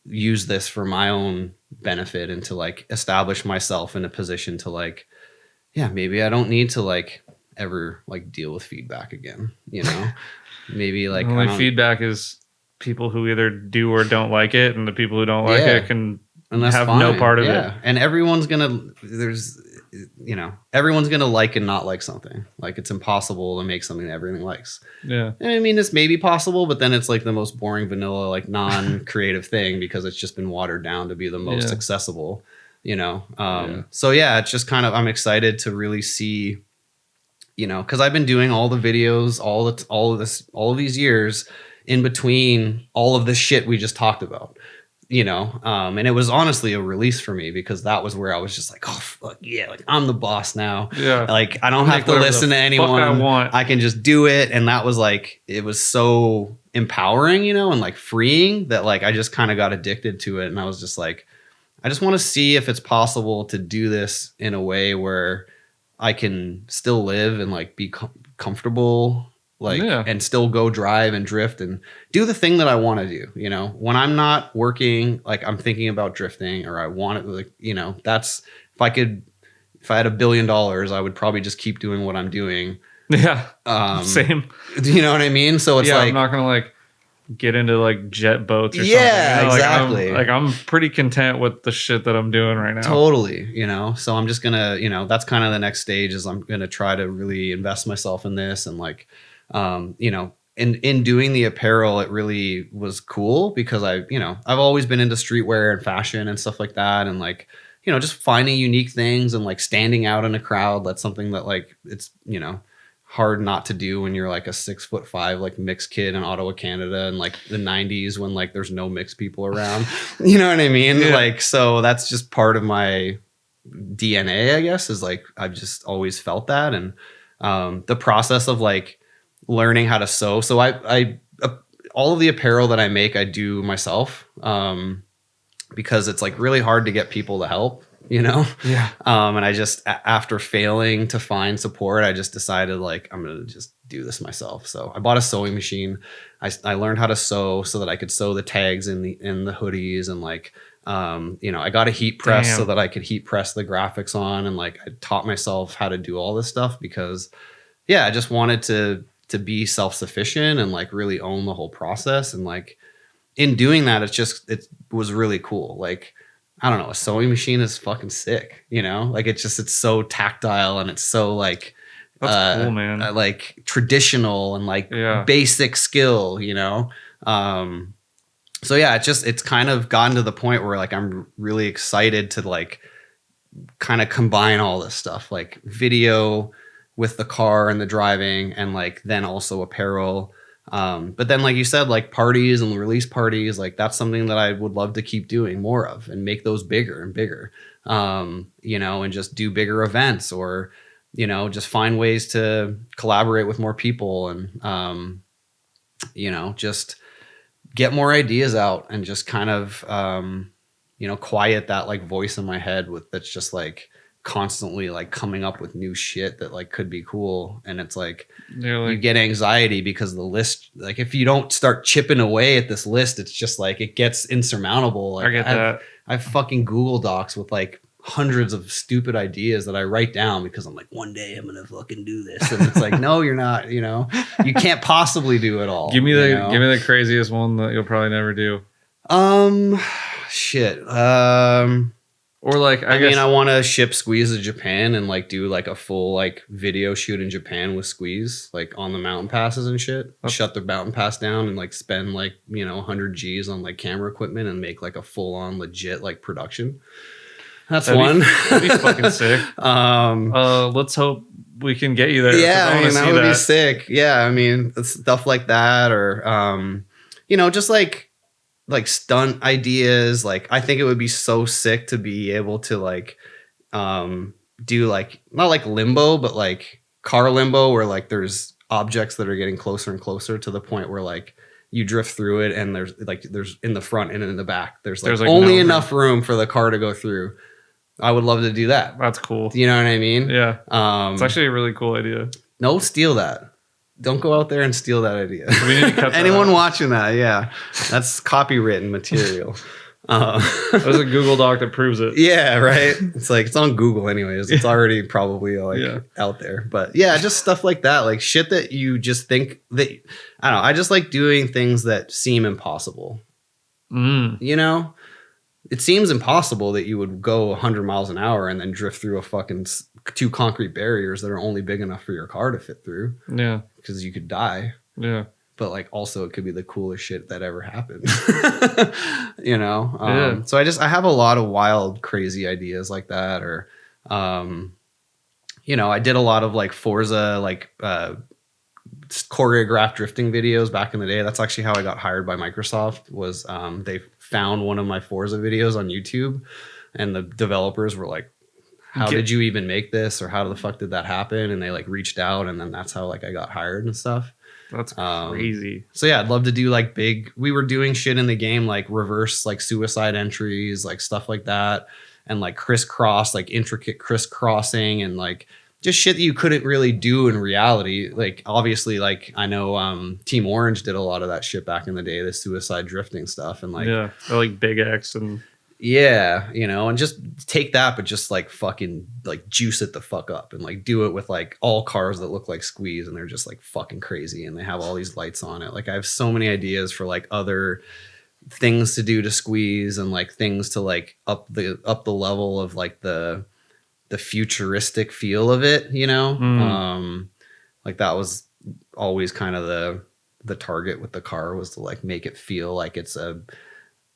S2: use this for my own benefit and to like establish myself in a position to like, yeah, maybe I don't need to like ever like deal with feedback again, you know? Maybe like
S1: feedback is
S3: people who either do or don't like it, and the people who don't like it can
S2: and that's
S3: have
S2: fine.
S3: no part of it.
S2: And everyone's gonna everyone's gonna like and not like something. Like it's impossible to make something that everyone likes.
S3: Yeah.
S2: And I mean, this may be possible, but then it's like the most boring vanilla, like non-creative thing because it's just been watered down to be the most accessible, So yeah, it's just kind of, I'm excited to really see, because I've been doing all the videos, all of these years in between all of this shit we just talked about. And it was honestly a release for me because that was where I was just like, oh fuck yeah, like I'm the boss now.
S3: Yeah.
S2: Like I don't have to listen to anyone. I can just do it. And that was like, it was so empowering, and like freeing that like I just kind of got addicted to it. And I was just like, I just want to see if it's possible to do this in a way where I can still live and like be comfortable. And still go drive and drift and do the thing that I want to do. When I'm not working, like I'm thinking about drifting or I want it, like, that's if I had $1 billion, I would probably just keep doing what I'm doing.
S3: Yeah. Same.
S2: You know what I mean? So it's like,
S3: I'm not going to like get into like jet boats or something.
S2: Yeah, exactly.
S3: I'm pretty content with the shit that I'm doing right now.
S2: Totally. So I'm just going to, that's kind of the next stage is I'm going to try to really invest myself in this and like, in doing the apparel, it really was cool because I've always been into streetwear and fashion and stuff like that. And like, just finding unique things and like standing out in a crowd. That's something that like, it's, hard not to do when you're like a 6'5", like mixed kid in Ottawa, Canada in like the 90s when like there's no mixed people around, you know what I mean? Yeah. Like, so that's just part of my DNA, I guess, is like, I've just always felt that. And, the process of like, learning how to sew. So I all of the apparel that I make, I do myself, because it's like really hard to get people to help, Yeah. And I just, after failing to find support, I just decided like, I'm going to just do this myself. So I bought a sewing machine. I learned how to sew so that I could sew the tags in the hoodies and like, I got a heat press so that I could heat press the graphics on. And like, I taught myself how to do all this stuff because I just wanted to be self-sufficient and like really own the whole process. And like in doing that, it was really cool. Like, I don't know, a sewing machine is fucking sick, like it's so tactile and it's so like,
S3: that's cool, man.
S2: Like traditional and like basic skill, so yeah, it's kind of gotten to the point where like, I'm really excited to like kind of combine all this stuff, like video with the car and the driving and like then also apparel. But then like you said, like parties and release parties, like that's something that I would love to keep doing more of and make those bigger and bigger, and just do bigger events or, just find ways to collaborate with more people and, just get more ideas out and just kind of, quiet that like voice in my head that's just like, constantly like coming up with new shit that like could be cool. And it's like you get anxiety because the list, like if you don't start chipping away at this list, it's just like it gets insurmountable. Like,
S3: I get that.
S2: I have fucking Google Docs with like hundreds of stupid ideas that I write down because I'm like, one day I'm gonna fucking do this. And it's like, no, you're not, you can't possibly do it all.
S3: Give me the craziest one that you'll probably never do.
S2: Shit.
S3: Or like,
S2: I mean, I want to ship Squeeze to Japan and like do like a full like video shoot in Japan with Squeeze, like on the mountain passes and shit. Shut the mountain pass down and like spend like, 100 G's on like camera equipment and make like a full on legit like production. That'd
S3: be fucking sick. Let's hope we can get you there.
S2: Yeah, I mean, that would be sick. Yeah, I mean, stuff like that or, just like stunt ideas. Like I think it would be so sick to be able to like do like not like limbo but like car limbo where like there's objects that are getting closer and closer to the point where like you drift through it and there's in the front and in the back there's like only enough room for the car to go through. I would love to do that.
S3: That's cool.
S2: You know what I mean?
S3: Yeah. It's actually a really cool idea.
S2: No, steal that. Don't go out there and steal that idea.
S3: We need to cut
S2: Anyone watching that, yeah. That's copywritten material.
S3: There's a Google Doc that proves it.
S2: Yeah, right. It's like it's on Google anyways. It's already probably out there. But yeah, just stuff like that, like shit that you just think that I don't know. I just like doing things that seem impossible. You know, it seems impossible that you would go 100 miles an hour and then drift through a fucking 2 concrete barriers that are only big enough for your car to fit through.
S3: Yeah,
S2: because you could die.
S3: Yeah.
S2: But like also it could be the coolest shit that ever happened. You know? So I have a lot of wild, crazy ideas like that. Or, you know, I did a lot of like Forza, like choreographed drifting videos back in the day. That's actually how I got hired by Microsoft was they found one of my Forza videos on YouTube and the developers were like, how did you even make this? Or how the fuck did that happen? And they like reached out and then that's how like I got hired and stuff.
S3: That's crazy.
S2: So yeah, I'd love to do like we were doing shit in the game, like reverse, like suicide entries, like stuff like that. And like crisscross, like intricate crisscrossing and like just shit that you couldn't really do in reality. Like obviously, like I know Team Orange did a lot of that shit back in the day, the suicide drifting stuff. And like,
S3: yeah, or like Big X and
S2: yeah, you know, and just take that, but just like fucking like juice it the fuck up and like do it with like all cars that look like Squeeze and they're just like fucking crazy and they have all these lights on it. Like I have so many ideas for like other things to do to Squeeze and like things to like up the level of like the futuristic feel of it, you know? Like that was always kind of the target with the car was to like make it feel like it's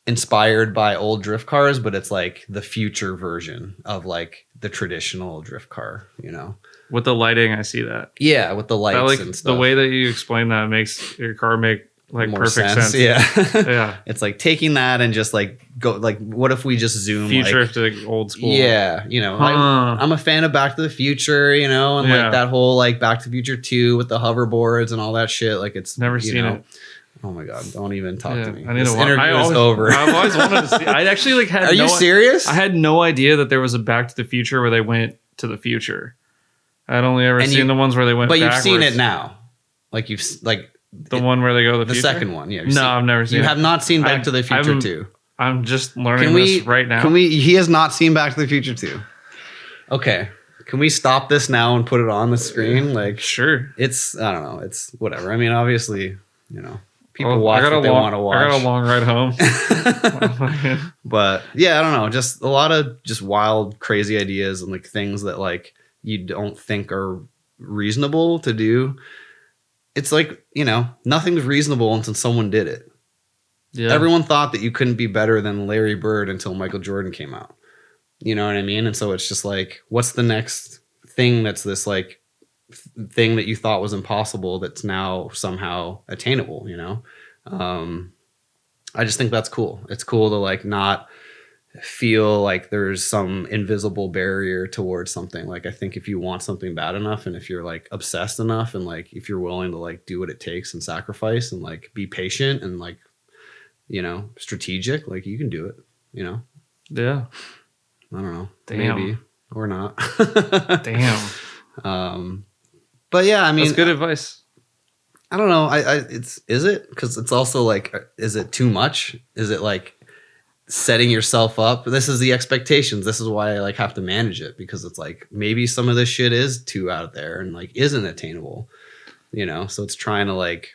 S2: inspired by old drift cars, but it's like the future version of like the traditional drift car, you know?
S3: With the lighting, I see that.
S2: Yeah, with the lights
S3: like,
S2: and stuff.
S3: The way that you explain that makes your car make like
S2: more
S3: perfect sense.
S2: Yeah.
S3: Yeah.
S2: It's like taking that and just like go like what if we just zoom
S3: futuristic like, old school.
S2: Yeah, you know, I'm a fan of Back to the Future, you know, and like that whole like Back to the Future 2 with the hoverboards and all that shit. Like it's
S3: never seen it.
S2: Oh my god! Don't even talk to me.
S3: I need
S2: this
S3: to watch.
S2: interview is over.
S3: I've always wanted to see. I actually like had.
S2: Are you serious?
S3: I had no idea that there was a Back to the Future where they went to the future. I'd only ever seen the ones where they went.
S2: But
S3: backwards.
S2: You've seen it now, like you've like
S3: the one where they go to the future.
S2: The second one, yeah.
S3: No, I've never seen.
S2: You have not seen Back to the Future 2.
S3: I'm just learning this right now.
S2: He has not seen Back to the Future 2. Okay. Can we stop this now and put it on the screen? Like,
S3: sure.
S2: It's I don't know. It's whatever. I mean, obviously, you know. People watch what they want to watch.
S3: I got a long ride home.
S2: But yeah, I don't know. Just a lot of just wild, crazy ideas and like things that like you don't think are reasonable to do. It's like, you know, nothing's reasonable until someone did it. Yeah. Everyone thought that you couldn't be better than Larry Bird until Michael Jordan came out. You know what I mean? And so it's just like, what's the next thing that's this like thing that you thought was impossible that's now somehow attainable, you know? I just think that's cool. It's cool to like not feel like there's some invisible barrier towards something. Like I think if you want something bad enough and if you're like obsessed enough and like if you're willing to like do what it takes and sacrifice and like be patient and like, you know, strategic, like you can do it, you know?
S3: Yeah.
S2: I don't know.
S3: Damn.
S2: Maybe or not.
S3: Damn.
S2: But yeah, I mean,
S3: that's good advice.
S2: I don't know. Is it? Because it's also like, is it too much? Is it like setting yourself up? This is the expectations. This is why I like have to manage it because it's like maybe some of this shit is too out there and like isn't attainable, you know? So it's trying to like,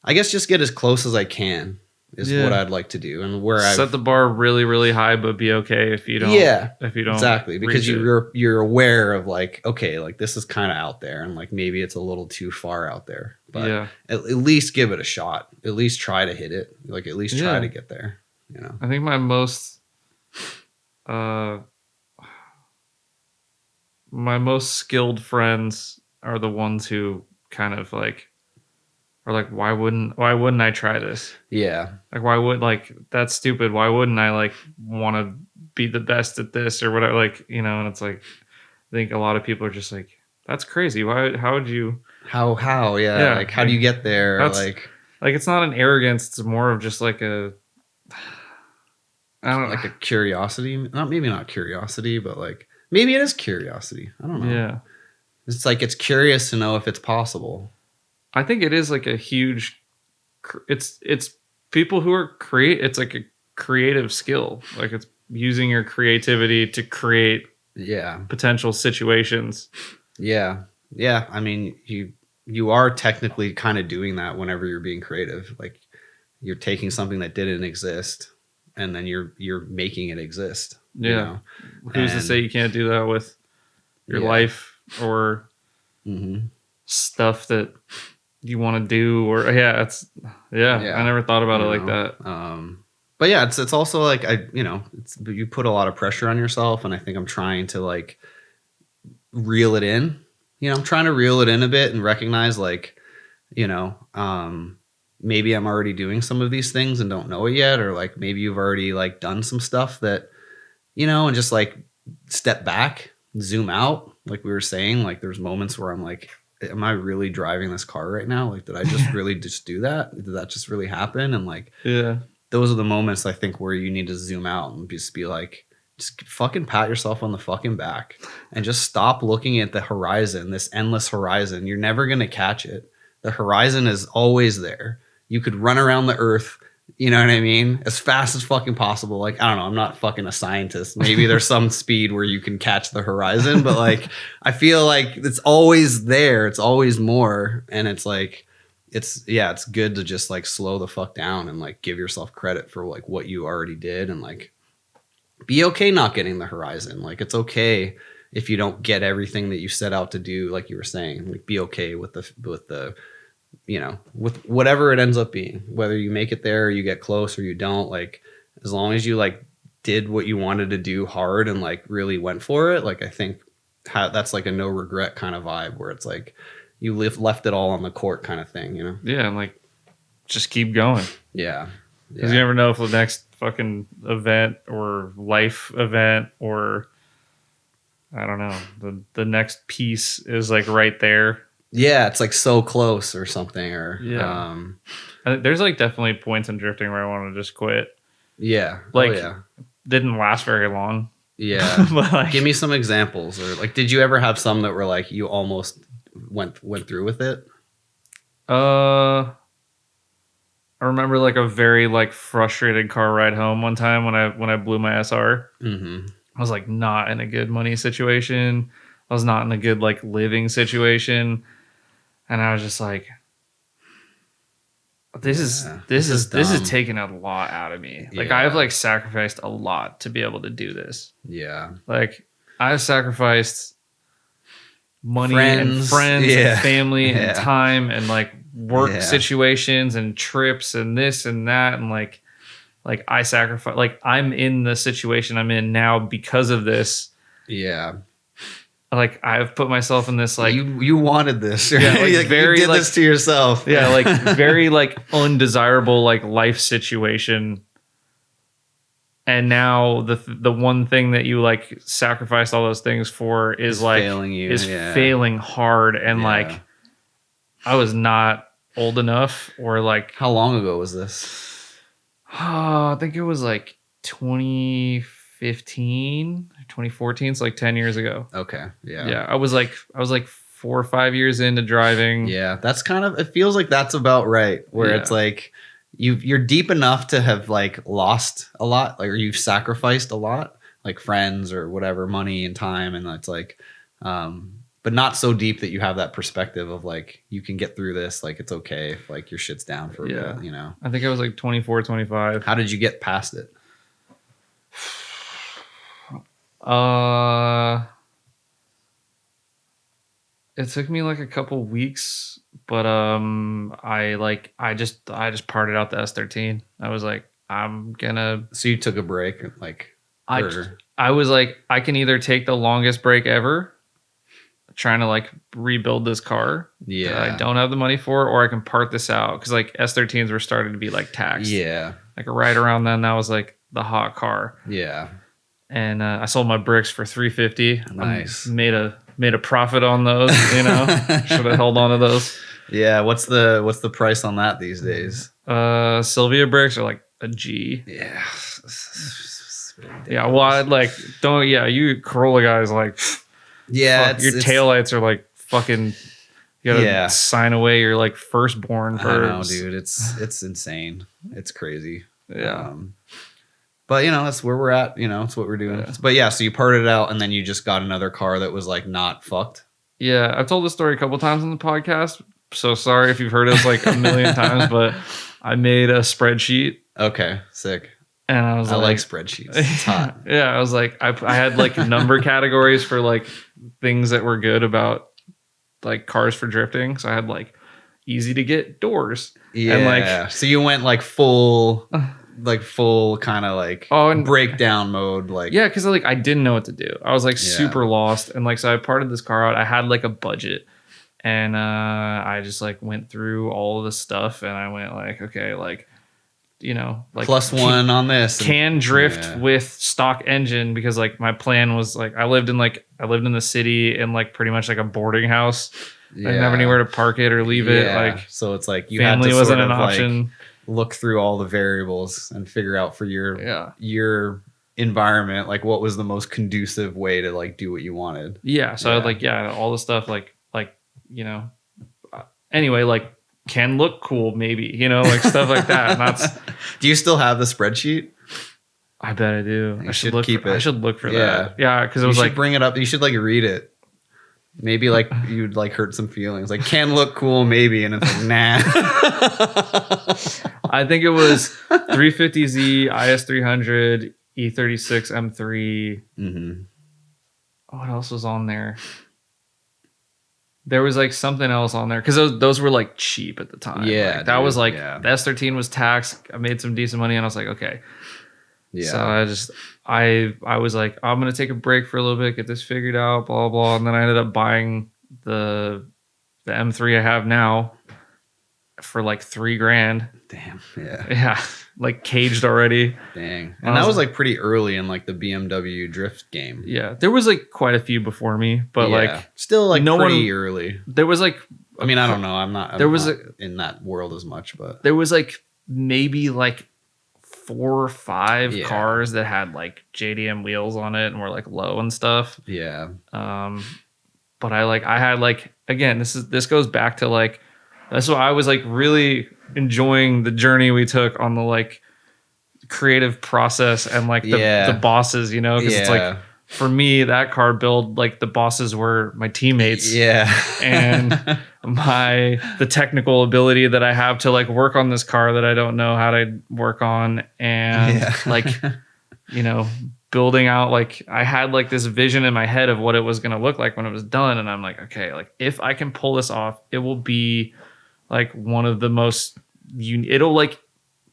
S2: I guess just get as close as I can is what I'd like to do and where I
S3: set the bar really, really high, but be okay if you don't.
S2: Yeah,
S3: if you don't
S2: exactly because you're aware of like okay, like this is kind of out there and like maybe it's a little too far out there, but at least give it a shot. At least try to hit it. Like at least try to get there. You know,
S3: I think my most skilled friends are the ones who kind of like. Or like, why wouldn't I try this?
S2: Yeah.
S3: Like, why would like that's stupid? Why wouldn't I like want to be the best at this or whatever? Like, you know, and it's like, I think a lot of people are just like, that's crazy. Why? How would you?
S2: How? Yeah. Like, how do you get there? Like
S3: it's not an arrogance. It's more of just like I don't know,
S2: like a curiosity. Maybe not curiosity, but like maybe it is curiosity. I don't know.
S3: Yeah.
S2: It's like it's curious to know if it's possible.
S3: I think it is like a huge. It's people who are it's like a creative skill. Like it's using your creativity to create potential situations.
S2: Yeah. I mean, you are technically kind of doing that whenever you're being creative. Like you're taking something that didn't exist and then you're making it exist.
S3: Yeah.
S2: You know?
S3: Who's to say you can't do that with your life or stuff that you want to do? Or I never thought about it like that.
S2: But yeah, it's also like you put a lot of pressure on yourself, and I think I'm trying to like reel it in. I'm trying to reel it in a bit and recognize like, maybe I'm already doing some of these things and don't know it yet, or like maybe you've already like done some stuff that, and just like step back, zoom out. Like we were saying, like there's moments where I'm like, am I really driving this car right now? Like, did I just really just do that? Did that just really happen? And like, those are the moments I think where you need to zoom out and just be like, just fucking pat yourself on the fucking back and just stop looking at the horizon, this endless horizon. You're never going to catch it. The horizon is always there. You could run around the earth, you know what I mean? As fast as fucking possible. Like, I don't know. I'm not fucking a scientist. Maybe there's some speed where you can catch the horizon, but like, I feel like it's always there. It's always more. And it's like, it's good to just like slow the fuck down and like give yourself credit for like what you already did and like be okay not getting the horizon. Like it's okay if you don't get everything that you set out to do, like you were saying. Like be okay with the with whatever it ends up being, whether you make it there or you get close or you don't. Like as long as you like did what you wanted to do hard and like really went for it, like I think that's like a no regret kind of vibe where it's like you left it all on the court kind of thing,
S3: Yeah, and like just keep going.
S2: Yeah.
S3: Because you never know if the next fucking event or life event or I don't know, the next piece is like right there.
S2: Yeah, it's like so close or something. Or
S3: there's like definitely points in drifting where I want to just quit.
S2: Yeah.
S3: Like didn't last very long.
S2: Yeah.
S3: But like,
S2: give me some examples. Or like did you ever have some that were like you almost went through with it?
S3: I remember like a very like frustrated car ride home one time when I blew my SR. I was like not in a good money situation. I was not in a good like living situation, and I was just like, this is taking a lot out of me. Like I've like sacrificed a lot to be able to do this.
S2: Yeah,
S3: like I've sacrificed money and friends and family and time and like work situations and trips and this and that and like I sacrifice, like I'm in the situation I'm in now because of this. Like I've put myself in this like
S2: you wanted this,
S3: like very
S2: you did
S3: like
S2: this to yourself.
S3: Like very like undesirable like life situation. And now the one thing that you like sacrificed all those things for is like failing hard. And like I was not old enough or like.
S2: How long ago was this?
S3: I think it was like 2015, 2014. So like 10 years ago.
S2: Okay. Yeah.
S3: Yeah. I was like 4 or 5 years into driving.
S2: Yeah. That's kind of, it feels like that's about right. Where it's like, you're deep enough to have like lost a lot, like, or you've sacrificed a lot, like friends or whatever, money and time. And it's like, but not so deep that you have that perspective of like, you can get through this. Like, it's okay if like your shit's down for a bit,
S3: I think I was like 24, 25.
S2: How did you get past it?
S3: It took me like a couple weeks, but I just parted out the S13. I was like, I'm gonna.
S2: So you took a break, like
S3: I was like, I can either take the longest break ever, trying to like rebuild this car that I don't have the money for, or I can part this out because like S13s were starting to be like taxed.
S2: Yeah,
S3: like right around then, that was like the hot car.
S2: Yeah,
S3: and I sold my bricks for $350.
S2: Nice,
S3: made a profit on those. Should have held on to those.
S2: Yeah, what's the price on that these days?
S3: Sylvia bricks are like a G.
S2: Yeah.
S3: Yeah, well, I'd like you Corolla guys like your taillights are like fucking you gotta sign away your like firstborn verbs.
S2: I know, dude. It's insane. It's crazy.
S3: Yeah.
S2: But that's where we're at. It's what we're doing. Yeah. But yeah, so you parted it out, and then you just got another car that was like not fucked.
S3: Yeah, I've told this story a couple times on the podcast. So sorry if you've heard it like a million times, but I made a spreadsheet.
S2: Okay, sick.
S3: And I like
S2: spreadsheets. It's hot.
S3: Yeah, I was like, I had like number categories for like things that were good about like cars for drifting. So I had like easy to get doors.
S2: Yeah.
S3: And like,
S2: so you went like full kind of like breakdown mode. Like,
S3: yeah, because like I didn't know what to do. I was like super lost. And like, so I parted this car out. I had like a budget. And I just like went through all of the stuff and I went like, okay, like, like
S2: +1 on this.
S3: Can drift with stock engine because like my plan was like I lived in the city in like pretty much like a boarding house. Yeah. I didn't have anywhere to park it or leave it. Like
S2: so it's like you
S3: family
S2: had to
S3: wasn't
S2: sort of
S3: an option.
S2: Like look through all the variables and figure out for your environment like what was the most conducive way to like do what you wanted.
S3: Yeah. So I had like all the stuff like anyway, like can look cool maybe, like stuff like that. And that's
S2: do you still have the spreadsheet?
S3: I bet I do. I should keep it. I should look for that. Yeah, because it was like
S2: bring it up. You should like read it. Maybe like you'd like hurt some feelings. Like can look cool maybe, and it's like nah.
S3: I think it was 350Z, IS300, E36 M3.
S2: Mm-hmm.
S3: What else was on there? There was like something else on there because those were like cheap at the time.
S2: Yeah,
S3: like, that was like the S13 was taxed. I made some decent money and I was like, okay.
S2: Yeah.
S3: So I was like, I'm gonna take a break for a little bit, get this figured out, blah blah. And then I ended up buying the M3 I have now for like $3,000.
S2: Damn. Yeah.
S3: Yeah. Like caged already.
S2: Dang. And that was like pretty early in like the BMW drift game.
S3: Yeah. There was like quite a few before me, but like
S2: still like pretty early.
S3: There was like
S2: I mean, I don't know. I'm not in that world as much, but
S3: there was like maybe like 4 or 5 cars that had like JDM wheels on it and were like low and stuff.
S2: Yeah.
S3: But I had like again, this goes back to like that's why I was like really enjoying the journey we took on the like creative process and like the bosses, because it's like for me that car build like the bosses were my teammates.
S2: Yeah.
S3: And the technical ability that I have to like work on this car that I don't know how to work on and like building out like I had like this vision in my head of what it was going to look like when it was done and I'm like okay, like if I can pull this off it will be like one of the most it'll like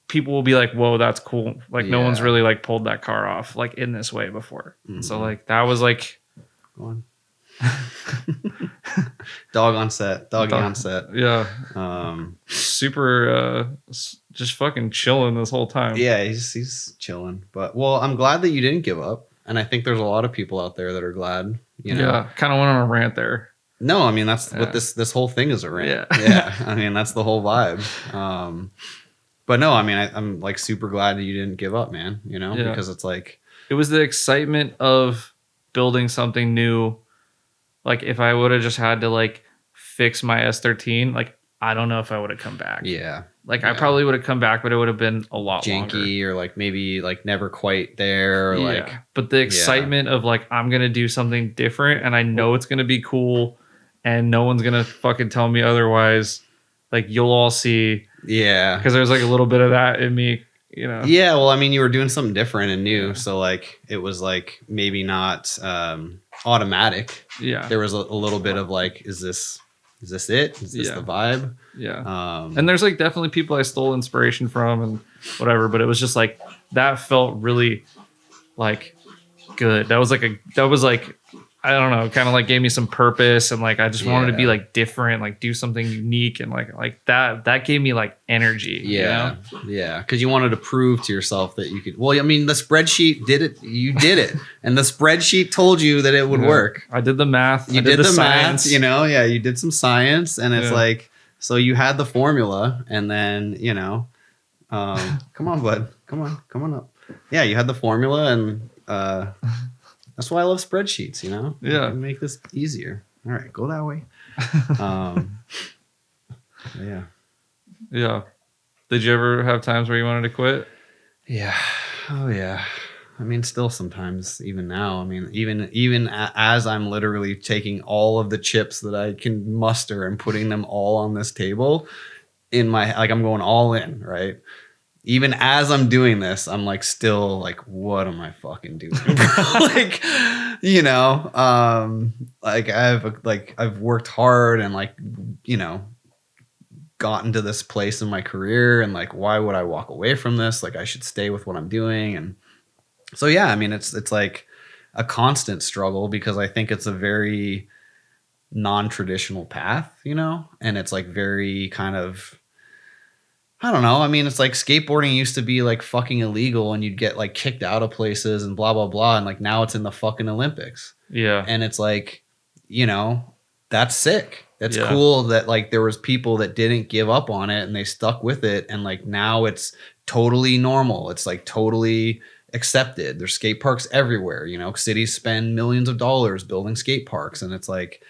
S3: people will be like whoa that's cool like no one's really like pulled that car off like in this way before. Mm-hmm. So like that was like
S2: doggy on set.
S3: Yeah. Super just fucking chilling this whole time.
S2: Yeah, he's chilling. But well, I'm glad that you didn't give up. And I think there's a lot of people out there that are glad,
S3: Yeah, kind of went on a rant there.
S2: No, I mean that's what this whole thing is a rant. Yeah. I mean that's the whole vibe. But no, I mean I'm like super glad that you didn't give up, man. Because it's like
S3: it was the excitement of building something new. Like if I would have just had to like fix my S13, like I don't know if I would have come back.
S2: Yeah.
S3: Like I probably would have come back, but it would have been a lot
S2: janky
S3: longer.
S2: Or like maybe like never quite there. Or like
S3: but the excitement of like I'm gonna do something different and I know it's gonna be cool and no one's gonna fucking tell me otherwise. Like you'll all see.
S2: Yeah.
S3: Because there's like a little bit of that in me,
S2: Yeah, well, I mean you were doing something different and new. So like it was like maybe not automatic.
S3: Yeah.
S2: There was a little bit of like, is this it? Is this the vibe?
S3: Yeah. And there's like definitely people I stole inspiration from and whatever, but it was just like that felt really like good. That was like I don't know, kind of like gave me some purpose and like I just wanted to be like different, like do something unique and like that gave me like energy.
S2: Yeah. Yeah. Because you wanted to prove to yourself that you could. Well, I mean, the spreadsheet did it. You did it. And the spreadsheet told you that it would work.
S3: I did the math.
S2: You did the science. Math, you did some science and it's like, so you had the formula and then, come on, bud. Come on up. Yeah. You had the formula and, that's why I love spreadsheets,
S3: Yeah.
S2: Make this easier. All right, go that way. Yeah.
S3: Yeah. Did you ever have times where you wanted to quit?
S2: Yeah. Oh yeah. I mean, still sometimes, even now. I mean, even as I'm literally taking all of the chips that I can muster and putting them all on this table, in my, like, I'm going all in, right? Even as I'm doing this, I'm like still like, what am I fucking doing? Like, you know, like I've worked hard and like, you know, gotten to this place in my career, and like, why would I walk away from this? Like, I should stay with what I'm doing. And so yeah, I mean, it's like a constant struggle, because I think it's a very non-traditional path, you know, and it's like very kind of, I don't know. I mean, it's like skateboarding used to be like fucking illegal, and you'd get like kicked out of places and blah blah blah, and like now it's in the fucking Olympics.
S3: Yeah.
S2: And it's like, you know, that's sick. That's cool that like there was people that didn't give up on it and they stuck with it, and like now it's totally normal. It's like totally accepted. There's skate parks everywhere, you know. Cities spend millions of dollars building skate parks, and it's like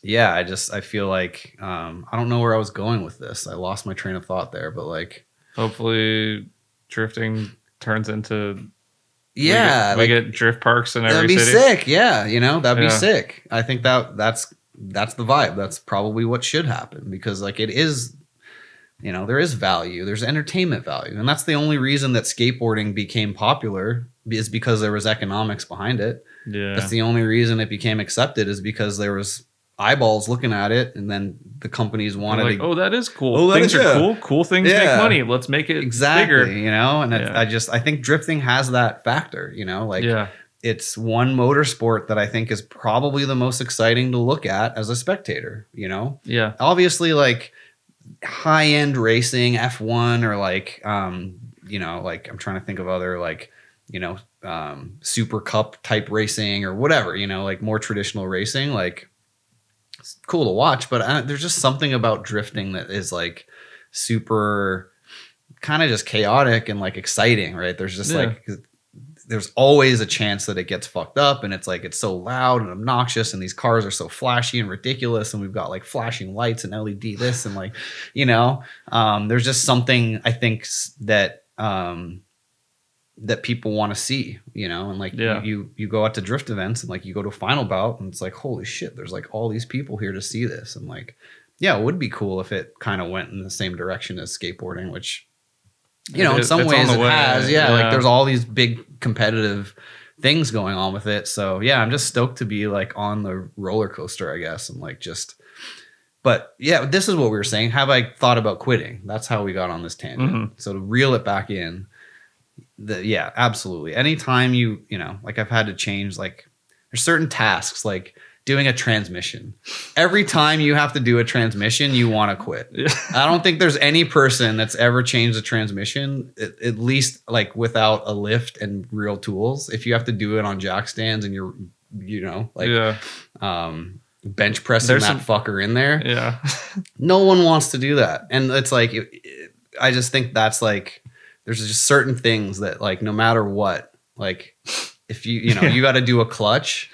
S2: yeah, I feel like I don't know where I was going with this. I lost my train of thought there, but like
S3: hopefully drifting turns into we
S2: yeah,
S3: get drift parks in every
S2: that'd be
S3: city.
S2: sick. Yeah, you know, that'd be sick. I think that's the vibe. That's probably what should happen, because like it is, you know, there is value. There's entertainment value. And that's the only reason that skateboarding became popular, is because there was economics behind it.
S3: Yeah.
S2: That's the only reason it became accepted, is because there was eyeballs looking at it, and then the companies wanted
S3: like,
S2: to,
S3: oh, that is cool.
S2: Oh, that
S3: Things
S2: is-
S3: are
S2: yeah.
S3: cool. Cool things
S2: Yeah.
S3: make money. Let's make it
S2: exactly,
S3: bigger.
S2: you know, and
S3: Yeah.
S2: I think drifting has that factor, you know, like
S3: Yeah.
S2: it's one motorsport that I think is probably the most exciting to look at as a spectator, you know.
S3: Yeah.
S2: Obviously, like high-end racing, F1, or like you know, like I'm trying to think of other like, you know, Super Cup type racing or whatever, you know, like more traditional racing, like it's cool to watch, but there's just something about drifting that is like super kind of just chaotic and like exciting, right? There's just like, there's always a chance that it gets fucked up, and it's like it's so loud and obnoxious, and these cars are so flashy and ridiculous, and we've got like flashing lights and LED this, and like, you know, there's just something I think that that people want to see, you know, and like you go out to drift events, and like you go to Final Bout, and it's like, holy shit, there's like all these people here to see this, and like, yeah, it would be cool if it kind of went in the same direction as skateboarding, which, you know, in some ways it has. Yeah, like there's all these big competitive things going on with it. So yeah, I'm just stoked to be like on the roller coaster, I guess, and like just. But yeah, this is what we were saying. Have I thought about quitting? That's how we got on this tangent.
S3: Mm-hmm.
S2: So to reel it back in, yeah, absolutely. Anytime you know, like I've had to change, like there's certain tasks, like doing a transmission. Every time you have to do a transmission, you want to quit. Yeah. I don't think there's any person that's ever changed a transmission, at least like without a lift and real tools. If you have to do it on jack stands and you're, you know, like bench pressing that fucker in there.
S3: Yeah.
S2: No one wants to do that. And it's like, I just think that's like, there's just certain things that like, no matter what, like if you know, you got to do a clutch,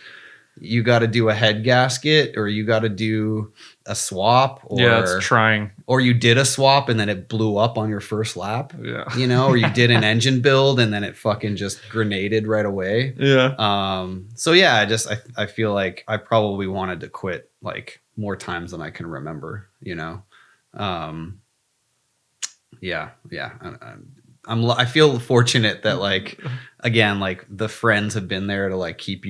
S2: you got to do a head gasket, or you got to do a swap, or
S3: it's trying, or
S2: you did a swap and then it blew up on your first lap,
S3: you
S2: know, or you did an engine build and then it fucking just grenaded right away. So yeah, I feel like I probably wanted to quit like more times than I can remember, you know. I feel fortunate that like, again, like the friends have been there to like keep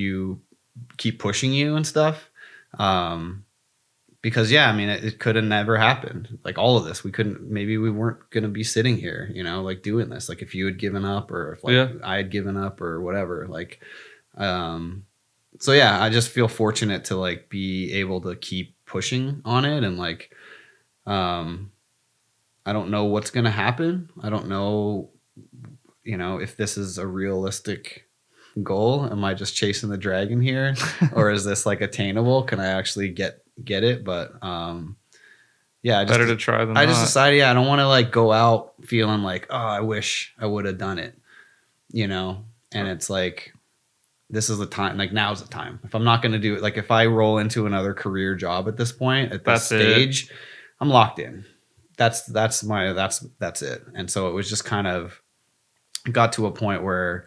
S2: pushing you and stuff. Because yeah, I mean, it could have never happened. Like all of this, maybe we weren't going to be sitting here, you know, like doing this, like if you had given up, or if like I had given up or whatever, like, so yeah, I just feel fortunate to like be able to keep pushing on it. And like, I don't know what's going to happen. I don't know, you know, if this is a realistic goal. Am I just chasing the dragon here? Or is this like attainable? Can I actually get it? But yeah,
S3: better to try than
S2: I just decided, I don't want to like go out feeling like, oh, I wish I would have done it, you know? And it's like, this is the time, like now's the time. If I'm not going to do it, like if I roll into another career job at this point, at this stage, I'm locked in. That's it. And so it was just kind of got to a point where,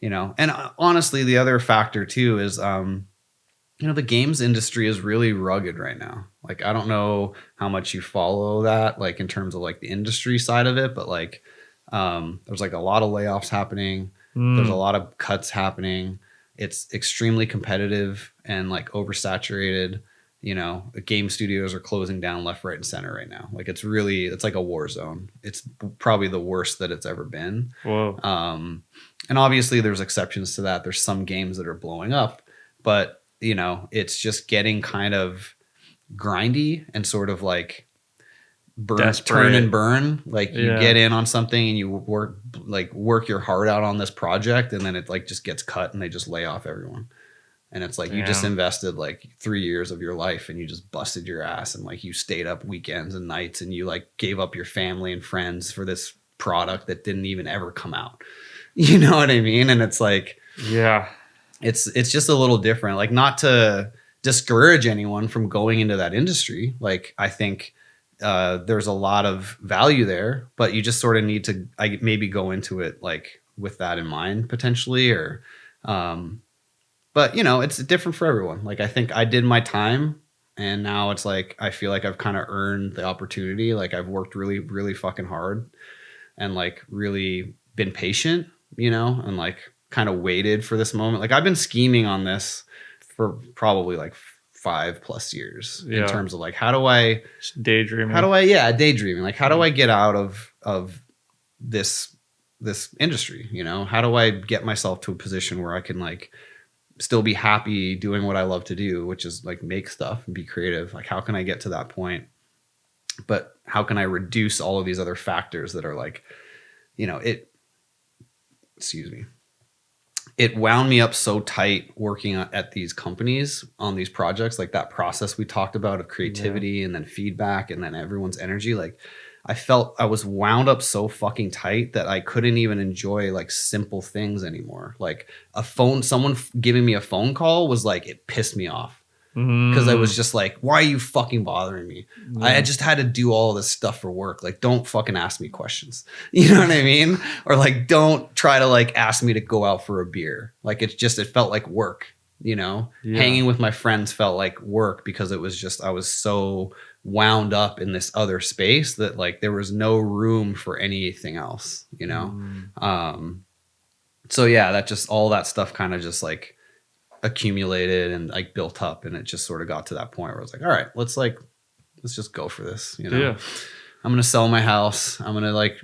S2: and honestly, the other factor too is, the games industry is really rugged right now. Like, I don't know how much you follow that, like in terms of like the industry side of it, but like, there's like a lot of layoffs happening. There's a lot of cuts happening. It's extremely competitive and like oversaturated. Game studios are closing down left, right, and center right now. Like it's like a war zone. It's probably the worst that it's ever been.
S3: Whoa.
S2: And obviously there's exceptions to that. There's some games that are blowing up, but it's just getting kind of grindy and sort of like turn and burn. Like you get in on something and you work your heart out on this project, and then it like just gets cut and they just lay off everyone. And it's like, you just invested like 3 years of your life and you just busted your ass, and like you stayed up weekends and nights and you like gave up your family and friends for this product that didn't even ever come out. You know what I mean? And it's like, it's just a little different. Like, not to discourage anyone from going into that industry. Like, I think there's a lot of value there, but you just sort of need to maybe go into it like with that in mind potentially, or but it's different for everyone. Like, I think I did my time, and now it's like I feel like I've kind of earned the opportunity. Like, I've worked really, really fucking hard and like really been patient, and like kind of waited for this moment. Like, I've been scheming on this for probably like 5+ years in terms of like, how do I
S3: daydreaming?
S2: Daydreaming. Like, how do I get out of this industry? How do I get myself to a position where I can like still be happy doing what I love to do, which is like make stuff and be creative? Like, how can I get to that point? But how can I reduce all of these other factors that are like, it wound me up so tight working at these companies on these projects, like that process we talked about of creativity and then feedback and then everyone's energy. Like, I felt I was wound up so fucking tight that I couldn't even enjoy like simple things anymore. Like someone giving me a phone call was like, it pissed me off. Because I was just like, why are you fucking bothering me? I just had to do all this stuff for work. Like, don't fucking ask me questions. You know what I mean? Or like, don't try to like ask me to go out for a beer. Like, it felt like work, Hanging with my friends felt like work, because it was just, I was so wound up in this other space that like there was no room for anything else, So yeah, that just, all that stuff kind of just like accumulated and like built up, and it just sort of got to that point where I was like, all right, let's just go for this. I'm gonna sell my house. I'm gonna like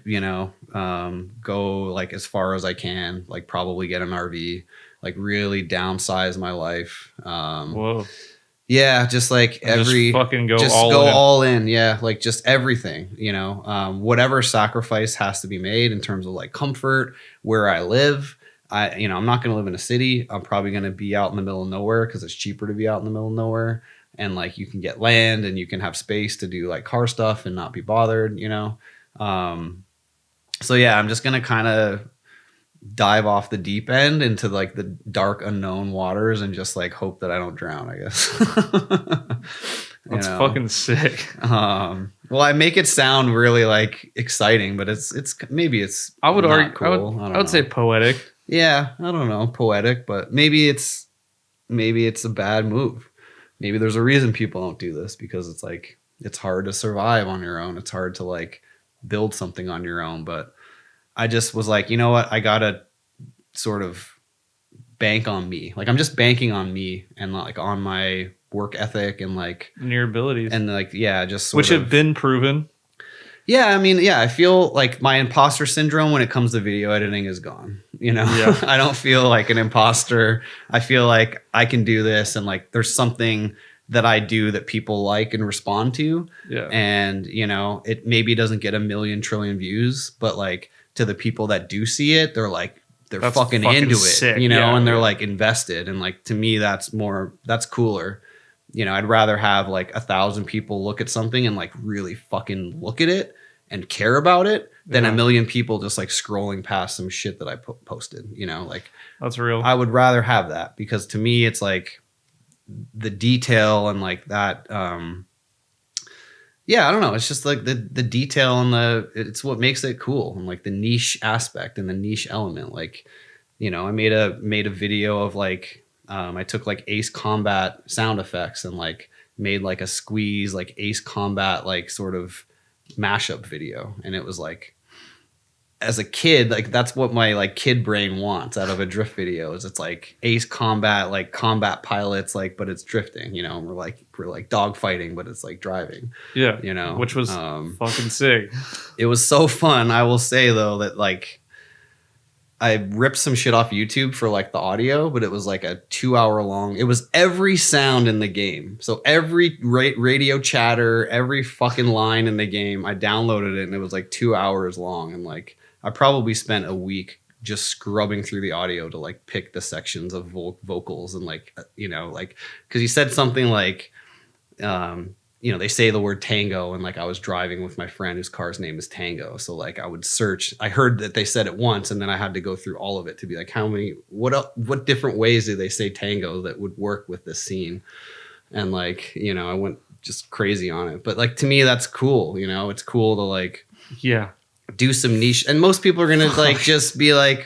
S2: go like as far as I can, like probably get an RV, like really downsize my life.
S3: Whoa.
S2: Yeah, just like
S3: just fucking go
S2: all in. Yeah, like just everything, whatever sacrifice has to be made in terms of like comfort, where I live. I'm not going to live in a city. I'm probably going to be out in the middle of nowhere, because it's cheaper to be out in the middle of nowhere. And like, you can get land and you can have space to do like car stuff and not be bothered, So yeah, I'm just going to kind of dive off the deep end into like the dark unknown waters and just like hope that I don't drown, I guess.
S3: That's fucking sick.
S2: Well, I make it sound really like exciting, but it's maybe it's,
S3: I would argue,
S2: cool.
S3: I would say poetic.
S2: Yeah, I don't know, poetic, but maybe it's a bad move. Maybe there's a reason people don't do this, because it's like, it's hard to survive on your own. It's hard to like build something on your own. But I just was like, you know what? I gotta sort of bank on me. Like, I'm just banking on me and like on my work ethic and like
S3: and your abilities
S2: and like, yeah, just
S3: which have been proven.
S2: Yeah, I mean, yeah, I feel like my imposter syndrome when it comes to video editing is gone.
S3: Yeah.
S2: I don't feel like an imposter. I feel like I can do this, and like there's something that I do that people like and respond to.
S3: Yeah.
S2: And, it maybe doesn't get 1 million trillion views, but like to the people that do see it, they're like, that's fucking into
S3: sick.
S2: It, and they're like invested. And like, to me, that's cooler. I'd rather have like 1,000 people look at something and like really fucking look at it and care about it than 1 million people just like scrolling past some shit that I posted, like
S3: that's real.
S2: I would rather have that, because to me, it's like the detail and like that, yeah, I don't know. It's just like the detail and it's what makes it cool, and like the niche aspect and the niche element. Like, you know, I made a video of like, I took like Ace Combat sound effects and like made like a Squeeze, like Ace Combat, like sort of mashup video. And it was like, as a kid, like that's what my like kid brain wants out of a drift video is it's like Ace Combat, like combat pilots, like, but it's drifting, you know, and we're like dog fighting, but it's like driving.
S3: Yeah.
S2: You know,
S3: which was fucking sick.
S2: It was so fun. I will say though that like I ripped some shit off YouTube for like the audio, but it was like a 2-hour long. It was every sound in the game. So every radio chatter, every fucking line in the game, I downloaded it and it was like 2 hours long. And like, I probably spent a week just scrubbing through the audio to like pick the sections of vocals and like, you know, like, cause he said something like, you know, they say the word tango and like I was driving with my friend whose car's name is Tango. So like I would search, I heard that they said it once and then I had to go through all of it to be like, what different ways do they say tango that would work with this scene? And like, you know, I went just crazy on it, but like, to me, that's cool. You know, it's cool to like,
S3: yeah,
S2: do some niche, and most people are going to like, just be like,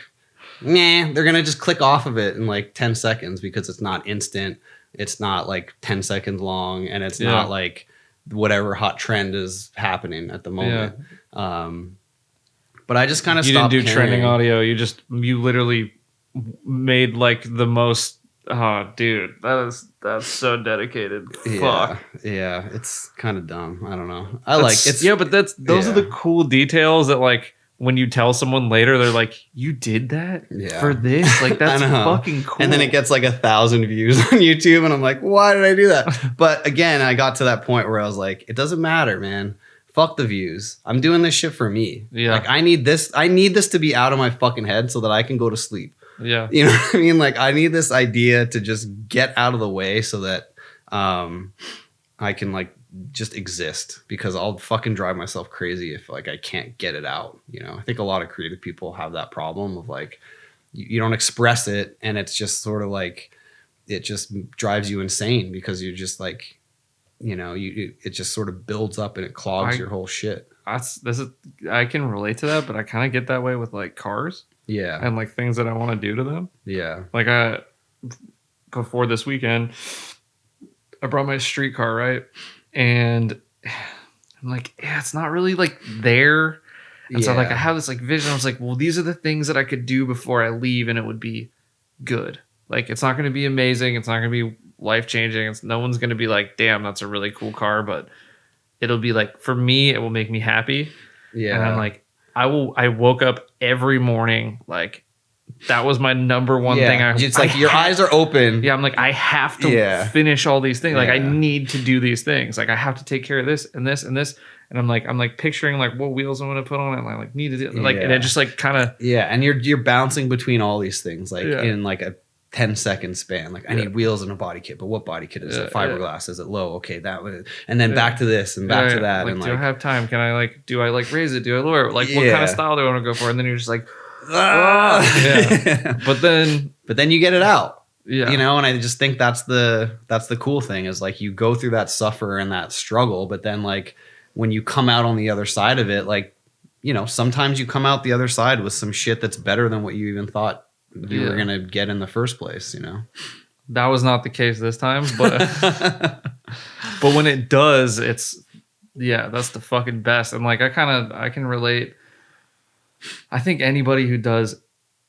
S2: nah, they're going to just click off of it in like 10 seconds because it's not instant. It's not like 10 seconds long and it's not like whatever hot trend is happening at the moment. Yeah. But I just kind of stopped.
S3: You didn't do trending audio. You literally made like the most, oh dude, that's so dedicated. Fuck.
S2: Yeah. It's kind of dumb. I don't know. But
S3: those are the cool details that like, when you tell someone later, they're like, you did that for this? Like, that's fucking cool.
S2: And then it gets like 1,000 views on YouTube. And I'm like, why did I do that? But again, I got to that point where I was like, it doesn't matter, man. Fuck the views. I'm doing this shit for me.
S3: Yeah.
S2: Like, I need this to be out of my fucking head so that I can go to sleep.
S3: Yeah.
S2: You know what I mean? Like, I need this idea to just get out of the way so that I can like just exist, because I'll fucking drive myself crazy if like I can't get it out. You know, I think a lot of creative people have that problem of like you don't express it and it's just sort of like it just drives you insane because you're just like, you know, it just sort of builds up and it clogs your whole shit.
S3: I can relate to that, but I kind of get that way with like cars.
S2: Yeah.
S3: And like things that I want to do to them.
S2: Yeah.
S3: Like before this weekend, I brought my street car, right? And I'm like, yeah, it's not really like there. And so like I have this like vision. I was like, well, these are the things that I could do before I leave and it would be good. Like, it's not going to be amazing. It's not going to be life-changing. No one's going to be like, damn, that's a really cool car. But it'll be like, for me, it will make me happy.
S2: Yeah.
S3: And I'm like, I woke up every morning like, that was my number one thing.
S2: It's like your eyes are open.
S3: Yeah, I'm like, I have to finish all these things. Like, I need to do these things. Like, I have to take care of this and this and this. And I'm like picturing like what wheels I'm gonna put on it. And I like need to do like, and it just like kind of
S2: and you're bouncing between all these things like in like a 10-second span. Like, I need wheels and a body kit, but what body kit is it? Fiberglass? Is it low? Okay, that one. And then back to this and back to that.
S3: Like,
S2: and
S3: do I have time? Can I like? Do I like raise it? Do I lower it? Like, what kind of style do I want to go for? And then you're just like. But then you get it out, you know, and I just think that's the cool thing is like you go through that suffer and that struggle, but then like when you come out on the other side of it, like, you know, sometimes you come out the other side with some shit that's better than what you even thought you were gonna get in the first place, you know. That was not the case this time, but but when it does, it's that's the fucking best. And like I can relate. I think anybody who does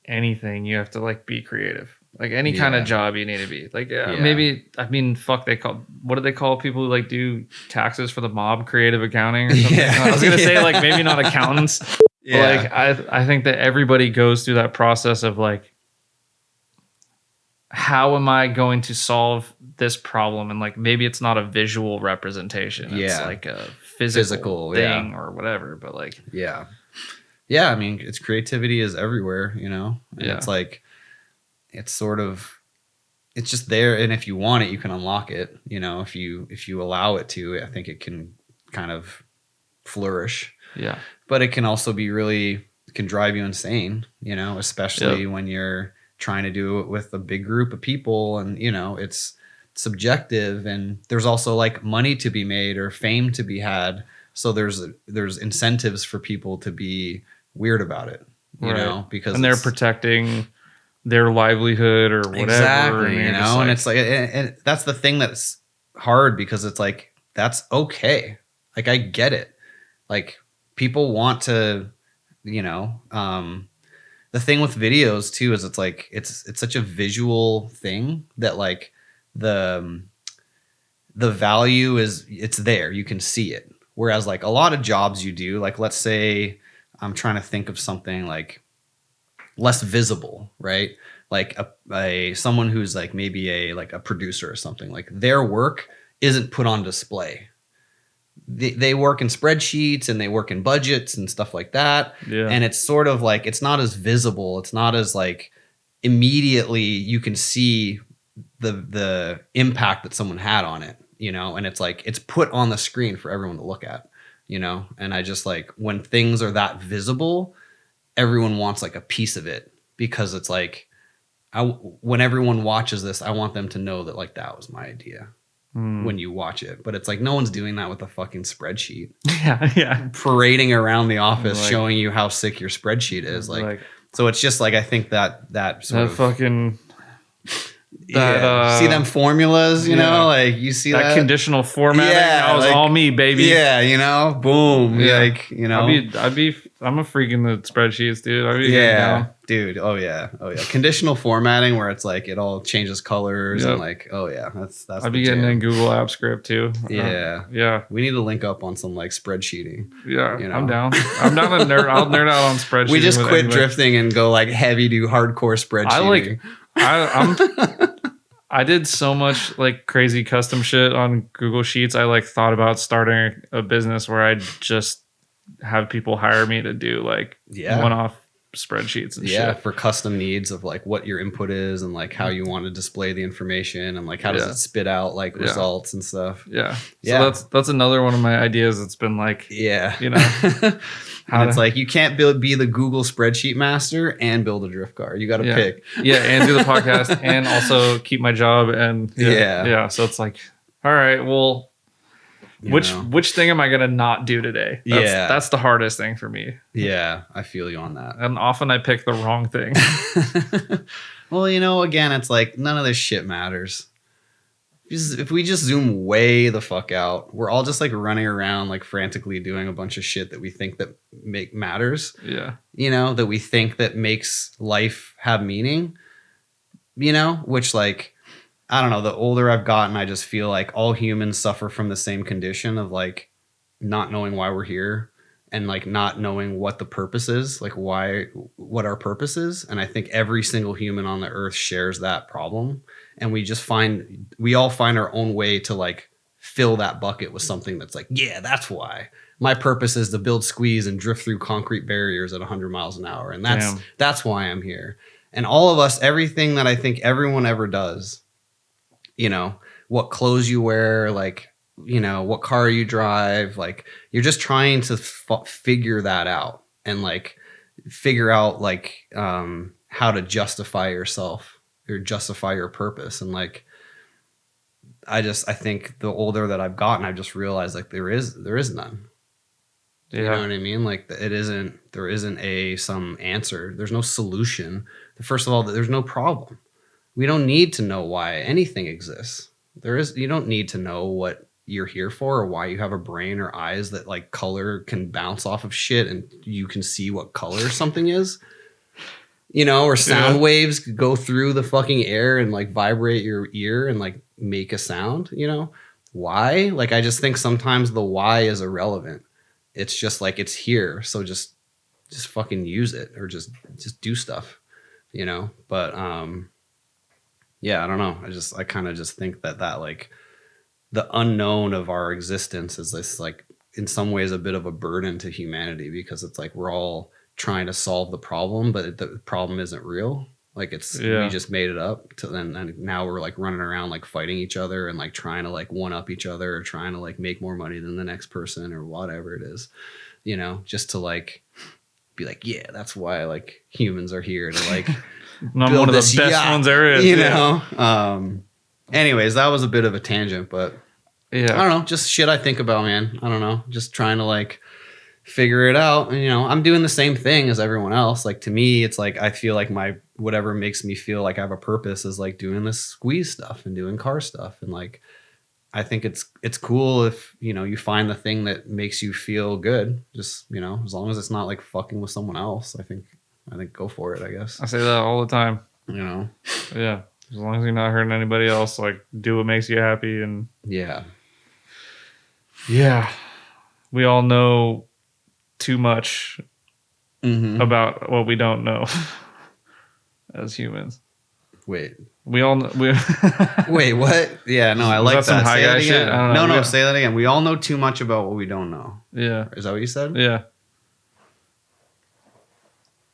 S3: anything, you have to like be creative. Like any kind of job you need to be. Like maybe, I mean, fuck, what do they call people who like do taxes for the mob? Creative accounting or something? Yeah. I was going to say like maybe not accountants. But like I think that everybody goes through that process of like, how am I going to solve this problem? And like maybe it's not a visual representation. It's like a physical thing or whatever. But like
S2: I mean, it's creativity is everywhere, you know? And it's like, it's sort of, it's just there. And if you want it, you can unlock it. You know, if you allow it to, I think it can kind of flourish. Yeah. But it can also be it can drive you insane, you know, especially when you're trying to do it with a big group of people. And, you know, subjective, and there's also like money to be made or fame to be had. So there's incentives for people to be weird about it, you know, because
S3: they're protecting their livelihood or whatever.
S2: Exactly, you know, and it's like, and that's the thing that's hard, because it's like, that's okay. Like, I get it. Like, people want to, you know, the thing with videos too is it's like, it's such a visual thing that like the value is, it's there, you can see it. Whereas like a lot of jobs you do, like, let's say I'm trying to think of something like less visible, right? Like a someone who's like maybe a producer or something, like their work isn't put on display. They work in spreadsheets and they work in budgets and stuff like that.
S3: Yeah.
S2: And it's sort of like, it's not as visible. It's not as like immediately you can see the impact that someone had on it, you know? And it's like, it's put on the screen for everyone to look at, you know? And I just like, when things are that visible, everyone wants like a piece of it, because it's like, when everyone watches this, I want them to know that like, that was my idea. When you watch it, but it's like no one's doing that with a fucking spreadsheet.
S3: Yeah,
S2: parading around the office,
S3: like,
S2: showing you how sick your spreadsheet is. Like so it's just like, I think that sort of
S3: fucking
S2: see them formulas, you know, like you see that
S3: conditional formatting.
S2: Yeah,
S3: that was
S2: like,
S3: all me, baby.
S2: Yeah, you know, boom. Yeah. Like, you know,
S3: I'm a freak in the spreadsheets, dude.
S2: Dude. Oh yeah. Conditional formatting, where it's like it all changes colors and like, oh yeah, that's.
S3: I'd be getting in Google Apps Script too.
S2: Yeah. We need to link up on some like spreadsheeting.
S3: Yeah,
S2: you know?
S3: I'm down. I'm down to nerd. I'll nerd out on spreadsheets.
S2: We just quit drifting and go like heavy do hardcore spreadsheeting.
S3: I did so much like crazy custom shit on Google Sheets. I like thought about starting a business where I'd just have people hire me to do like one-off spreadsheets and shit
S2: for custom needs of like what your input is and like how you want to display the information and like how does it spit out like results and stuff. So that's another one of my ideas. It's been like, you know, and it's like, you can't be the Google spreadsheet master and build a drift car. You got to pick.
S3: And do the podcast and also keep my job. And so it's like, all right, well, which thing am I going to not do today? That's the hardest thing for me.
S2: Yeah, I feel you on that.
S3: And often I pick the wrong thing.
S2: Well, you know, again, it's like none of this shit matters. If we just zoom way the fuck out, we're all just like running around like frantically doing a bunch of shit that we think that matters. Yeah. You know, that we think that makes life have meaning, you know, which like, I don't know, the older I've gotten, I just feel like all humans suffer from the same condition of like not knowing why we're here and like not knowing what the purpose is, like what our purpose is. And I think every single human on the earth shares that problem. And we all find our own way to like fill that bucket with something that's like, yeah, that's why. My purpose is to build Squeeze and drift through concrete barriers at 100 miles an hour. And that's why I'm here. And all of us, everything that I think everyone ever does, you know, what clothes you wear, like, you know, what car you drive, like you're just trying to figure that out and like figure out like how to justify yourself or justify your purpose. And like, I think the older that I've gotten, I've just realized like there is none. You know what I mean? Like there isn't some answer. There's no solution. First of all, there's no problem. We don't need to know why anything exists. You don't need to know what you're here for or why you have a brain or eyes that like color can bounce off of shit and you can see what color something is, you know, or sound waves go through the fucking air and like vibrate your ear and like make a sound, you know, why? Like, I just think sometimes the why is irrelevant. It's just like, it's here. So just fucking use it or just do stuff, you know? But, yeah, I don't know. I kind of just think that like the unknown of our existence is this like in some ways a bit of a burden to humanity, because it's like we're all trying to solve the problem, but the problem isn't real. Like we just made it up and now we're like running around like fighting each other and like trying to like one up each other or trying to like make more money than the next person or whatever it is, you know, just to like be like, yeah, that's why like humans are here to like
S3: I'm one of the best ones there is,
S2: you know. Anyways, that was a bit of a tangent, but
S3: Yeah.
S2: I don't know, just shit I think about, man. I don't know, just trying to like figure it out. And, I'm doing the same thing as everyone else. Like to me, it's like I feel like my whatever makes me feel like I have a purpose is like doing this squeeze stuff and doing car stuff. And like I think it's cool if you find the thing that makes you feel good. Just as long as it's not like fucking with someone else. I think go for it. I guess
S3: I say that all the time. Yeah. As long as you're not hurting anybody else, like do what makes you happy. And
S2: yeah.
S3: We all know too much about what we don't know as humans.
S2: Wait,
S3: we all know.
S2: Wait, what? Yeah, no, I like that.
S3: Some high guy shit? I don't know.
S2: No, say that again. We all know too much about what we don't know.
S3: Yeah.
S2: Is that what you said?
S3: Yeah.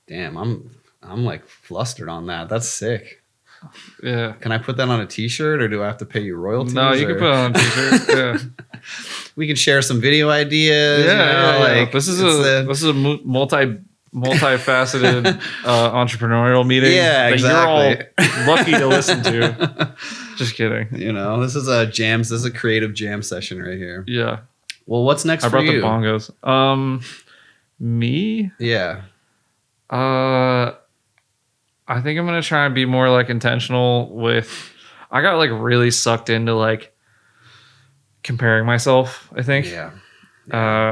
S2: Damn, I'm like flustered on that. That's sick.
S3: Yeah.
S2: Can I put that on a t-shirt or do I have to pay you royalties?
S3: No, you can put it on a t-shirt. Yeah.
S2: We can share some video ideas.
S3: Yeah.
S2: Like
S3: this is a multifaceted entrepreneurial meeting.
S2: Yeah, exactly.
S3: You're all lucky to listen to. Just kidding.
S2: This is a jam. This is a creative jam session right here.
S3: Yeah.
S2: Well, what's next for you?
S3: I brought the bongos. Me?
S2: Yeah.
S3: I think I'm gonna try and be more like intentional with. I got like really sucked into like comparing myself. I think.
S2: Yeah.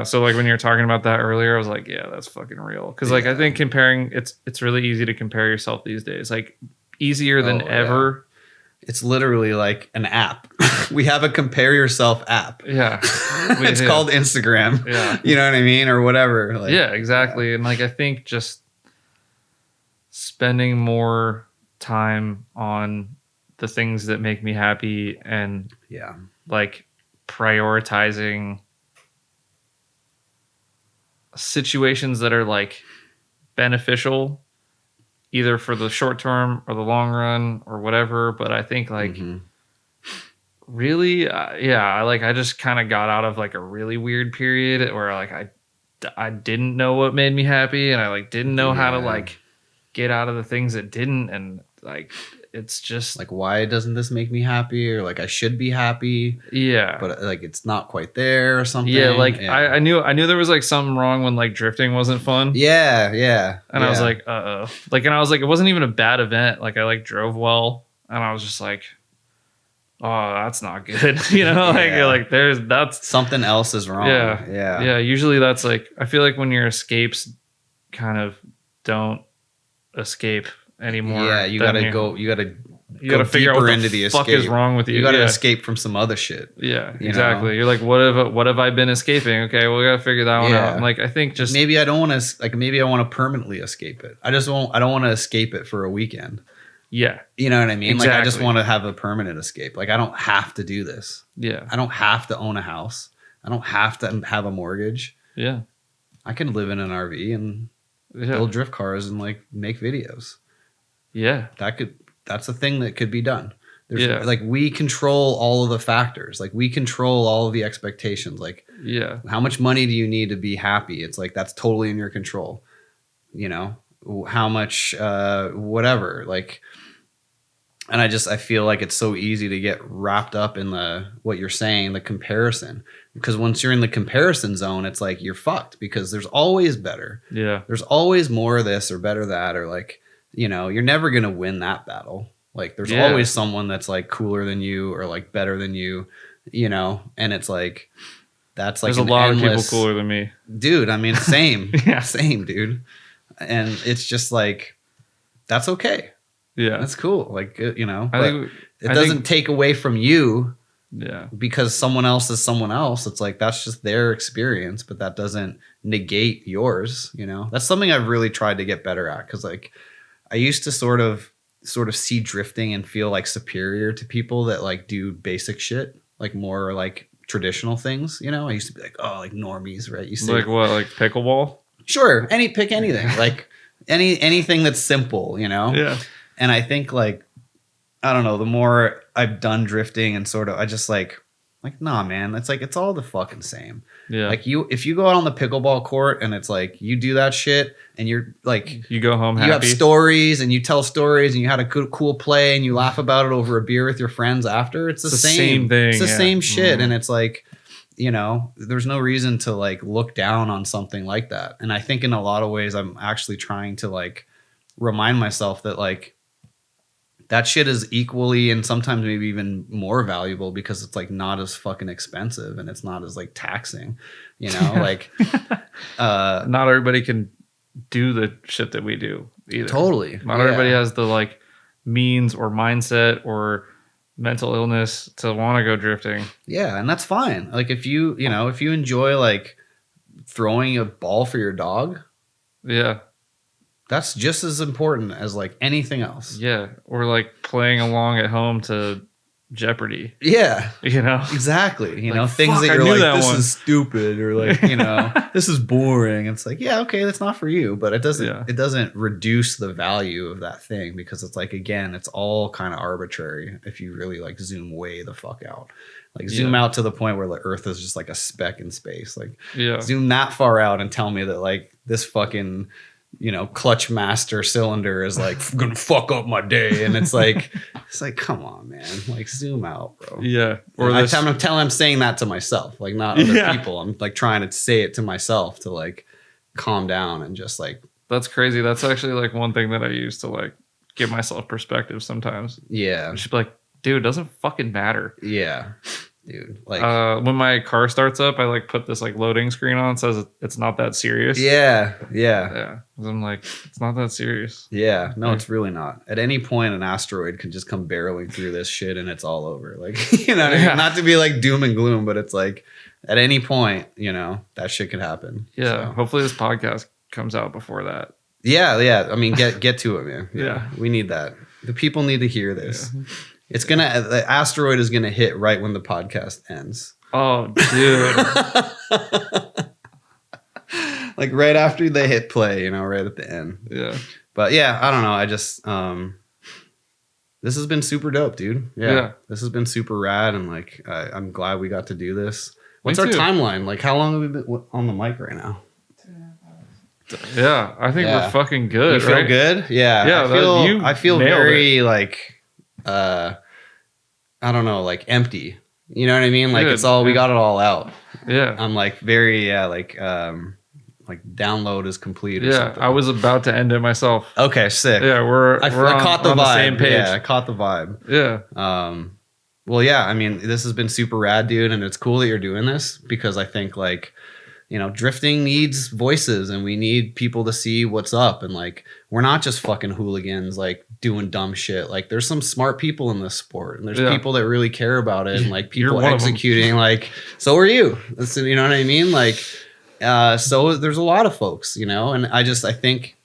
S3: So like when you were talking about that earlier, I was like, yeah, that's fucking real. Because like I think comparing, it's really easy to compare yourself these days. Like easier than ever.
S2: It's literally like an app. We have a compare yourself app.
S3: Yeah.
S2: It's called Instagram.
S3: Yeah.
S2: You know what I mean? Or whatever. Like,
S3: yeah, exactly. Yeah. And like I think just spending more time on the things that make me happy and like prioritizing situations that are like beneficial either for the short term or the long run or whatever. But I think like really I just kind of got out of like a really weird period where like I didn't know what made me happy and I like didn't know how to like get out of the things that didn't. And like it's just
S2: like, why doesn't this make me happy? Or like I should be happy, but like it's not quite there or something.
S3: I knew there was like something wrong when like drifting wasn't fun. And I was like, uh-oh. Like, and I was like, it wasn't even a bad event. Like I like drove well and I was just like, oh, that's not good. Like that's
S2: something else is wrong.
S3: Yeah. Usually that's like, I feel like when your escapes kind of don't escape anymore.
S2: Yeah, you gotta
S3: figure out what
S2: into
S3: the
S2: the
S3: fuck
S2: escape.
S3: Is wrong with you.
S2: You gotta escape from some other shit.
S3: Yeah, exactly. You're like, what have I been escaping? Okay, well, we gotta figure that one out. And like, I think just
S2: maybe I don't want to. Like, maybe I want to permanently escape it. I don't want to escape it for a weekend.
S3: Yeah,
S2: you know what I mean.
S3: Exactly.
S2: Like, I just want to have a permanent escape. Like, I don't have to do this.
S3: Yeah,
S2: I don't have to own a house. I don't have to have a mortgage.
S3: Yeah,
S2: I can live in an RV and build drift cars and like make videos.
S3: Yeah,
S2: that's a thing that could be done. Like we control all of the factors. Like we control all of the expectations. Like how much money do you need to be happy? It's like that's totally in your control. How much whatever. Like, and I feel like it's so easy to get wrapped up in what you're saying, the comparison. Because once you're in the comparison zone, it's like you're fucked because there's always better.
S3: Yeah.
S2: There's always more of this or better that, or like, you're never going to win that battle. Like there's always someone that's like cooler than you or like better than you, and it's like, that's like,
S3: there's a lot of people cooler than me,
S2: dude. I mean, same, same dude. And it's just like, that's okay.
S3: Yeah.
S2: That's cool. Like, it
S3: I
S2: doesn't take away from you.
S3: Yeah.
S2: Because someone else is someone else. It's like, that's just their experience, but that doesn't negate yours. That's something I've really tried to get better at. Cause like I used to sort of see drifting and feel like superior to people that like do basic shit, like more like traditional things. I used to be like, oh, like normies, right? You see
S3: like what, like pickleball?
S2: Sure. Pick anything, like anything that's simple,
S3: Yeah.
S2: And I think like, I don't know, the more I've done drifting and sort of, I just like, Like, nah, man. It's like, it's all the fucking same.
S3: Yeah.
S2: Like if you go out on the pickleball court and it's like you do that shit and you're like,
S3: you go home happy.
S2: You have stories and you tell stories and you had a cool play and you laugh about it over a beer with your friends after. It's the same
S3: thing.
S2: It's the same shit.
S3: Mm-hmm.
S2: And it's like, you know, there's no reason to like look down on something like that. And I think in a lot of ways, I'm actually trying to like remind myself that like, that shit is equally and sometimes maybe even more valuable because it's like not as fucking expensive and it's not as like taxing, you know, like
S3: not everybody can do the shit that we do either.
S2: Totally.
S3: Not everybody has the like means or mindset or mental illness to want to go drifting.
S2: Yeah. And that's fine. Like if you enjoy like throwing a ball for your dog.
S3: Yeah.
S2: That's just as important as like anything else.
S3: Yeah. Or like playing along at home to Jeopardy.
S2: Yeah.
S3: You know?
S2: Exactly. You
S3: like,
S2: know, things that you're like, this
S3: one.
S2: is stupid or like, you know, this is boring. It's like, yeah, okay, that's not for you. But it doesn't reduce the value of that thing because it's like, again, it's all kind of arbitrary if you really like zoom way the fuck out. Like zoom out to the point where the earth is just like a speck in space. Like zoom that far out and tell me that like this fucking, you know, clutch master cylinder is like gonna fuck up my day. And it's like, come on, man. Like zoom out, bro.
S3: Yeah. Or
S2: I'm saying that to myself, like not other people. I'm like trying to say it to myself to like calm down and just like.
S3: That's crazy. That's actually like one thing that I use to like give myself perspective sometimes.
S2: Yeah.
S3: I should be like, dude, it doesn't fucking matter.
S2: Yeah. Dude, like
S3: when my car starts up, I like put this like loading screen on. It says it's not that serious.
S2: Yeah.
S3: I'm like, it's not that serious.
S2: Yeah, no, it's really not. At any point, an asteroid can just come barreling through this shit, and it's all over. Like, you know, what I mean? Not to be like doom and gloom, but it's like at any point, you know, that shit could happen.
S3: Yeah.
S2: So.
S3: Hopefully, this podcast comes out before that.
S2: Yeah. I mean, get to it, man.
S3: Yeah,
S2: we need that. The people need to hear this. Yeah. The asteroid is gonna hit right when the podcast ends.
S3: Oh, dude.
S2: Like right after they hit play, you know, right at the end.
S3: Yeah.
S2: But yeah, I don't know. I just this has been super dope, dude. Yeah. This has been super rad and like I'm glad we got to do this. What's our timeline? Like how long have we been on the mic right now?
S3: Yeah, I think we're fucking good.
S2: You feel good? Yeah.
S3: Yeah.
S2: I feel very like I don't know, like empty. You know what I mean? Like it's all we got it all out.
S3: Yeah.
S2: I'm like very like download is complete or something.
S3: I was about to end it myself.
S2: Okay, sick.
S3: Yeah, I caught the vibe. The same page.
S2: Yeah, I caught the vibe.
S3: Yeah.
S2: Well, yeah, I mean, this has been super rad, dude, and it's cool that you're doing this because I think like, you know, drifting needs voices and we need people to see what's up and like we're not just fucking hooligans like doing dumb shit. Like there's some smart people in this sport and there's people that really care about it and like people executing like so are you. You know what I mean? Like so there's a lot of folks, you know, and I think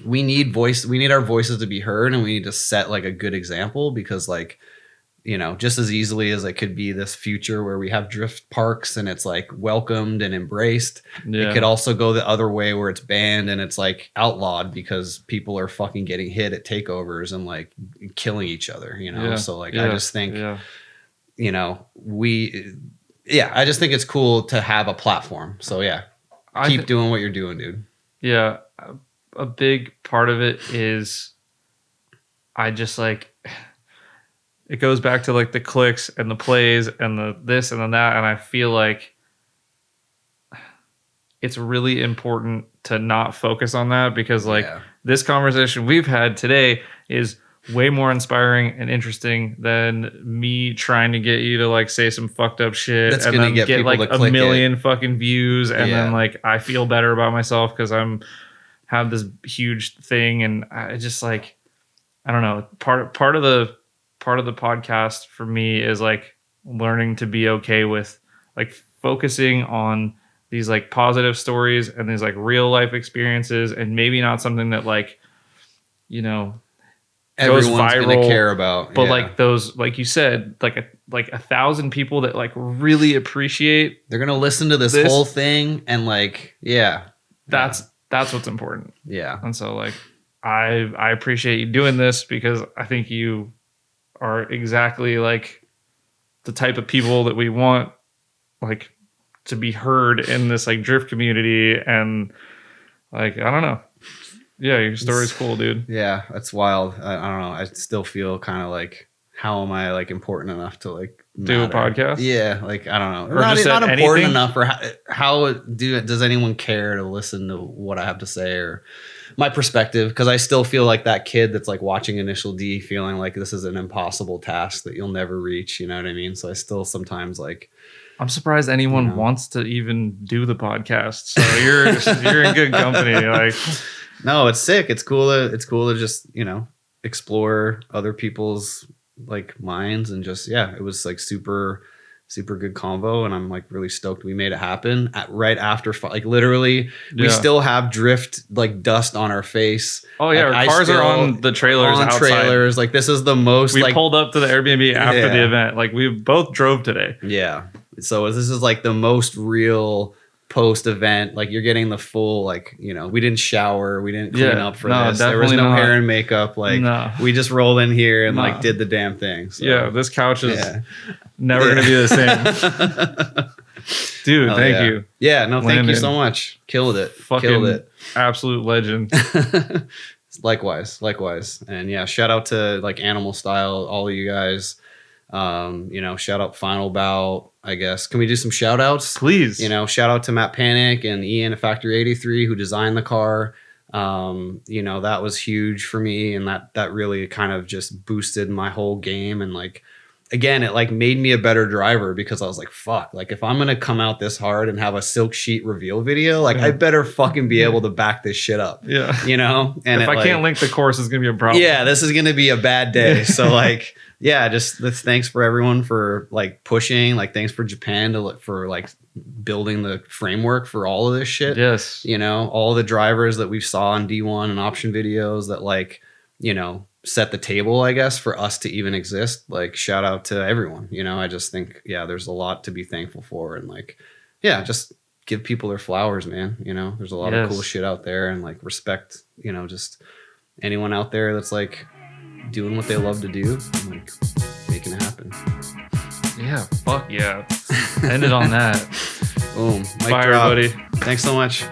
S2: we need our voices to be heard and we need to set like a good example because like, you know, just as easily as it could be this future where we have drift parks and it's like welcomed and embraced. It could also go the other way where it's banned and it's like outlawed because people are fucking getting hit at takeovers and like killing each other, you know? So like, I just think, you know, I just think it's cool to have a platform. So yeah, keep doing what you're doing, dude. Yeah.
S3: A big part of it is I just like, it goes back to like the clicks and the plays and the this and the that. And I feel like it's really important to not focus on that because like this conversation we've had today is way more inspiring and interesting than me trying to get you to like say some fucked up shit
S2: that's
S3: and
S2: gonna
S3: then get like a million fucking views. And then like, I feel better about myself because have this huge thing. And I just like, I don't know, part of the podcast for me is like learning to be okay with like focusing on these like positive stories and these like real life experiences and maybe not something that like, you know,
S2: everyone's
S3: goes viral,
S2: gonna care about,
S3: but like those, like you said, like 1,000 people that like really appreciate,
S2: they're gonna listen to this whole thing and like
S3: that's what's important.
S2: And
S3: so like I appreciate you doing this because I think you are exactly like the type of people that we want, like, to be heard in this like drift community. And like, I don't know. Yeah, your story's cool, dude.
S2: Yeah, that's wild. I don't know. I still feel kind of like, how am I like important enough to like
S3: do a podcast?
S2: Yeah, like I don't know.
S3: Or
S2: Not,
S3: just
S2: not
S3: anything?
S2: important enough, or does anyone care to listen to what I have to say or my perspective? Because I still feel like that kid that's like watching Initial D, feeling like this is an impossible task that you'll never reach. You know what I mean? So I still sometimes like.
S3: I'm surprised anyone wants to even do the podcast. So you're in good company. Like,
S2: no, it's sick. It's cool to just, explore other people's like minds and just, it was like super, super good convo. And I'm like really stoked we made it happen right after, like literally we still have drift like dust on our face.
S3: Oh yeah.
S2: Like,
S3: our cars are on the trailers outside.
S2: Like this is the most,
S3: we pulled up to the Airbnb after the event. Like we both drove today.
S2: Yeah. So this is like the most real post event. Like you're getting the full, like, we didn't shower, we didn't clean up for this. There was no hair and makeup. Like we just rolled in here and like did the damn thing. So,
S3: yeah, this couch is never gonna be the same. Dude, thank you.
S2: Yeah, no, thank you so much. Killed it. Killed it.
S3: Absolute legend.
S2: Likewise. And yeah, shout out to like Animal Style, all of you guys. Shout out Final Bout, I guess. Can we do some shout outs?
S3: Please.
S2: Shout out to Matt Panic and Ian at Factory 83 who designed the car. That was huge for me, and that really kind of just boosted my whole game. And like, again, it like made me a better driver because I was like, fuck, like if I'm going to come out this hard and have a silk sheet reveal video, like I better fucking be able to back this shit up.
S3: Yeah.
S2: And
S3: if I can't link the course, it's going to be a problem.
S2: Yeah, this is going to be a bad day. So like, just thanks for everyone for like pushing, like thanks for Japan for like building the framework for all of this shit.
S3: Yes.
S2: All the drivers that we saw on D1 and option videos that like, set the table, I guess, for us to even exist. Like shout out to everyone. I just think, there's a lot to be thankful for. And like, just give people their flowers, man. There's a lot of cool shit out there, and like respect, just anyone out there that's like doing what they love to do and like making it happen.
S3: Yeah, fuck yeah. Ended on that.
S2: Boom.
S3: Bye, everybody.
S2: Thanks so much.